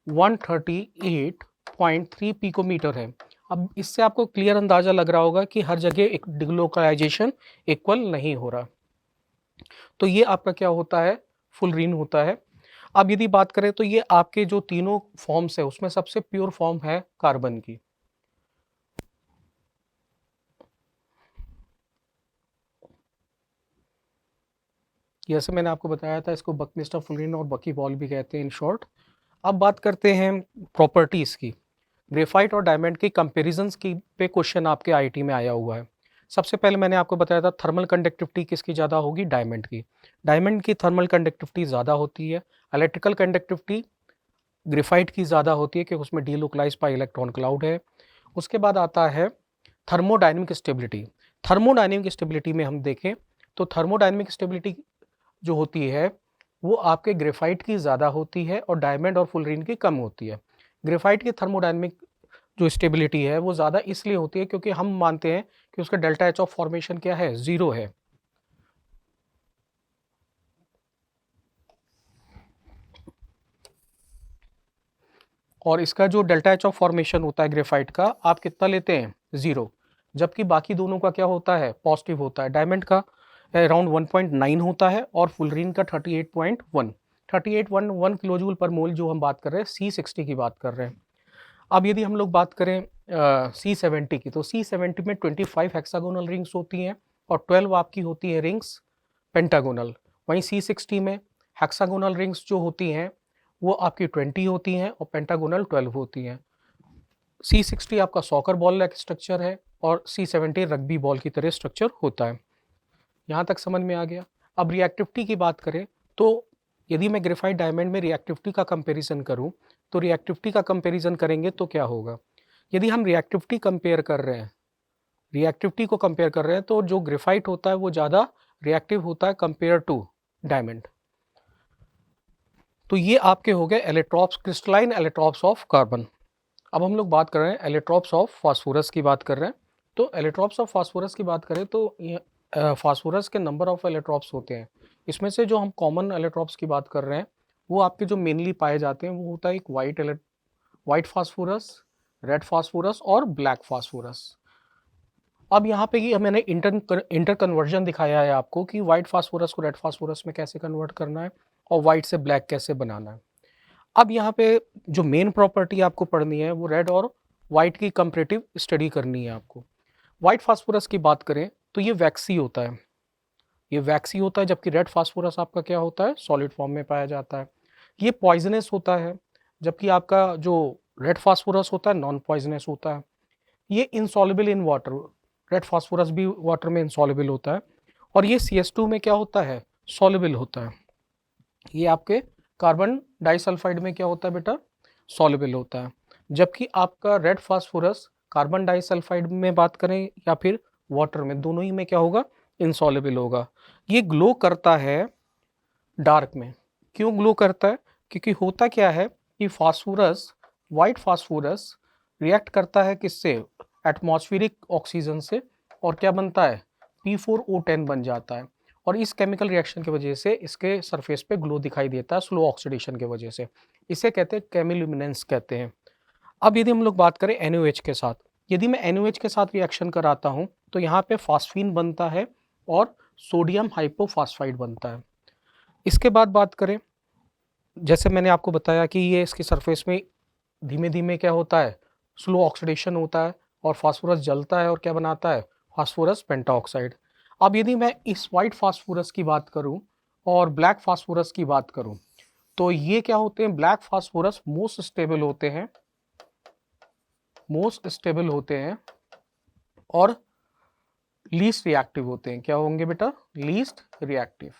138.3 पिकोमीटर है। अब इससे आपको क्लियर अंदाजा लग रहा होगा कि हर जगह एक डिलोकलाइजेशन इक्वल नहीं हो रहा। तो ये आपका क्या होता है? फुलरीन होता है। अब यदि बात करें तो ये आपके जो तीनों फॉर्म्स है उसमें सबसे प्योर फॉर्म है कार्बन की। जैसे मैंने आपको बताया था, इसको बकमिस्टर फुलरीन और बकी बॉल भी कहते हैं इन शॉर्ट। अब बात करते हैं प्रॉपर्टीज की। ग्रेफाइट और डायमंड की कंपेरिजन्स की पे क्वेश्चन आपके आईटी में आया हुआ है। सबसे पहले मैंने आपको बताया था थर्मल कंडक्टिविटी किसकी ज़्यादा होगी? डायमंड की। डायमंड की थर्मल कंडक्टिविटी ज़्यादा होती है। इलेक्ट्रिकल कंडक्टिविटी ग्रेफाइट की ज़्यादा होती है क्योंकि उसमें डीलोकलाइज पाई इलेक्ट्रॉन क्लाउड है। उसके बाद आता है थर्मोडायनेमिक स्टेबिलिटी। थर्मोडायनेमिक स्टेबिलिटी में हम देखें तो थर्मोडायनेमिक स्टेबिलिटी जो होती है वो आपके ग्रेफाइट की ज़्यादा होती है और डायमंड और फुलरीन की कम होती है। ग्रेफाइट की थर्मोडायनेमिक जो स्टेबिलिटी है वो ज़्यादा इसलिए होती है क्योंकि हम मानते हैं कि उसका डेल्टा एच ऑफ फॉर्मेशन क्या है? 0 है। और इसका जो डेल्टा एच ऑफ फॉर्मेशन होता है ग्रेफाइट का, आप कितना लेते हैं? 0। जबकि बाकी दोनों का क्या होता है? पॉजिटिव होता है। डायमंड का अराउंड 1.9 होता है और फुलरीन का 38.1 38.1 किलोजूल पर मोल जो हम बात कर रहे हैं C60 की बात कर रहे हैं। अब यदि हम लोग बात करें C70 की, तो C70 में 25 हेक्सागोनल रिंग्स होती हैं और 12 आपकी होती है रिंग्स पेंटागोनल। वहीं C60 में हेक्सागोनल रिंग्स जो होती हैं वो आपकी 20 होती हैं और पेंटागोनल 12 होती हैं। C60 आपका सॉकर बॉल लाइक स्ट्रक्चर है और C70 रग्बी बॉल की तरह स्ट्रक्चर होता है। यहाँ तक समझ में आ गया। अब रिएक्टिविटी की बात करें तो यदि मैं ग्रेफाइट डायमंड में रिएक्टिविटी का कंपैरिजन करूँ तो रिएक्टिविटी का कंपैरिजन करेंगे तो क्या होगा? यदि हम रिएक्टिविटी कंपेयर कर रहे हैं, रिएक्टिविटी को कंपेयर कर रहे हैं, तो जो ग्रेफाइट होता है वो ज़्यादा रिएक्टिव होता है कंपेयर टू डायमंड। तो ये आपके हो गए एलेट्रॉप्स, क्रिस्टलाइन एलेट्रॉप्स ऑफ कार्बन। अब हम लोग बात कर रहे हैं एलेट्रॉप्स ऑफ फास्फोरस की बात कर रहे हैं। तो एलेट्रॉप्स ऑफ फास्फोरस की बात करें तो फास्फोरस के नंबर ऑफ एलेट्रॉप्स होते हैं। इसमें से जो हम कॉमन एलेट्रॉप्स की बात कर रहे हैं वो आपके जो मेनली पाए जाते हैं वो होता है एक वाइट फास्फोरस, रेड फास्फोरस और ब्लैक फास्फोरस। अब यहाँ पे ये मैंने इंटर कन्वर्जन दिखाया है आपको कि व्हाइट फास्फोरस को रेड फास्फोरस में कैसे कन्वर्ट करना है और व्हाइट से ब्लैक कैसे बनाना है। अब यहाँ पे जो मेन प्रॉपर्टी आपको पढ़नी है वो रेड और वाइट की कंपैरेटिव स्टडी करनी है आपको। वाइट फास्फोरस की बात करें तो ये वैक्सी होता है, ये वैक्सी होता है, जबकि रेड फास्फोरस आपका क्या होता है, सॉलिड फॉर्म में पाया जाता है। ये पॉइजनस होता है, जबकि आपका जो रेड फास्फोरस होता है नॉन पॉइजनस होता है। ये insoluble in water, red phosphorus भी वाटर में इनसॉल्युबल होता है, और ये CS2 में क्या होता है, सॉल्युबल होता है। ये आपके कार्बन डाइसल्फाइड में क्या होता है बेटा, सॉल्युबल होता है। जबकि आपका रेड फास्फोरस कार्बन डाइसल्फाइड में बात करें या फिर वाटर में, दोनों ही में क्या होगा, इनसॉल्युबल होगा। ये ग्लो करता है डार्क में। क्यों ग्लो करता है, क्योंकि होता क्या है कि फास्फोरस, वाइट फास्फोरस रिएक्ट करता है किससे, एटमॉस्फेरिक ऑक्सीजन से, और क्या बनता है, P4O10 बन जाता है। और इस केमिकल रिएक्शन की वजह से इसके सरफेस पे ग्लो दिखाई देता है, स्लो ऑक्सीडेशन की वजह से। इसे कहते हैं केमिल्यूमिनेंस कहते हैं। अब यदि हम लोग बात करें NaOH के साथ, यदि मैं NaOH के साथ रिएक्शन कराता हूं तो यहाँ पे फास्फीन बनता है और सोडियम हाइपोफॉस्फाइड बनता है। इसके बाद बात करें, जैसे मैंने आपको बताया कि ये इसकी सरफेस में धीमे धीमे क्या होता है, स्लो ऑक्सीडेशन होता है और फास्फोरस जलता है और क्या बनाता है, फास्फोरस पेंटाऑक्साइड। अब यदि मैं इस वाइट फास्फोरस की बात करूं और ब्लैक फास्फोरस की बात करूं तो ये क्या होते हैं, ब्लैक फास्फोरस मोस्ट स्टेबल होते हैं, मोस्ट स्टेबल होते हैं और लीस्ट रिएक्टिव होते हैं। क्या होंगे बेटा, लीस्ट रिएक्टिव।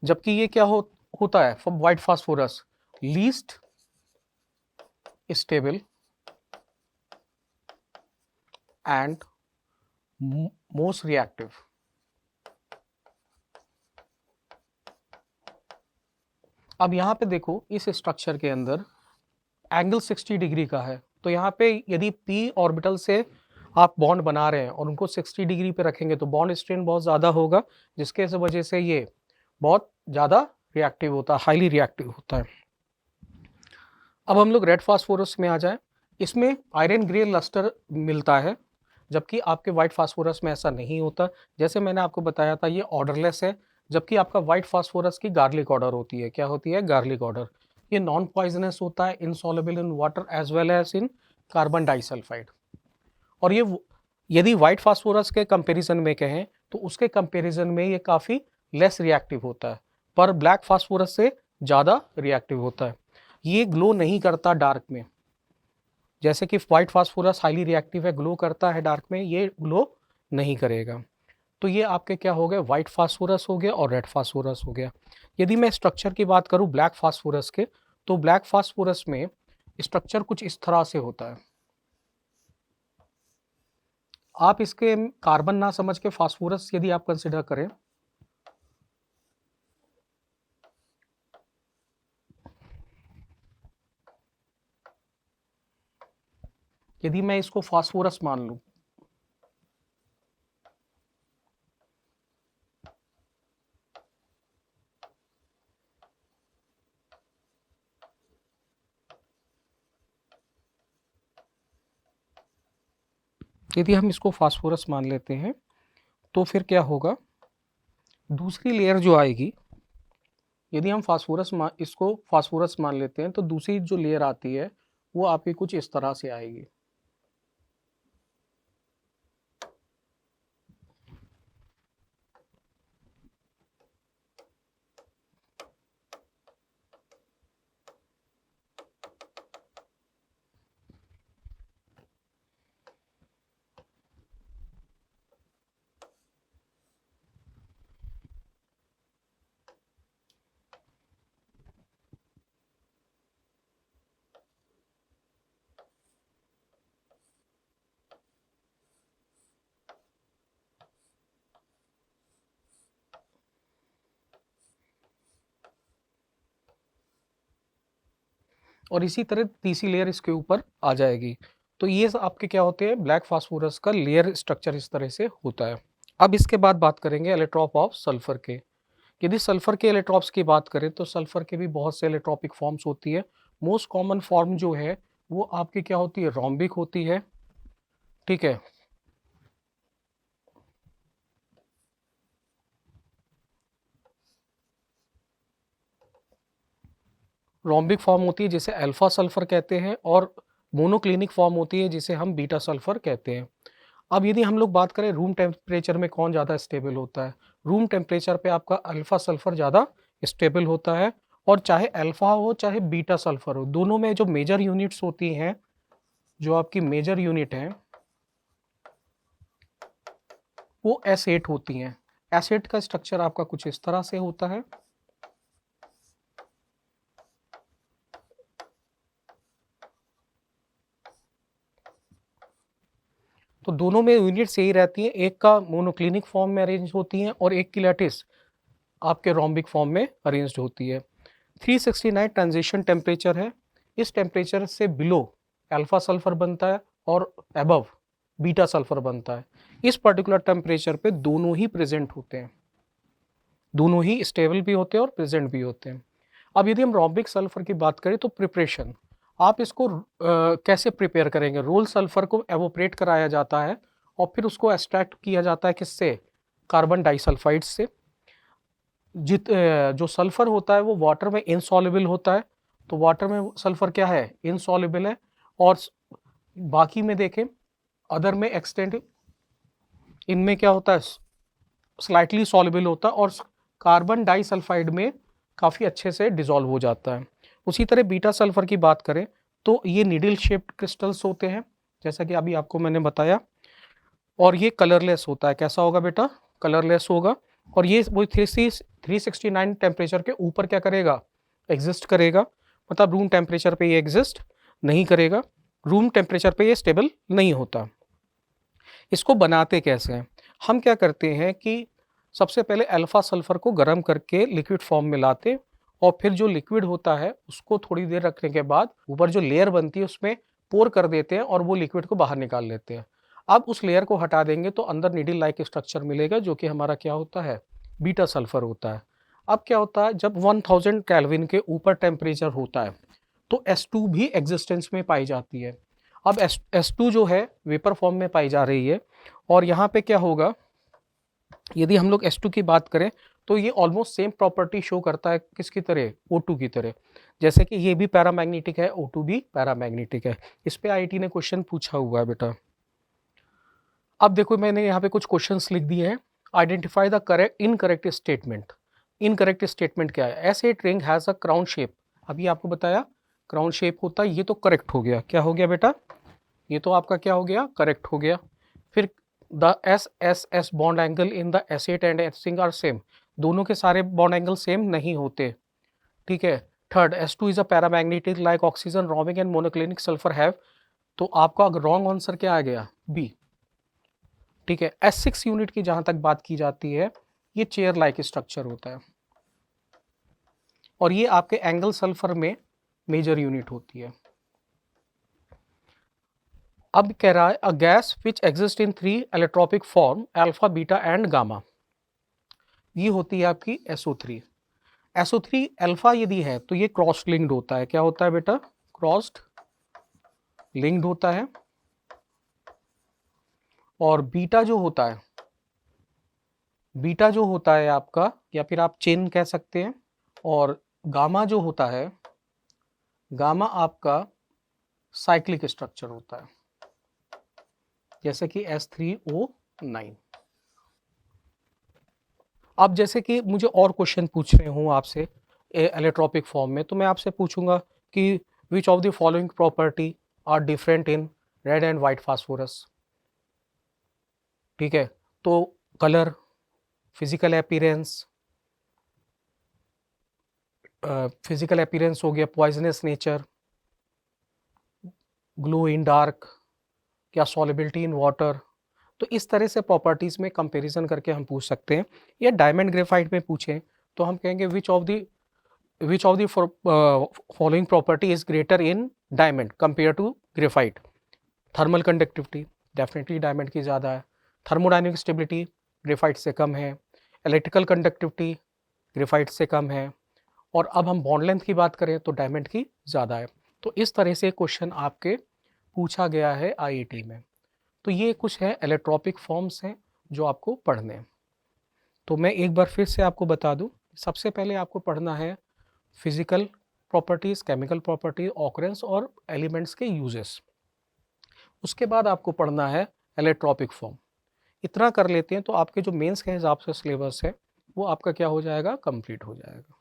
जबकि ये क्या होता है, white phosphorus least stable and most reactive. अब यहाँ पे देखो इस स्ट्रक्चर के अंदर एंगल 60 डिग्री का है, तो यहाँ पे यदि p ऑर्बिटल से आप बॉन्ड बना रहे हैं और उनको 60 डिग्री पे रखेंगे तो बॉन्ड स्ट्रेन बहुत ज़्यादा होगा, जिसके वजह से ये बहुत ज़्यादा रिएक्टिव होता है, हाईली रिएक्टिव होता है। अब हम लोग रेड फास्फोरस में आ जाएं, इसमें आयरन ग्रे लस्टर मिलता है, जबकि आपके व्हाइट फास्फोरस में ऐसा नहीं होता। जैसे मैंने आपको बताया था ये ऑर्डरलेस है, जबकि आपका व्हाइट फास्फोरस की गार्लिक ऑर्डर होती है। क्या होती है, गार्लिक ऑर्डर। ये नॉन पॉइजनस होता है, insoluble in water as well as in carbon disulphide. और ये यदि व्हाइट फास्फोरस के कंपैरिजन में कहें तो उसके कंपैरिजन में ये काफ़ी लेस रिएक्टिव होता है, पर ब्लैक फास्फोरस से ज़्यादा रिएक्टिव होता है। ये ग्लो नहीं करता डार्क में, जैसे कि व्हाइट फास्फोरस हाईली रिएक्टिव है, ग्लो करता है डार्क में, ये ग्लो नहीं करेगा। तो ये आपके क्या हो गए, व्हाइट फास्फोरस हो गया और रेड फास्फोरस हो गया। यदि मैं स्ट्रक्चर की बात करूं ब्लैक फास्फोरस के, तो ब्लैक फास्फोरस में स्ट्रक्चर कुछ इस तरह से होता है। आप इसके कार्बन ना समझ के फास्फोरस यदि आप कंसिडर करें, यदि मैं इसको फास्फोरस मान लूं, यदि हम इसको फास्फोरस मान लेते हैं तो फिर क्या होगा, दूसरी लेयर जो आएगी, यदि हम इसको फास्फोरस मान लेते हैं तो दूसरी जो लेयर आती है वो आपकी कुछ इस तरह से आएगी। और इसी तरह तीसरी लेयर इसके ऊपर आ जाएगी। तो ये आपके क्या होते हैं, ब्लैक फास्फोरस का लेयर स्ट्रक्चर इस तरह से होता है। अब इसके बाद बात करेंगे एलिट्रॉप ऑफ सल्फर के। यदि सल्फर के एलिट्रॉप्स की बात करें तो सल्फर के भी बहुत से एलिट्रॉपिक फॉर्म्स होती है। मोस्ट कॉमन फॉर्म जो है वो आपकी क्या होती है, रोम्बिक होती है। ठीक है, रोम्बिक फॉर्म होती है जिसे अल्फा सल्फर कहते हैं, और मोनोक्लिनिक फॉर्म होती है जिसे हम बीटा सल्फर कहते हैं। अब यदि हम लोग बात करें रूम टेम्परेचर में कौन ज़्यादा स्टेबल होता है, रूम टेम्परेचर पे आपका अल्फा सल्फर ज़्यादा स्टेबल होता है। और चाहे अल्फा हो चाहे बीटा सल्फर हो, दोनों में जो मेजर यूनिट्स होती हैं, जो आपकी मेजर यूनिट है वो S8 होती हैं। S8 का स्ट्रक्चर आपका कुछ इस तरह से होता है। तो दोनों में यूनिट्स यही रहती हैं, एक का मोनोक्लिनिक फॉर्म में अरेंज होती हैं और एक की लैटिस आपके रोम्बिक फॉर्म में अरेंज्ड होती है। 369 ट्रांजिशन टेम्परेचर है। इस टेम्परेचर से बिलो अल्फा सल्फर बनता है और अबव बीटा सल्फर बनता है। इस पर्टिकुलर टेम्परेचर पे दोनों ही प्रेजेंट होते हैं, दोनों ही स्टेबल भी होते हैं और प्रेजेंट भी होते हैं। अब यदि हम रोम्बिक सल्फर की बात करें तो प्रिपरेशन, आप इसको कैसे प्रिपेयर करेंगे। रोल सल्फर को एवोपरेट कराया जाता है और फिर उसको एक्सट्रैक्ट किया जाता है किससे, कार्बन डाइसल्फाइड से। जो सल्फर होता है वो वाटर में इनसॉल्युबल होता है, तो वाटर में सल्फर क्या है, इनसॉल्युबल है। और बाकी में देखें अदर में एक्सटेंड, इनमें क्या होता है, स्लाइटली सॉल्युबल होता है, और कार्बन डाइसल्फाइड में काफ़ी अच्छे से डिसॉल्व हो जाता है। उसी तरह बीटा सल्फर की बात करें तो ये नीडल शेप्ड क्रिस्टल्स होते हैं, जैसा कि अभी आपको मैंने बताया, और ये कलरलेस होता है। कैसा होगा बेटा, कलरलेस होगा। और ये वो 369 टेम्परेचर के ऊपर क्या करेगा, एग्जिस्ट करेगा, मतलब रूम टेम्परेचर पे ये एग्जिस्ट नहीं करेगा, रूम टेम्परेचर पे ये स्टेबल नहीं होता। इसको बनाते कैसे हैं, हम क्या करते हैं कि सबसे पहले अल्फा सल्फर को गर्म करके लिक्विड फॉर्म में लाते, और फिर जो लिक्विड होता है उसको थोड़ी देर रखने के बाद ऊपर जो लेयर बनती है उसमें पोर कर देते हैं और वो लिक्विड को बाहर निकाल लेते हैं। अब उस लेयर को हटा देंगे तो अंदर नीडल लाइक स्ट्रक्चर मिलेगा जो कि हमारा क्या होता है, बीटा सल्फर होता है। अब क्या होता है, जब 1000 केल्विन के ऊपर टेम्परेचर होता है तो S2 भी एग्जिस्टेंस में पाई जाती है। अब S2 जो है वेपर फॉर्म में पाई जा रही है, और यहाँ पे क्या होगा, यदि हम लोग S2 की बात करें तो ये ऑलमोस्ट सेम प्रॉपर्टी शो करता है किसकी तरह, O2 की तरह। जैसे कि ये भी पैरामैग्नेटिक है, O2 भी पैरामैग्नेटिक है। इस पे IIT ने क्वेश्चन पूछा हुआ है बेटा। अब देखो मैंने यहाँ पे कुछ क्वेश्चंस लिख दिए हैं। Identify the correct incorrect statement. Incorrect statement क्या है, S8 ring has a crown shape, अभी आपको बताया क्राउन शेप होता है, ये तो करेक्ट हो गया। क्या हो गया बेटा, ये तो आपका क्या हो गया, करेक्ट हो गया। फिर the S bond angle in the S8 and S are same, दोनों के सारे बॉन्ड एंगल सेम नहीं होते। ठीक है। Third, S2 is a paramagnetic like oxygen, rhombic and monoclinic sulphur have, तो आपका रॉन्ग आंसर क्या आ गया, बी। ठीक है। S6 यूनिट की जहां तक बात की जाती है, ये चेयर लाइक स्ट्रक्चर होता है, और ये आपके एंगल सल्फर में मेजर यूनिट होती है। अब कह रहा है a gas which exist in 3 allotropic form alpha beta and gamma, ये होती है आपकी SO3। SO3 अल्फा यदि है तो ये क्रॉस लिंक्ड होता है। क्या होता है बेटा, क्रॉस्ड लिंक्ड होता है। और बीटा जो होता है, बीटा जो होता है आपका, या फिर आप चेन कह सकते हैं, और गामा जो होता है, गामा आपका साइक्लिक स्ट्रक्चर होता है, जैसे कि S3O9। अब जैसे कि मुझे और क्वेश्चन पूछ रहे हूँ आपसे एलेट्रोपिक फॉर्म में, तो मैं आपसे पूछूंगा कि which of the following property are different in red and white phosphorus. ठीक है, तो colour, physical appearance, physical appearance हो गया, poisonous nature, glow in dark, क्या सॉलिबिलिटी इन वाटर। तो इस तरह से प्रॉपर्टीज में कंपैरिजन करके हम पूछ सकते हैं। या डायमंड ग्रेफाइट में पूछें तो हम कहेंगे which of the which of the following property is greater in diamond compare to graphite? Thermal conductivity definitely diamond की ज़्यादा है, थर्मोडाइनमिक स्टेबिलिटी ग्रेफाइट से कम है, इलेक्ट्रिकल कंडक्टिविटी ग्रेफाइट से कम है, और अब हम बॉन्ड लेंथ की बात करें तो डायमंड की ज़्यादा है। तो इस तरह से क्वेश्चन आपके पूछा गया है आईआईटी में। तो ये कुछ है एलेट्रोपिक फॉर्म्स हैं जो आपको पढ़ने हैं। तो मैं एक बार फिर से आपको बता दूं, सबसे पहले आपको पढ़ना है physical properties, chemical property, occurrence और एलिमेंट्स के यूजेस। उसके बाद आपको पढ़ना है एलेट्रोपिक फॉर्म। इतना कर लेते हैं तो आपके जो मेंस के हिसाब से सिलेबस है वो आपका क्या हो जाएगा, कंप्लीट हो जाएगा।